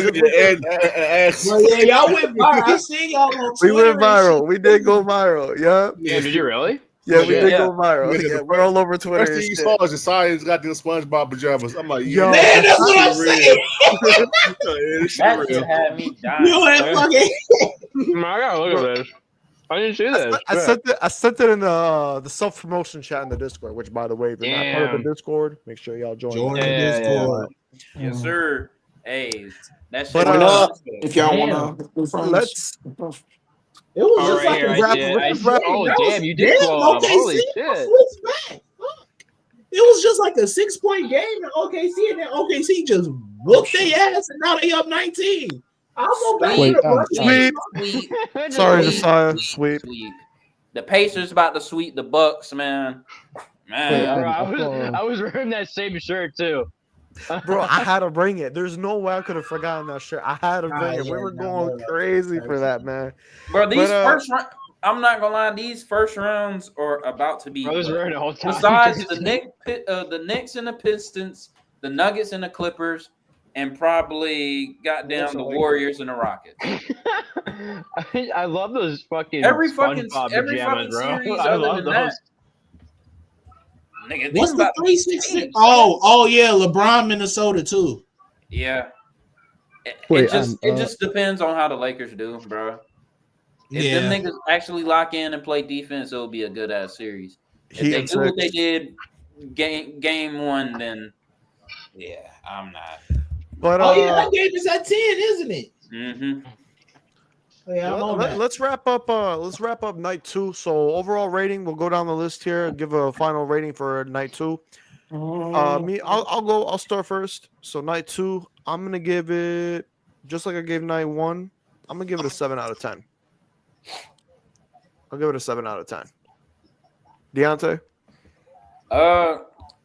y'all went viral. I seen y'all on Twitter. We went viral. We did go viral. Yeah. Did you really? Yeah, we did go viral. Yeah, we're all over Twitter. First thing you saw is the science got them SpongeBob pajamas. I'm like, yo, man, that's what I'm saying. That just had me dying. You ain't fucking. I gotta look at this. I didn't see this. I sent it in the self promotion chat in the Discord. Which, by the way, if you're not part of the Discord, make sure y'all join the Discord. Yes, sir. Hey, that's if y'all wanna, let's. It was just like a rap. Oh damn, you did blow up! Holy shit! It was just like a 6-point game in OKC, and then OKC just whooped their ass, and now they up 19. I'll go back to the sweep. Sorry, Josiah. Sweep. The Pacers about to sweep the Bucks, man. I was wearing that same shirt too. Bro, I had to bring it. There's no way I could have forgotten that shirt. I had to bring it. We were going crazy for that, man. Bro, I'm not gonna lie, these first rounds are about to be. Besides the Knicks and the Pistons, the Nuggets and the Clippers, and probably goddamn the Warriors and the Rockets. I love those fucking every pajamas, series I love those. That. Nigga, what's the 366? Oh yeah, LeBron, Minnesota too. Yeah. It just depends on how the Lakers do, bro. If them niggas actually lock in and play defense, it'll be a good ass series. If they do what they did game one, then yeah, I'm not. But that game is at 10, isn't it? Mm-hmm. Yeah, let's wrap up. Let's wrap up night 2. So overall rating, we'll go down the list here and give a final rating for night 2. I'll start first. So night 2, I'm gonna give it just like I gave night 1. I'm gonna give it a 7 out of 10. I'll give it a 7 out of 10. Deontay?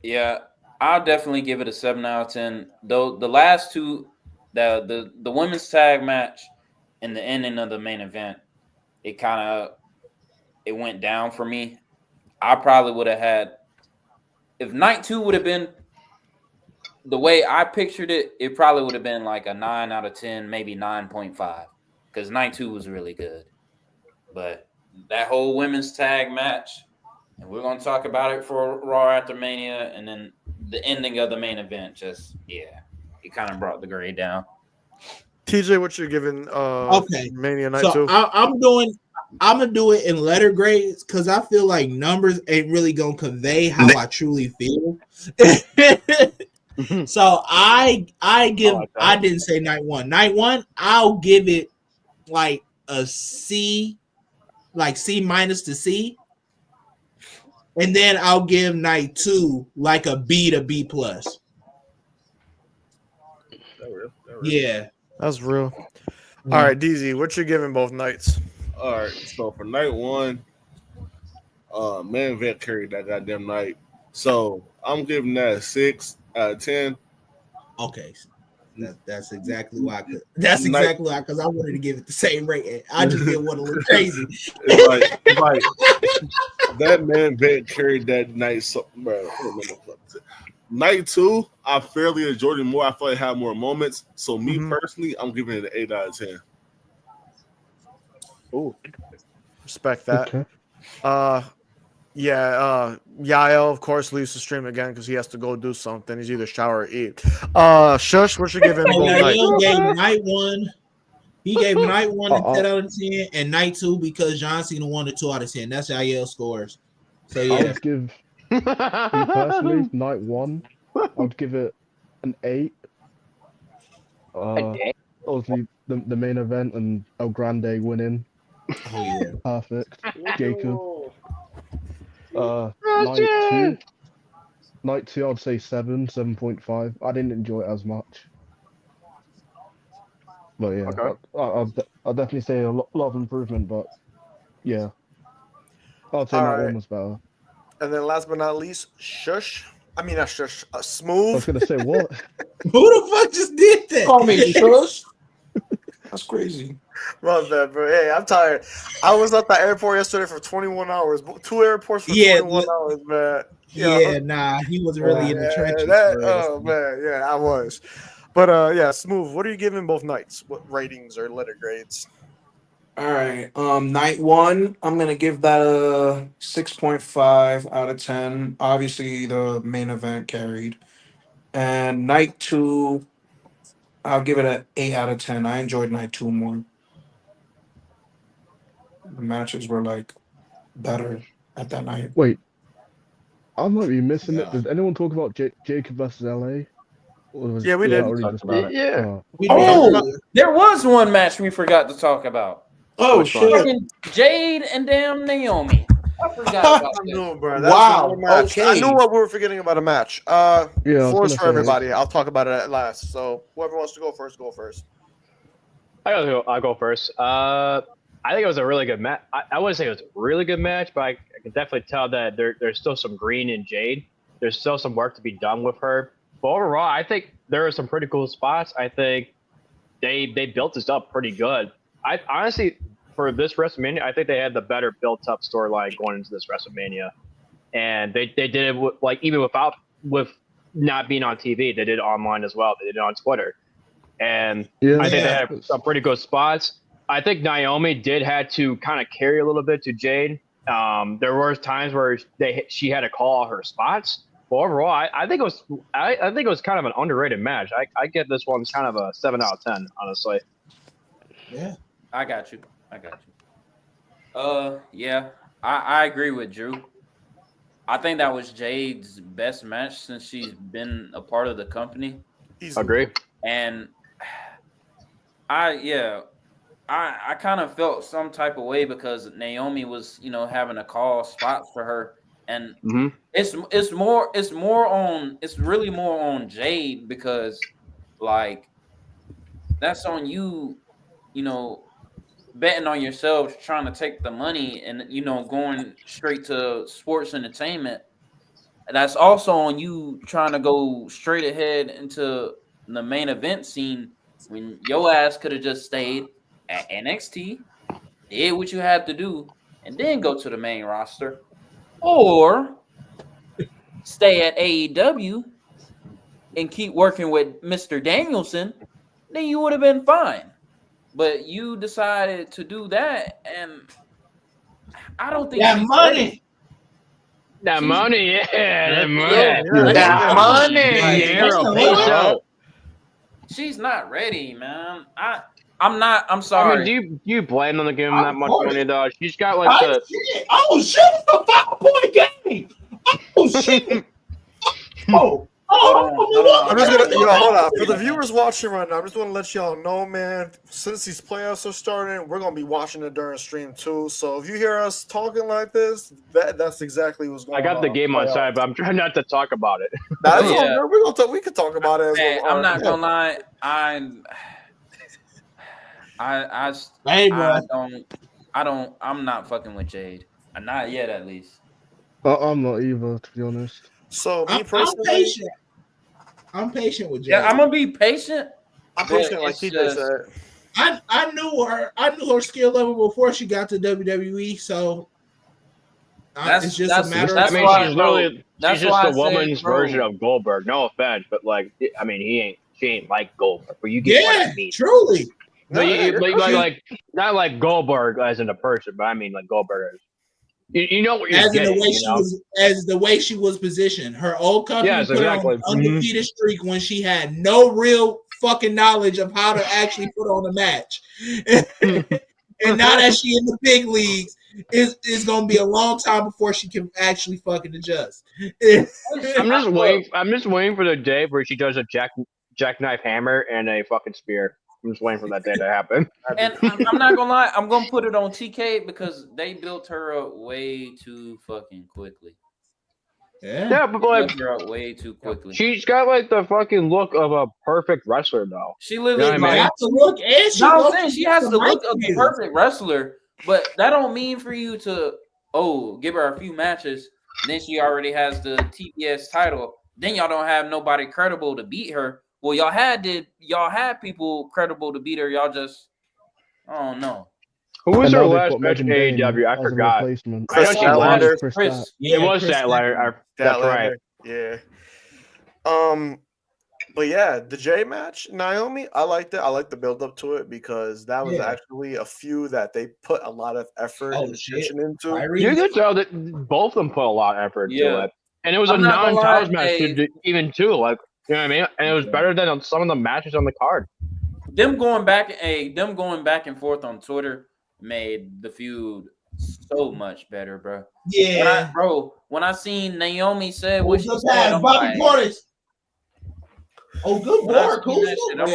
Yeah, I'll definitely give it a 7 out of 10. Though the last two, the women's tag match and the ending of the main event, it went down for me. I probably would have had, if night 2 would have been the way I pictured it, it probably would have been like a 9 out of 10, maybe 9.5, because night 2 was really good. But that whole women's tag match, and we're going to talk about it for Raw After Mania, and then the ending of the main event, it kind of brought the grade down. TJ, what you're giving Mania night 2? I'm gonna do it in letter grades because I feel like numbers ain't really gonna convey how I truly feel. So I didn't say night 1. Night 1, I'll give it like a C, like C- to C. And then I'll give night 2 like a B to B+. Yeah. That's real. All right, DZ, what you giving both nights? All right. So for night one, main event carried that goddamn night. So I'm giving that a 6 out of 10. Okay. That's exactly why I could. That's Night, exactly why, because I wanted to give it the same rating. I just didn't want to look crazy. it's like that main event carried that night. So, bro, night two, I fairly enjoyed it more. I feel like it had more moments. So me personally, I'm giving it an 8 out of 10. Ooh, respect that. Okay. Yael, of course, leaves the stream again because he has to go do something. He's either shower or eat. Shush, what you giving both nights? Yael gave night one. He gave night one a 10 out of 10, and night two because John Cena won a 2 out of 10. That's Yael scores. So yeah, I'll give me personally night one. I'd give it an 8. Obviously, the main event and El Grande winning. Oh yeah, perfect. Jacob. Night two, I'd say 7.5. I didn't enjoy it as much. But yeah, okay. I'll definitely say a lot of improvement, but yeah. I'd say night one was better. And then last but not least, Shush. I mean, not Shush, Smooth. I was going to say, what? Who the fuck just did that? Call me Shush. That's crazy. My bad, bro. Hey, I'm tired. I was at the airport yesterday for 21 hours. 2 airports for 21 hours, man. Yeah, nah, he was really in the trenches. I was. But Smooth, what are you giving both nights? What ratings or letter grades? All right. Night one, I'm gonna give that a 6.5 out of 10. Obviously, the main event carried. And night two, I'll give it an 8 out of 10. I enjoyed night two more. The matches were like better at that night. Wait, I might be missing it. Did anyone talk about Jacob versus LA? Yeah, we did. Yeah. There was one match we forgot to talk about. Oh, shit. Jade and damn Naomi. I forgot about that. Bro. Wow. Okay. I knew what we were forgetting about a match. Floor's for say everybody. I'll talk about it at last. So whoever wants to go first, go first. I'll go first. I think it was a really good match. I wouldn't say it was a really good match, but I can definitely tell that there's still some green in Jade. There's still some work to be done with her. But overall, I think there are some pretty cool spots. I think they built this up pretty good. I honestly, for this WrestleMania, I think they had the better built-up storyline going into this WrestleMania, and they did it even with not being on TV. They did it online as well. They did it on Twitter, and I think they had some pretty good spots. I think Naomi did have to kind of carry a little bit to Jade. There were times where she had to call out her spots. But overall, I think it was kind of an underrated match. I give this one kind of a 7 out of 10, honestly. Yeah. I got you. Yeah, I agree with Drew. I think that was Jade's best match since she's been a part of the company. Agree. And I kind of felt some type of way because Naomi was, having to call spots for her, and it's really more on Jade because, like, that's on you, betting on yourself, trying to take the money and, going straight to sports entertainment. That's also on you trying to go straight ahead into the main event scene when your ass could have just stayed at NXT, did what you had to do, and then go to the main roster, or stay at AEW and keep working with Mr. Danielson, then you would have been fine. But you decided to do that, and I don't think that money. That money, that money. She's not ready, man. I'm sorry. I mean, do you blame them to give him that much money, though? She's got like the. Oh shit! It's a 5-point game. Oh shit! I'm just gonna hold on. For the viewers watching right now, I'm just gonna let y'all know, man. Since these playoffs are starting, we're gonna be watching it during stream too. So if you hear us talking like this, that's exactly what's going on. I got the game on side, but I'm trying not to talk about it. We could talk about it. Hey, I'm not gonna lie. I I'm not fucking with Jade. Not yet, at least. I'm not either, to be honest. So me I'm personally, patient. I'm patient with Jade. Yeah, I'm gonna be patient. I'm patient, like TJ said. I knew her skill level before she got to WWE, so it's just a matter of. I mean, she's literally she's just the woman's bro. version of Goldberg. No offense, but like, I mean, she ain't like Goldberg, but you get what I mean. Truly. Like not like Goldberg as in a person, but I mean like Goldberg as you know what you're as getting. In the way as the way she was positioned. Her old company put her on an undefeated streak when she had no real fucking knowledge of how to actually put on a match. And now that she in the big leagues, it's gonna be a long time before she can actually fucking adjust. I'm just waiting for the day where she does a jackknife hammer and a fucking spear. I'm just waiting for that day to happen. And I'm not gonna lie, I'm gonna put it on TK because they built her up way too fucking quickly. Yeah, but like built her up way too quickly. She's got like the fucking look of a perfect wrestler, though. She literally got the look, and she has the look of the perfect wrestler, but that don't mean for you to give her a few matches. Then she already has the TBS title. Then y'all don't have nobody credible to beat her. Well, y'all had people credible to beat her. Y'all just, I don't know. Who was her last match in AEW? I forgot. Chris Statlander. It was Statlander. That's right. Yeah. But yeah, the J match, Naomi, I liked it. I liked the build up to it because that was actually a feud that they put a lot of effort and attention into. You could tell that both of them put a lot of effort into it, and it was a non-titles match even too. Like, you know what I mean? And it was better than some of the matches on the card. Them going back and forth on Twitter made the feud so much better, bro. Yeah, when I seen Naomi said what she said, I'm Bobby Portis. Oh, good work. Naomi,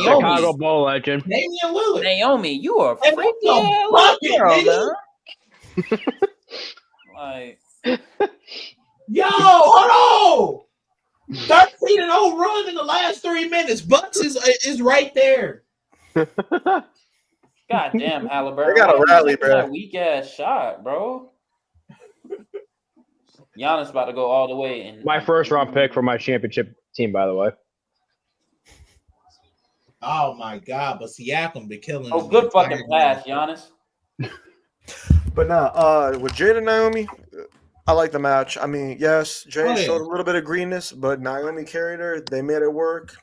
Chicago Bull legend. Naomi, you are freaky girl, man. Like, yo, hold on. 13-0 run in the last 3 minutes. Butts is right there. God damn, Halliburton. They got a rally, bro. That weak ass shot, bro. Giannis about to go all the way. And my first round pick for my championship team, by the way. Oh my god, but Siakam been killing. Oh, good fucking pass, Giannis. But nah, with Jade and Naomi, I like the match. I mean, yes, Jade showed a little bit of greenness, but Naomi carried her. They made it work.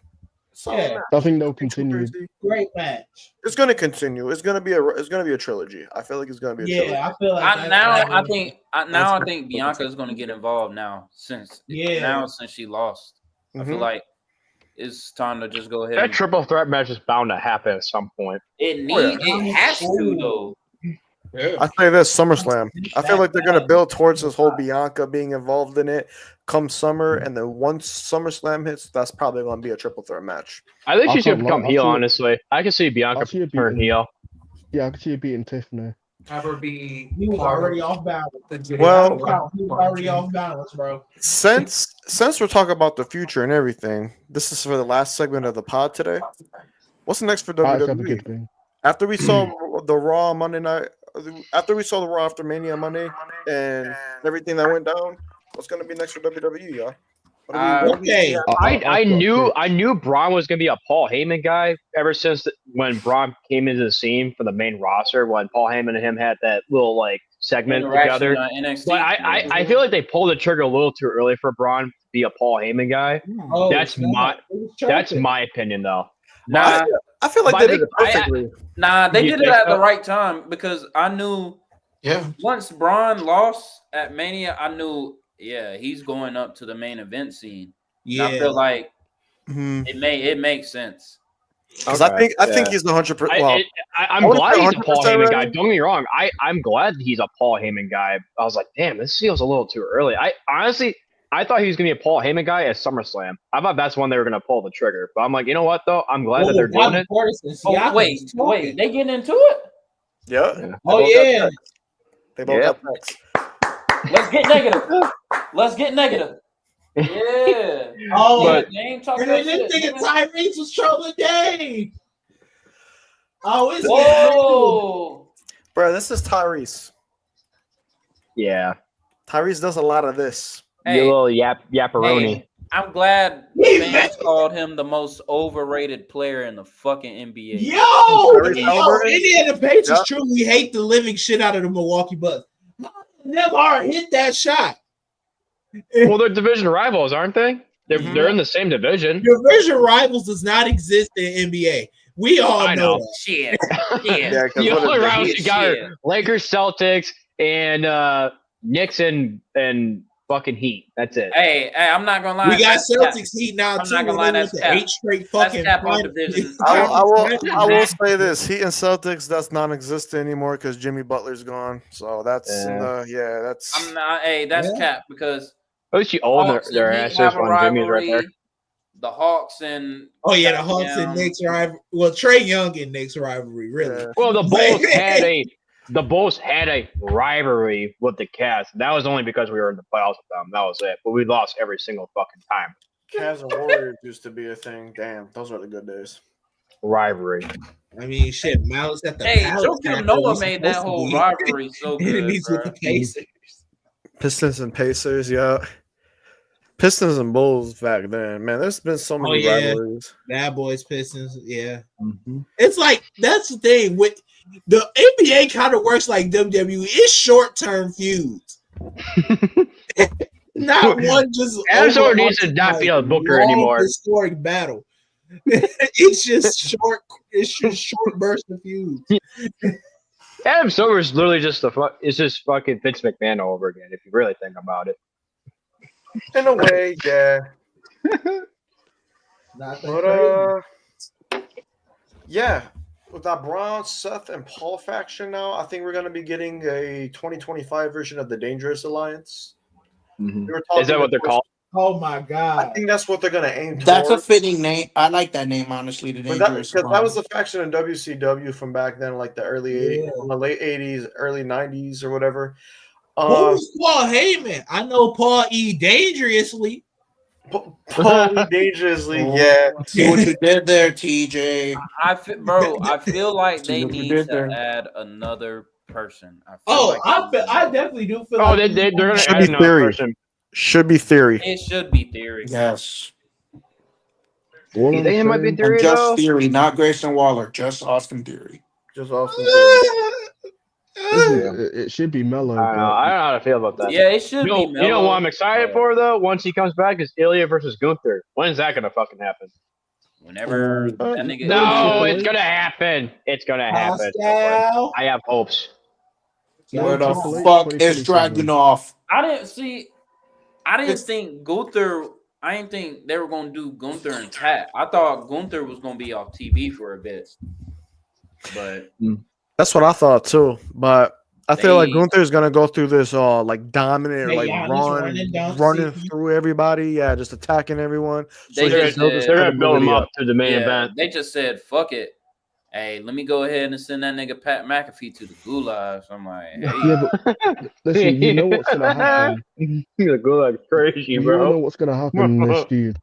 I think they'll continue. Great match. It's going to continue. It's going to be a trilogy. I feel like it's going to be a trilogy. I feel like I think Bianca is going to get involved now since she lost. I feel like it's time to just go ahead. That triple threat match is bound to happen at some point. It has to though. Yeah. I say this SummerSlam. I feel like they're going to build towards this whole Bianca being involved in it come summer, and then once SummerSlam hits, that's probably going to be a triple threat match. I think she's going to become heel. Honestly, I can see Bianca turn heel. Yeah, I can see her beating Tiffany. He was already off balance. Well, he was already off balance, bro. Since we're talking about the future and everything, this is for the last segment of the pod today. What's next for WWE? After we saw the Raw Monday night, after we saw the Raw after Mania Monday and everything that went down, what's going to be next for WWE, y'all? I knew Braun was gonna be a Paul Heyman guy ever since when Braun came into the scene for the main roster when Paul Heyman and him had that little like segment together. But I feel like they pulled the trigger a little too early for Braun to be a Paul Heyman guy. That's my opinion though. I feel like they did it perfectly. They did it at the right time because I knew. Yeah. Once Braun lost at Mania, I knew. Yeah, he's going up to the main event scene. Yeah, I feel like it makes sense. Because I think he's the 100%. Well, I'm glad he's a Paul Heyman guy. Don't get me wrong. I'm glad he's a Paul Heyman guy. I was like, damn, this feels a little too early. I thought he was gonna be a Paul Heyman guy at SummerSlam. I thought that's when they were gonna pull the trigger. But I'm like, you know what though? I'm glad that they're doing it. Wait, they getting into it? Yeah. They both got packs. Let's get negative. Yeah. Oh, they ain't talking about shit. Tyrese was trolling Dave. Oh, it's Whoa. Bro, this is Tyrese. Yeah. Tyrese does a lot of this. You Hey, little yapperoni. hey, I'm glad fans called him the most overrated player in the fucking NBA. Indiana Pacers truly hate the living shit out of the Milwaukee Bucks. Them are hit that shot. Well, they're division rivals, aren't they? They're in the same division. Division rivals does not exist in NBA. We all know that. Shit. Yeah, The only rivals Shit. you got are Lakers, Celtics, and Knicks and fucking Heat. That's it. Hey, I'm not gonna lie. We got That's Celtics Heat now I'm too. not gonna lie, that's cap. 8 straight That's fucking cap on finals. division. I will say this: Heat and Celtics that's non-existent anymore because Jimmy Butler's gone. So that's that's. I'm not. Hey, that's cap because At least you own Hawks their and Heat asses have a when Jimmy's right there. rivalry. The Hawks and Oh yeah, the Hawks and Knicks rivalry. Well, Trae Young and Knicks rivalry, really. Yeah. Well, the Bulls had a rivalry with the Cavs. That was only because we were in the playoffs with them. That was it. But we lost every single fucking time. Cavs and Warriors used to be a thing. Damn, those were the good days. Rivalry. I mean, shit, Malice at the hey, Palace Joakim Factory Noah was made that supposed to whole be rivalry so good. enemies with Bro. the Pacers. Pistons and Pacers, yeah. Pistons and Bulls back then, man. There's been so many rivalries. Bad Boys, Pistons, yeah. Mm-hmm. It's like that's the thing with the NBA. Kind of works like WWE. It's short-term feuds. Not one just. Antstroworld needs to not be a booker anymore. Historic battle. It's just short. It's just short bursts of feuds. Adam Silver is literally just it's just fucking Vince McMahon all over again. If you really think about it. In a way, yeah. Yeah. With that Braun, Seth, and Paul faction now, I think we're going to be getting a 2025 version of the Dangerous Alliance. Mm-hmm. Is that what they're called? Oh my god! I think that's what they're going to aim towards. That's a fitting name. I like that name, honestly. The Dangerous Because that was the faction in WCW from back then, like the early 80s, from the late 80s, early 90s, or whatever. Who's Paul Heyman? I know Paul E. Dangerously. Paul E. Dangerously, yeah. See what you did there, TJ. I feel like they need to add another person. I definitely do feel. Oh, they're gonna add another person. Should be Theory. It should be Theory. Yes. You think it might be Theory, just Theory, not Grayson Waller. Just Austin Theory. Just Austin Theory. It should be Mello. I don't know how to feel about that. Yeah, it should be Mello. You know what I'm excited for, though? Once he comes back, is Ilya versus Gunther. When's that going to fucking happen? Whenever that nigga... No, it's going to happen. It's going to happen. I have hopes. Where the fuck is Dragunov? I didn't think Gunther... I didn't think they were going to do Gunther and Pat. I thought Gunther was going to be off TV for a bit. But... That's what I thought too, but I feel like Gunther's gonna go through this like dominant, like running through everybody, just attacking everyone. They're gonna build him up to the main event. They just said, "Fuck it, hey, let me go ahead and send that nigga Pat McAfee to the gulag." So I'm like, hey. Yeah, but listen, you know what's gonna happen. The gulag's crazy, bro. You know what's gonna happen this year.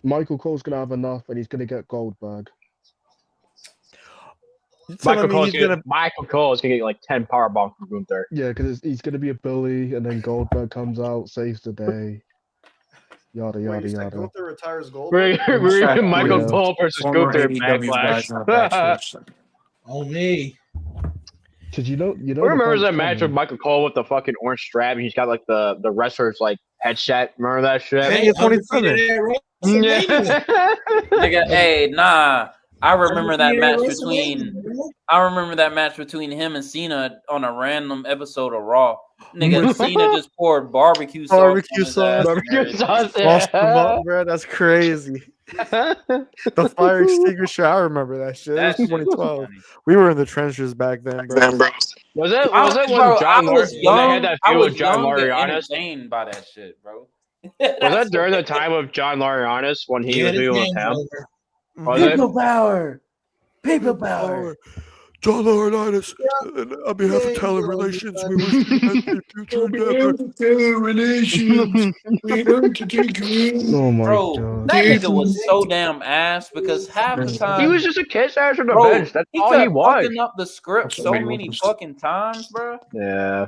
Michael Cole's gonna have enough, and he's gonna get Goldberg. Michael Cole is gonna get like 10 power bombs from Gunther. Yeah, because he's gonna be a bully, and then Goldberg comes out, saves the day. Yada yada yada. Gunther retires Goldberg. We're Michael Cole versus Gunther Backlash. Oh me. Cause you know. Who remembers that match with Michael Cole with the fucking orange strap, and he's got like the wrestler's like headset. Remember that shit? Hey, 27. Nigga, hey, nah. I remember that match between him and Cena on a random episode of Raw. Nigga, Cena just poured barbecue sauce. Bro, that's crazy. The fire extinguisher, I remember that shit. That was 2012. We were in the trenches back then, bro. Was it when John had that feud with John Laurinaitis? Entertained by that shit, bro. Was that during the time of John Laurinaitis when he was doing with him? People power. John Laurinaitis, on behalf of talent relations, we wish you the best in future endeavors. Oh my Bro, god. that nigga was so damn ass because half the He time, was just a kiss ass on the bro, bench. That's he all he kept was. fucking up the script so many fucking times, bro. Yeah.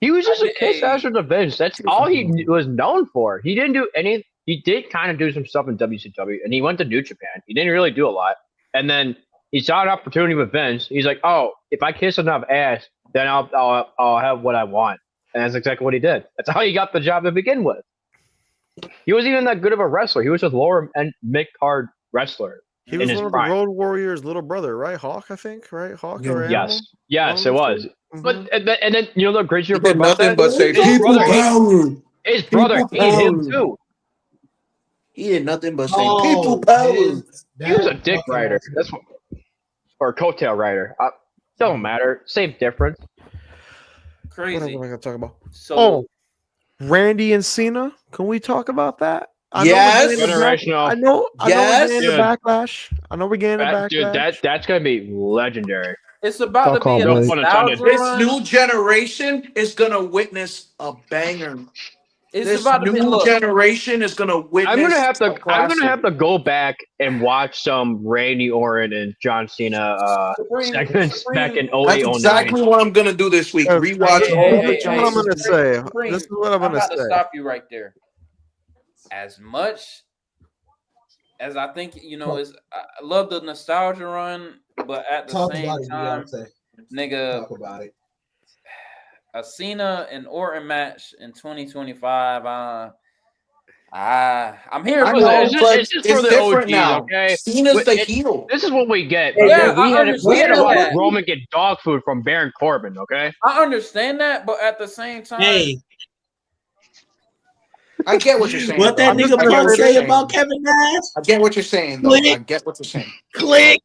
He was just a kiss ass on the bench. That's all he was known for. He didn't do any. He did kind of do some stuff in WCW, and he went to New Japan. He didn't really do a lot. And then he saw an opportunity with Vince. He's like, "Oh, if I kiss enough ass, then I'll have what I want." And that's exactly what he did. That's how he got the job to begin with. He wasn't even that good of a wrestler. He was just lower and mid card wrestler. He was one of the Road Warriors' little brother, right? Hawk, I think, right? Hawk or Animal? Yes, it was. But and then you know the crazy part did about nothing that? but say people power. His brother hated him too. He did nothing but say people power. He was a dick rider. That's what, or a coattail rider. Don't matter. Same difference. Crazy. What else am I gonna talk about? So, Randy and Cena. Can we talk about that? Yes. Generational. I know Yes. we're getting a backlash. I know we're getting a backlash. Dude, that's gonna be legendary. it's about to be a can't wait. nostalgia This run. new generation is gonna witness a banger. It's This about to be new generation is gonna witness. I'm gonna have a classic. to go back and watch some Randy Orton and John Cena segments back in 08, That's 09. exactly what I'm gonna do this week. Rewatch. This is what I'm gonna say. This is what I'm gonna about to say. stop you right there. As much as I think I love the nostalgia run, but at the same time, nigga, Talk about it. a Cena and Orton match in 2025. I'm here for that. It's just for the different OGs, now. okay? Cena's the heel. This is what we get. Yeah, Okay? We I had understand to watch that. Roman get dog food from Baron Corbin, okay? I understand that, but at the same time, Hey, I get what you're saying. what that though. nigga I get Punk what you're say saying. about Kevin Nash? I get what you're saying. Though. Click. I get what you're saying. Click.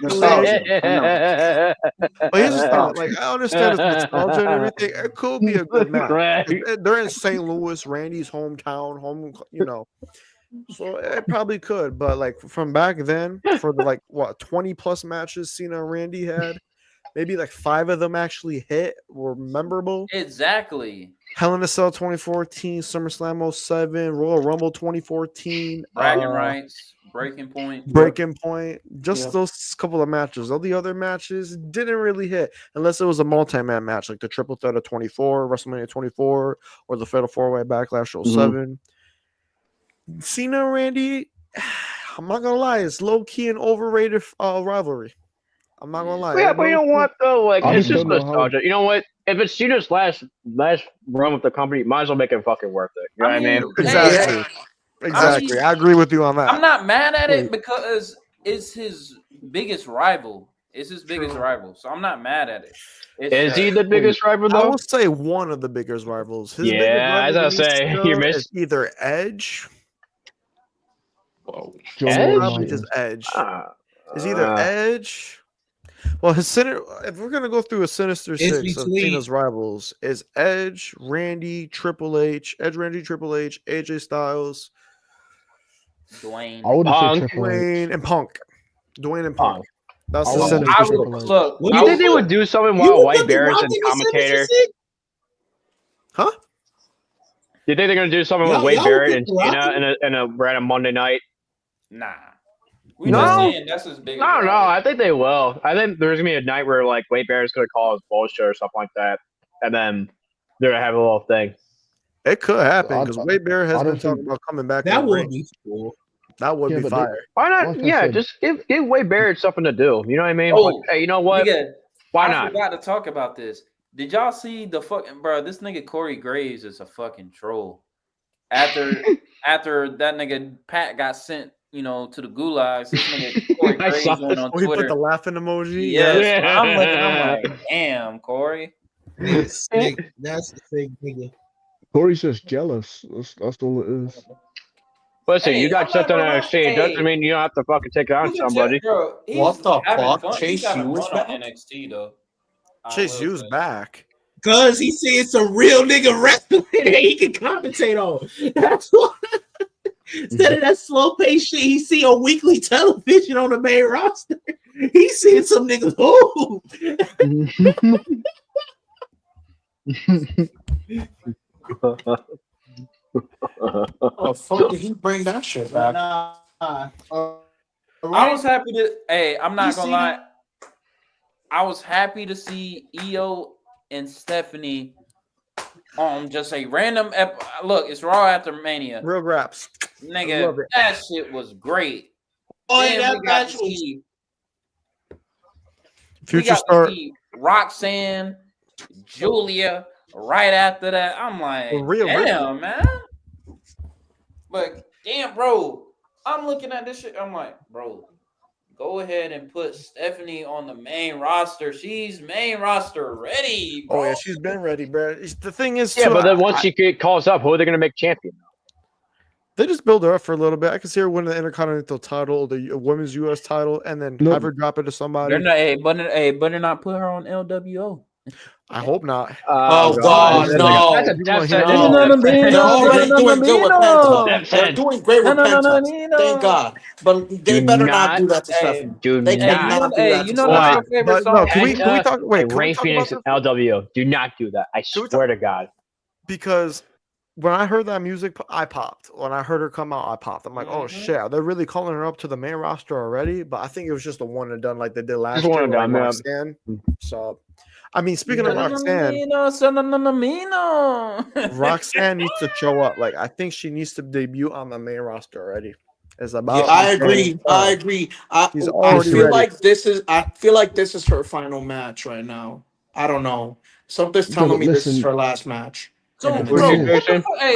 Nostalgia. I know. But here's the thing, like I understand it's nostalgia and everything. It could be a good match. Right. They're in St. Louis, Randy's hometown, so it probably could. But like from back then, for the 20 plus matches Cena and Randy had, maybe like 5 of them actually were memorable. exactly. Hell in a Cell 2014, SummerSlam 07, Royal Rumble 2014, Bragging rights, breaking point. Breaking Point, just those couple of matches. All the other matches didn't really hit unless it was a multi-man match like the Triple Threat of 24, WrestleMania 24, or the Fatal 4-Way Backlash 07. Cena and Randy, I'm not gonna lie, it's low-key an overrated rivalry. I'm not gonna lie. Yeah, but you know what though? Like I it's just just don't know how- nostalgia. You know what? If it's Cena's last run with the company, might as well make it fucking worth it. You know what I mean? Exactly. Exactly. I agree with you on that. I'm not mad at it because it's his biggest rival. It's his biggest rival, so I'm not mad at it. Is he the biggest rival I though? would say one of the biggest rivals. His biggest Yeah, as I rival say, still you're is either Edge. Joe Edge? Probably just Edge. Is either Edge. Well, if we're gonna go through a sinister It's six of between- Cena's rivals, is Edge, Randy, Triple H, Randy, Triple H, AJ Styles, Dwayne. I would say Punk. Triple H. Dwayne, and Punk. Dwayne and Punk. That's I the would- sinister I six. would look. Do you think they would do something while White Bear's in commentator? Huh? Do you think they're gonna do something with Y'all- Wade y'all Barrett would and think Cena in a random Monday night? Nah. We No. just saying that's his biggest. I don't know. rival. I think they will. I think there's gonna be a night where like Wade Barrett's gonna call his bullshit or something like that, and then they're gonna have a little thing. It could happen I- because Wade Barrett has I don't been talking think- about coming back. That in the would ring. be cool. That would Yeah, be but fire. Why not? Like I Yeah, said- just give Wade Barrett something to do. You know what I mean? Oh, Like, hey, you know what? Nigga, Why I not? forgot to talk about this. Did y'all see the fucking bro? This nigga Corey Graves is a fucking troll. After that nigga Pat got sent, to the gulags, this nigga Corey I Graves saw went on Oh, he put Twitter. the laughing emoji. Yes, Yeah. I'm looking. I'm like, damn, Corey. That's the thing, nigga. Corey's just jealous. That's all it is. Listen, Hey, you got I'm something not to gonna say. It lie. doesn't mean you don't have to fucking take it on Look at somebody. Bro, he's What the having fuck? fun. Chase He's having U is fun on back? NXT though. I Chase will U's say. back. Cause he seeing some real nigga wrestling that he can commentate on. That's why. Instead of that slow paced shit he see on weekly television on the main roster, he's seeing some niggas. Oh, Oh fuck! Did he bring that shit back? I was happy to. Hey, I'm not gonna lie. I was happy to see Io and Stephanie on just a random. Look, it's Raw after Mania. Real raps. Nigga, that shit was great. Oh, Then that we got match to was see, Future Star. Roxanne, Julia. Right after that, I'm like, damn, man. But damn, bro, I'm looking at this shit. I'm like, bro, go ahead and put Stephanie on the main roster. She's main roster ready, bro. Oh yeah, she's been ready, bro. The thing is, Yeah, but then once she calls up, who are they going to make champion? they just build her up for a little bit. I can see her win the Intercontinental title, the women's U.S. title, and then have her drop it to somebody. They're not, better not put her on LWO. I hope not. Oh God, no! They're doing good with Penta. They're doing great with Penta. Thank God. But they better not do that to Stephanie. They cannot do that to Stephanie. But no, can we talk? Wait, can we Ray talk Phoenix about and LWO. Do not do that. I swear to God. Because when I heard that music, I popped. When I heard her come out, I popped. I'm like, oh shit, they're really calling her up to the main roster already. But I think it was just a one and done, like they did last year. Like Roxanne. So, I mean, speaking of Roxanne, Roxanne needs to show up. Like, I think she needs to debut on the main roster already. It's about. Yeah, I agree. I feel like this is her final match right now. I don't know. Something's telling me this is her last match. So, I'm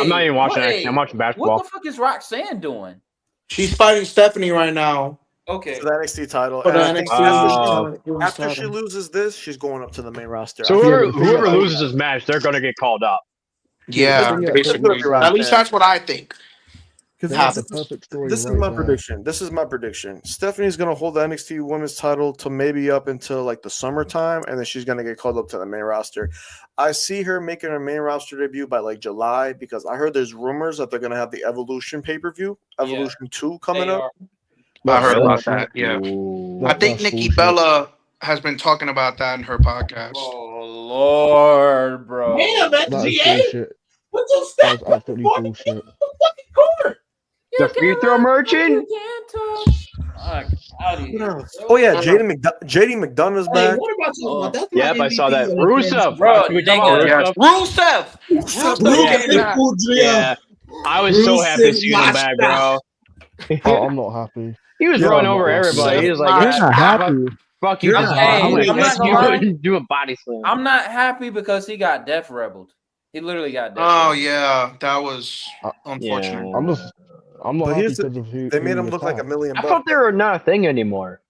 not even watching it. I'm watching basketball. What the fuck is Roxanne doing? She's fighting Stephanie right now. Okay. For the NXT title. For the NXT After she loses this, she's going up to the main roster. So whoever loses this match, they're going to get called up. Yeah, basically. At least that's what I think. This is my prediction. This is my prediction. Stephanie's gonna hold the NXT Women's title to maybe up until like the summertime, and then she's gonna get called up to the main roster. I see her making her main roster debut by like July because I heard there's rumors that they're gonna have the Evolution pay-per-view, Evolution 2 coming up. I heard about that. Yeah, I think Nikki Bella has been talking about that in her podcast. Oh Lord, bro! Damn, that's GA. What's those stats? That's absolutely bullshit. The free throw merchant? Oh yeah, JD McDonough's back. What about you? That's yep, I saw that. Rusev, bro. Rusev. Yeah, I was so happy to see him back, bro. Oh, I'm not happy. He was running over everybody. He was like, "You're not happy. Fuck you." I'm do a body slam. I'm not happy because he got death rebelled. He literally got death. Oh yeah, that was unfortunate. Yeah. I'm not happy because of who they made him look like $1 million. I thought they were not a thing anymore.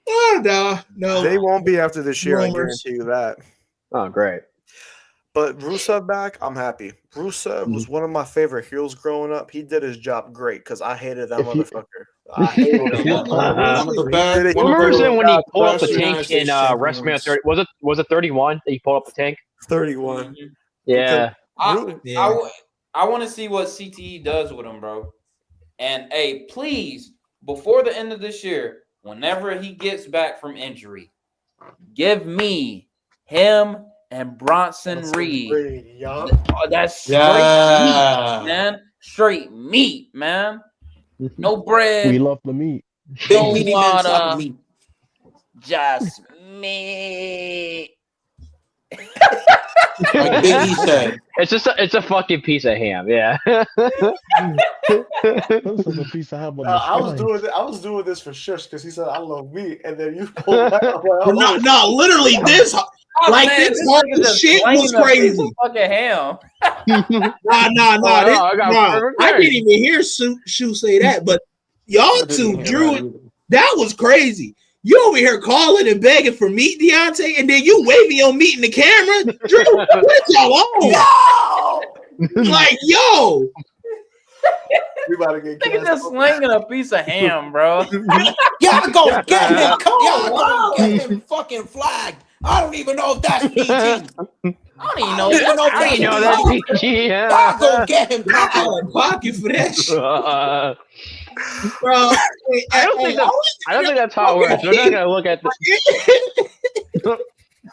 No. They won't be after this year. I guarantee you that. Oh, great. But Rusev back, I'm happy. Rusev was one of my favorite heels growing up. He did his job great because I hated that motherfucker. I hated him. Remember when he pulled up the tank in WrestleMania 30? Was it 31 that he pulled up the tank? 31. Yeah. I want to see what CTE does with him, bro. And hey, please, before the end of this year, whenever he gets back from injury, give me him and Bronson Reed. That's straight meat, man. Straight meat, man. No bread. We love the meat. No water. Just meat. Like Big E said, it's a fucking piece of ham, yeah. That's a piece of ham on the I was doing this for shush because he said I love meat, and then you pulled back. Like, no, literally this. This whole shit was crazy. Fucking ham. I didn't even hear Shu say that, but y'all two drew. That was crazy. You over here calling and begging for meat, Deontay, and then you waving your meat in the camera. Drew, what y'all on? Yo! We about to get Nigga just slinging a piece of ham, bro. y'all go get him. Y'all go get him fucking flagged. I don't even know if that's PG. I don't even know. I don't even know that PG. Y'all go get him. Out of pocket for that shit, I bro. don't think that's how it works. We're not gonna look at the.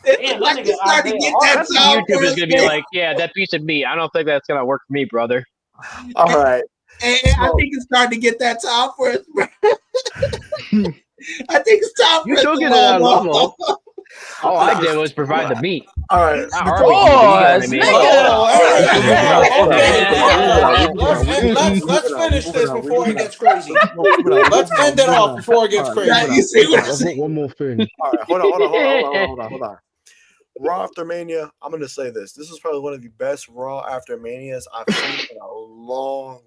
Damn, that nigga starting to get that That's time YouTube is for gonna be us, like, yeah, that piece of meat. I don't think that's gonna work for me, brother. All right. and I think it's starting to get that time for us, bro. I think it's time for You us took to it to that log level. off. All I did was provide the meat. All right. Not Before- argue, you know what I Pause, mean? Let's finish this before it gets crazy. Let's end it off before it gets crazy. You see what I'm I've got saying? one more thing. All right, hold on. Raw after Mania, I'm gonna say this. This is probably one of the best Raw after Manias I've seen in a long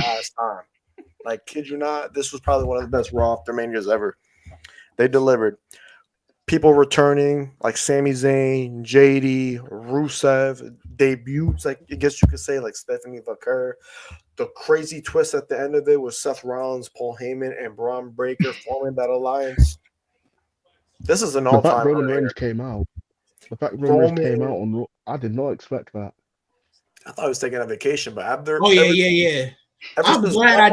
ass time. Like, kid you not, this was probably one of the best Raw after Manias ever. They delivered. People returning, like Sami Zayn, JD, Rusev, debuts, like I guess you could say, like Stephanie Vaquer. The crazy twist at the end of it was Seth Rollins, Paul Heyman, and Braun Breaker forming that alliance. This is an The fact all-time Roman career. Reigns came out. The fact Roman Reigns came out on Raw, I did not expect that. I thought I was taking a vacation, but after Oh yeah. I'm glad I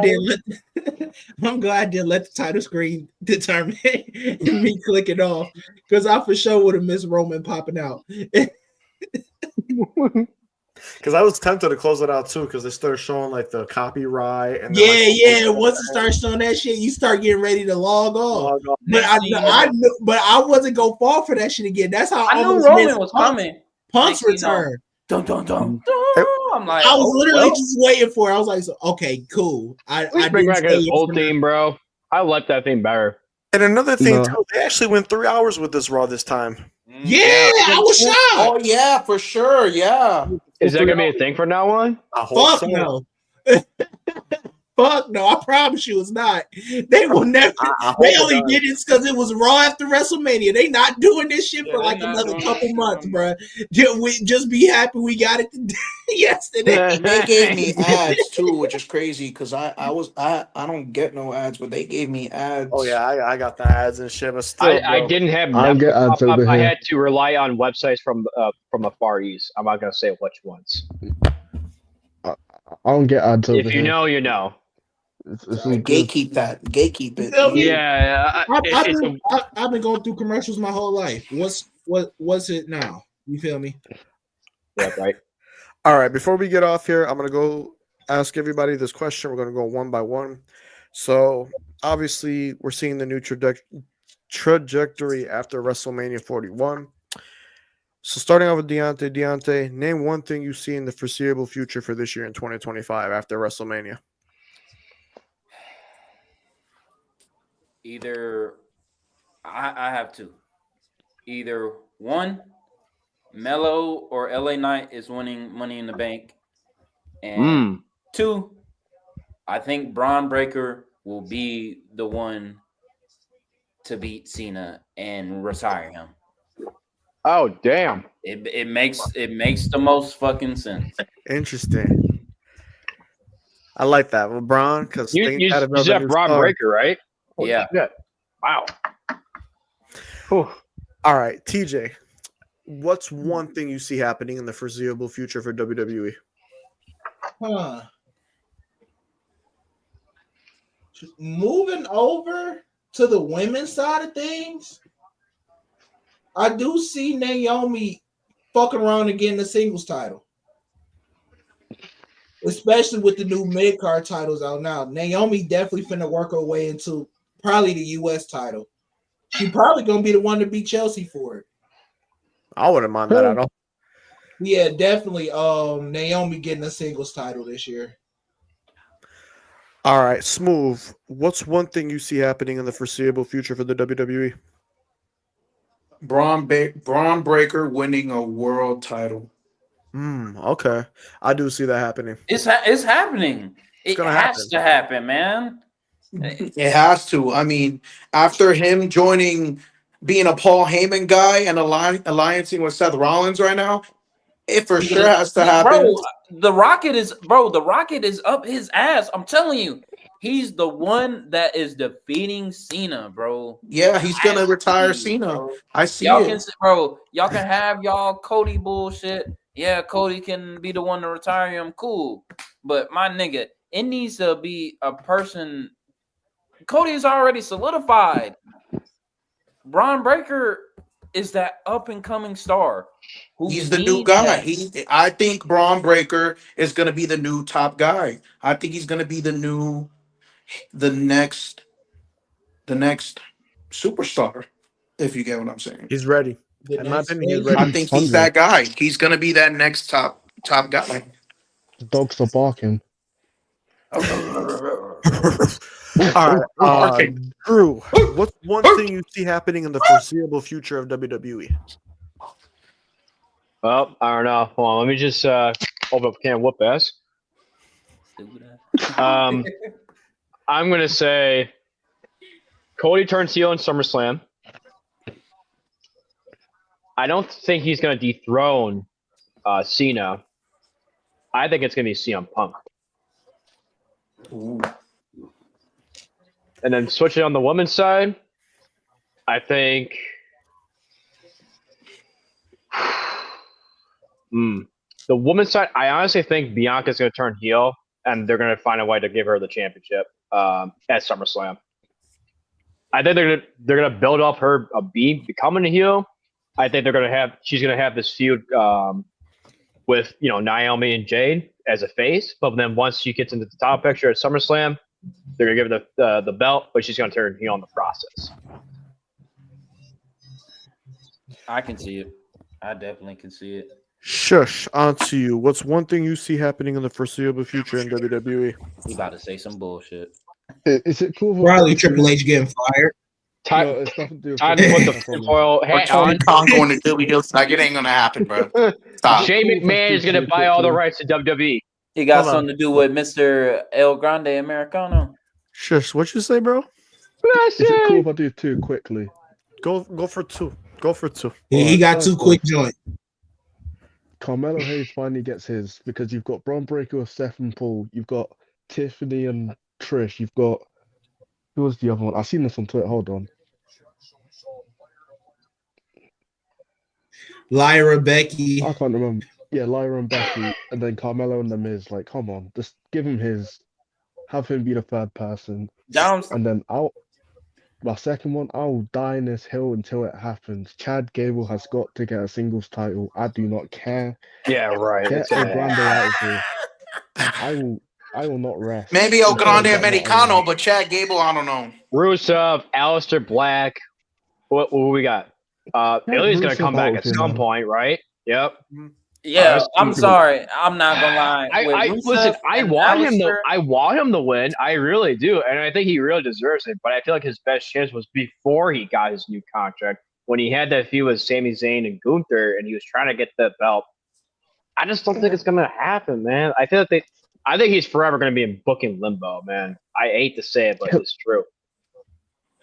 didn't let the title screen determine me clicking off because I for sure would have missed Roman popping out. Because I was tempted to close it out too, because they started showing like the copyright and Once it starts showing that shit, you start getting ready to log off. But Next thing you know- but I wasn't gonna fall for that shit again. That's how I knew almost Roman missed was Punk's- coming. Punk's Next thing you know, return. Dun dun dun. I'm like, I was literally well. just waiting for it. I was like, so, okay, cool. I Please bring didn't back say his yes old or no. team, bro. I like that theme better. And another thing No. too, they actually went 3 hours with this Raw this time. Yeah, I was shocked. Oh yeah, for sure. Yeah. Is that gonna be a thing from now on? Fuck no. Fuck no. I promise you it's not. They will never. They only did this because it was Raw after WrestleMania. They not doing this shit for like another couple months, bro. Just be happy we got it yesterday. They gave me ads too, which is crazy because I don't get no ads, but they gave me ads. Oh yeah, I got the ads and shit, but still, I didn't have I'll get Netflix ads pop up. over I here. had to rely on websites from the Far East. I'm not gonna say which ones. I don't get ads over If you here. know, you know. It's all good. Gatekeep that. Gatekeep it. Yeah, I've been going through commercials my whole life. What's it now? You feel me? yeah, right. All right, before we get off here, I'm gonna go ask everybody this question. We're gonna go one by one. So obviously, we're seeing the new trajectory after WrestleMania 41. So starting off with Deontay, name one thing you see in the foreseeable future for this year in 2025 after WrestleMania. Either I have two. Either one, Melo or LA Knight is winning Money in the Bank, and two, I think Braun Breaker will be the one to beat Cena and retire him. Oh damn! It makes the most fucking sense. Interesting. I like that. Well, Braun, because You said Braun Breaker, right? Holy Yeah. shit. Wow. Whew. All right, TJ, what's one thing you see happening in the foreseeable future for WWE? Huh. Moving over to the women's side of things, I do see Naomi fucking around and getting the singles title. Especially with the new mid-card titles out now. Naomi definitely finna work her way into probably the US title. She probably gonna be the one to beat Chelsea for it. I wouldn't mind that at all. Yeah, definitely. Naomi getting a singles title this year. All right, Smooth. What's one thing you see happening in the foreseeable future for the WWE? Braun Breaker winning a world title. Okay. I do see that happening. It's happening. It gonna has to happen, man. It has to. I mean, after him being a Paul Heyman guy and alliancing with Seth Rollins right now, it for sure has to happen. Bro, the Rocket is up his ass. I'm telling you. He's the one that is defeating Cena, bro. Yeah, he's gonna retire Cena. Bro. I see Y'all it. Y'all can have y'all Cody bullshit. Yeah, Cody can be the one to retire him. Cool. But my nigga, it needs to be a person. Cody is already solidified. Braun Breaker is that up and coming star. He's the new guy. That. I think Braun Breaker is gonna be the new top guy. I think he's gonna be the next superstar. If you get what I'm saying. He's ready. In my opinion, he's ready. I think he's that guy. He's gonna be that next top guy. The dogs are barking. All right, Drew, what's one thing you see happening in the foreseeable future of WWE? Well, I don't know. Hold on, let me just open up a can of whoop ass. I'm gonna say Cody turns heel in SummerSlam. I don't think he's gonna dethrone Cena. I think it's gonna be CM Punk. Ooh. And then switching on the women's side, I think the women's side, I honestly think Bianca's going to turn heel, and they're going to find a way to give her the championship at SummerSlam. I think they're going to build up her becoming a heel. I think she's going to have this feud with Naomi and Jade as a face, but then once she gets into the top picture at SummerSlam, they're going to give her the belt, but she's going to turn heel in the process. I can see it. I definitely can see it. Shush, on to you. What's one thing you see happening in the foreseeable future in WWE? You about to say some bullshit. Is it cool? Probably Triple H getting fired. Time to put the tinfoil hat on. Kong going to WWE. Like, it ain't gonna happen, bro. Stop. Shane McMahon is going to buy all the rights to WWE. It got something to do with Mr. El Grande Americano. Shush, what you say, bro? Is it cool if I do two quickly? Go for two. Go for two. He got two quick joints. Carmelo Hayes finally gets his because you've got Braun Breaker with Seth and Paul. You've got Tiffany and Trish. You've got who was the other one? I've seen this on Twitter. Hold on. Lyra, Becky. I can't remember. Yeah, Lyra and Becky, and then Carmelo and The Miz. Like, come on, just give him his. Have him be the third person. And then my second one, I'll die in this hill until it happens. Chad Gable has got to get a singles title. I do not care. Yeah, right. Get El Grande out of here. I will not rest. Maybe El Grande Americano, but Chad Gable, I don't know. Rusev, Aleister Black. What we got? Ilya's going to come back at some point, right? Yep. Yeah, I'm sorry. I'm not gonna lie. Listen, I want him to. I want him to win. I really do, and I think he really deserves it. But I feel like his best chance was before he got his new contract, when he had that feud with Sami Zayn and Gunther, and he was trying to get that belt. I just don't think it's gonna happen, man. I feel like I think he's forever gonna be in booking limbo, man. I hate to say it, but it's true.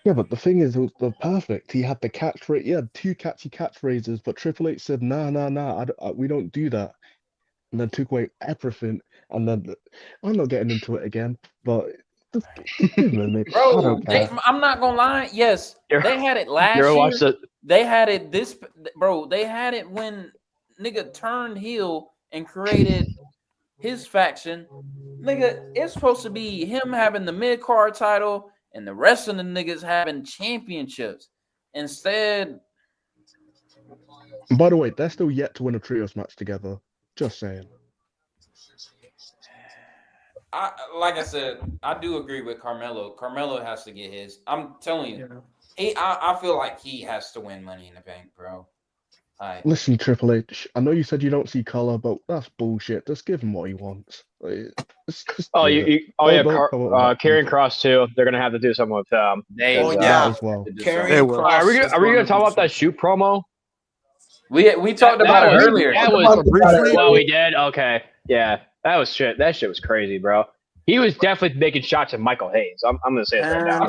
Yeah, but the thing is, it was perfect. He had the catchphrase. He had two catchy catchphrases, but Triple H said, "Nah, we don't do that," and then took away everything. And then I'm not getting into it again, but just give him a bro, I don't care. I'm not gonna lie. Yes, they had it last year. They had it They had it when nigga turned heel and created his faction. Nigga, it's supposed to be him having the mid-card title and the rest of the niggas having championships. Instead, and by the way, they're still yet to win a trios match together. Just saying. Like I said, I do agree with Carmelo. Carmelo has to get his. I'm telling you, I feel like he has to win Money in the Bank, bro. Listen, Triple H, I know you said you don't see color, but that's bullshit. Just give him what he wants. Karrion Kross too. They're gonna have to do something with them. As well. Are we gonna talk about that shoot promo? We talked about it earlier. Well, we did. Okay, yeah, that was shit. That shit was crazy, bro. He was definitely making shots at Michael Hayes. I'm gonna say it right now.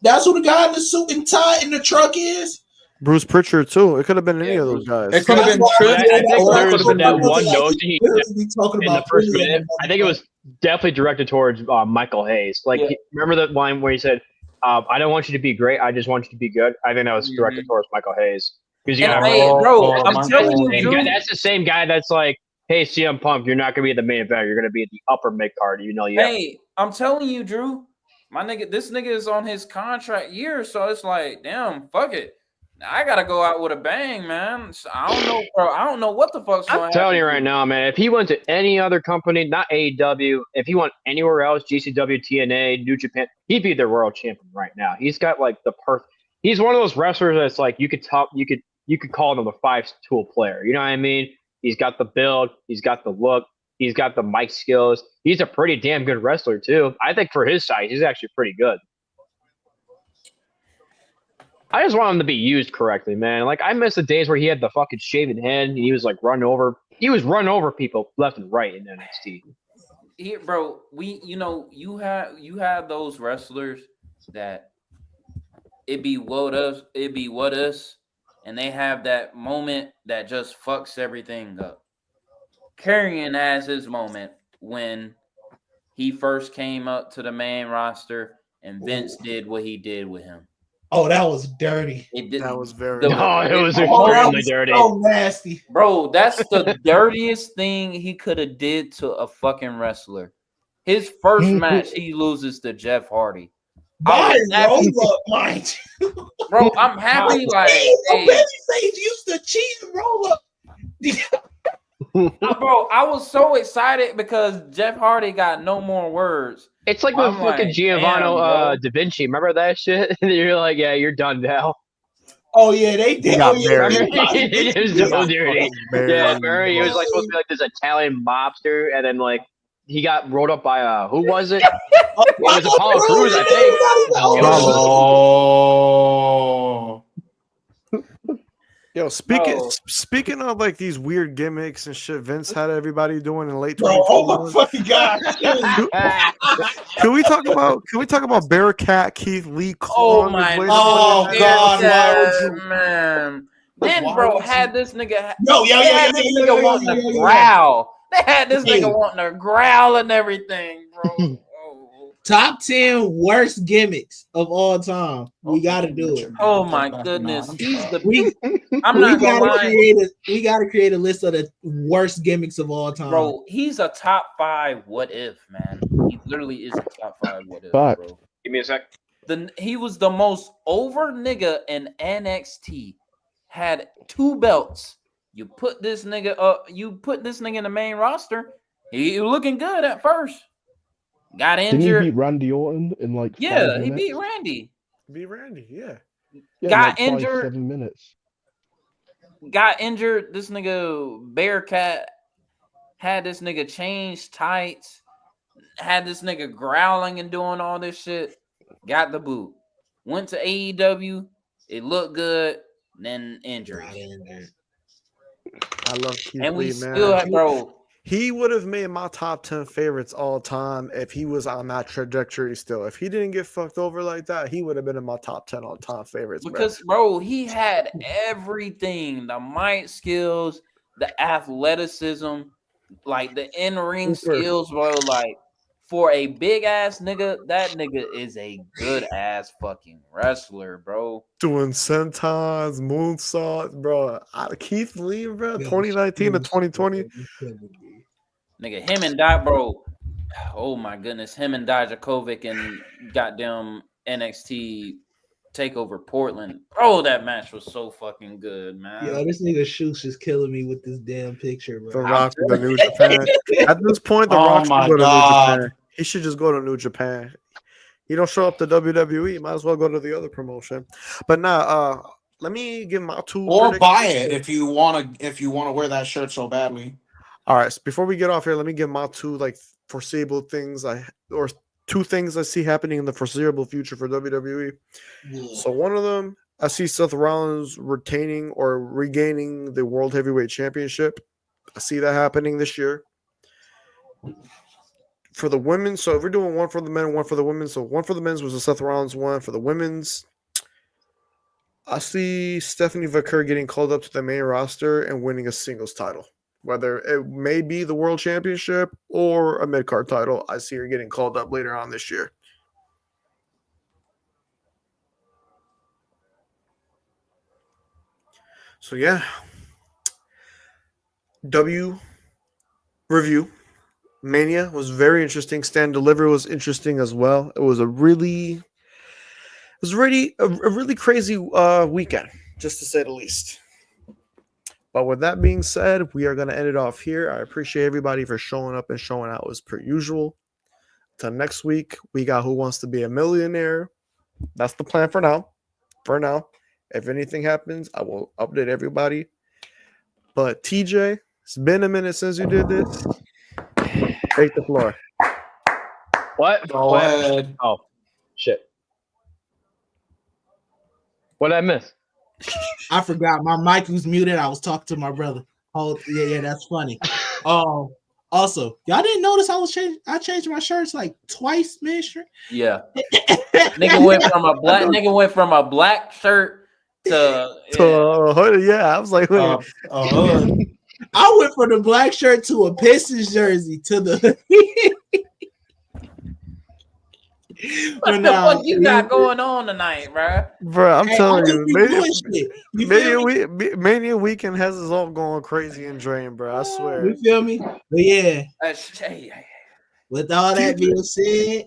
That's who the guy in the suit and tie in the truck is. Bruce Pritchard too. It could have been any of those guys. It could have been. I think there was that one note he in the first minute. I think it was definitely directed towards Michael Hayes. Like, remember that line where he said, "I don't want you to be great. I just want you to be good." I think that was directed towards Michael Hayes. Because bro, I'm telling you, Drew, that's the same guy that's like, "Hey, CM Punk, you're not gonna be at the main event. You're gonna be at the upper mid card. You know, Hey, I'm telling you, Drew, my nigga, this nigga is on his contract year, so it's like, damn, fuck it. I gotta go out with a bang, man. So I don't know, bro. I don't know what the fuck's going on. I'm telling you right now, man. If he went to any other company, not AEW, if he went anywhere else, GCW, TNA, New Japan, he'd be the world champion right now. He's got like the perfect. He's one of those wrestlers that's like you could call him a 5-tool player. You know what I mean? He's got the build, he's got the look, he's got the mic skills. He's a pretty damn good wrestler too. I think for his size, he's actually pretty good. I just want him to be used correctly, man. Like, I miss the days where he had the fucking shaven head and he was like run over. He was run over people left and right in NXT. Here, bro, you have those wrestlers that it be what us, and they have that moment that just fucks everything up. Karrion has his moment when he first came up to the main roster and Vince did what he did with him. Oh, that was dirty. That was very. It was extremely dirty. So nasty, bro. That's the dirtiest thing he could have did to a fucking wrestler. His first match, he loses to Jeff Hardy. Bro, I'm happy. Like, hey, he used to cheese roll up. Bro, I was so excited because Jeff Hardy got no more words. It's like with fucking Giovanni Da Vinci. Remember that shit? You're like, yeah, you're done now. Oh yeah, they did. Got married. It was so dirty. Yeah, Murray. He was like supposed to be like this Italian mobster, and then like he got rolled up by who was it? It was Apollo Crews, I think. Yo, speaking of like these weird gimmicks and shit, Vince had everybody doing in late 2021. Oh my fucking god! Can we talk about Bearcat Keith Lee? Oh my! Oh god, man! Then bro had this nigga. Nigga wanting to growl. They had this nigga wanting to growl and everything, bro. Top 10 worst gimmicks of all time. We got to do it. Oh my goodness, I'm not gonna lie. We got to create a list of the worst gimmicks of all time, bro. He's a top 5 what if, man. He literally is a top 5 what if, bro. Give me a sec. He was the most over nigga in NXT. Had 2 belts. You put this nigga up. You put this nigga in the main roster. He was looking good at first. Got injured. Didn't he beat Randy Orton in like 5 minutes? He beat Randy. Yeah. Got like injured. 7 minutes. Got injured. This nigga Bearcat had this nigga change tights. Had this nigga growling and doing all this shit. Got the boot. Went to AEW. It looked good. Then injury. I love Keith and we Lee, still man. have, bro. He would have made my top 10 favorites all time if he was on that trajectory still. If he didn't get fucked over like that, he would have been in my top 10 all time favorites. Because, bro, he had everything. The mic skills, the athleticism, like the in-ring skills, bro. Like, for a big-ass nigga, that nigga is a good-ass fucking wrestler, bro. Doing sentons, moonsaults, bro. Keith Lee, bro, 2019 to 2020. Nigga, him and bro. Oh my goodness, him and Dijakovic and goddamn NXT Takeover Portland. Bro, that match was so fucking good, man. Yo, this nigga Shoosh is killing me with this damn picture, bro. The Rock to the New Japan. At this point, the Rock should go to New Japan. He should just go to New Japan. He don't show up to WWE. Might as well go to the other promotion. But now, let me give my 2. Or buy it if you want to wear that shirt so badly. All right. So before we get off here, let me give my 2 like foreseeable things or 2 things I see happening in the foreseeable future for WWE. Yeah. So one of them, I see Seth Rollins retaining or regaining the World Heavyweight Championship. I see that happening this year. For the women, so if we're doing one for the men, one for the women, so one for the men's was a Seth Rollins one. For the women's, I see Stephanie Vaquer getting called up to the main roster and winning a singles title. Whether it may be the World Championship or a mid-card title, I see her getting called up later on this year. So yeah, W review Mania was very interesting. Stand Deliver was interesting as well. It was a really crazy weekend, just to say the least. But with that being said, we are going to end it off here. I appreciate everybody for showing up and showing out as per usual. Till next week, we got Who Wants to Be a Millionaire. That's the plan for now. If anything happens, I will update everybody. But TJ, it's been a minute since you did this. Take the floor. What? Go ahead. Oh, shit. What did I miss? I forgot my mic was muted. I was talking to my brother. Oh, yeah, that's funny. Also, y'all didn't notice I changed my shirts like twice, mister. Yeah. Nigga went from a black shirt to yeah. I was like, wait. I went from the black shirt to a Pistons jersey to the. What the fuck you got going on tonight, bro? Bro, I'm telling you, Mania weekend has us all going crazy and drained, bro. I swear. You feel me? But yeah. Hey. With all that being said,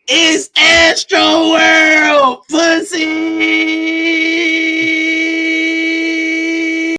it's Antstroworld, pussy.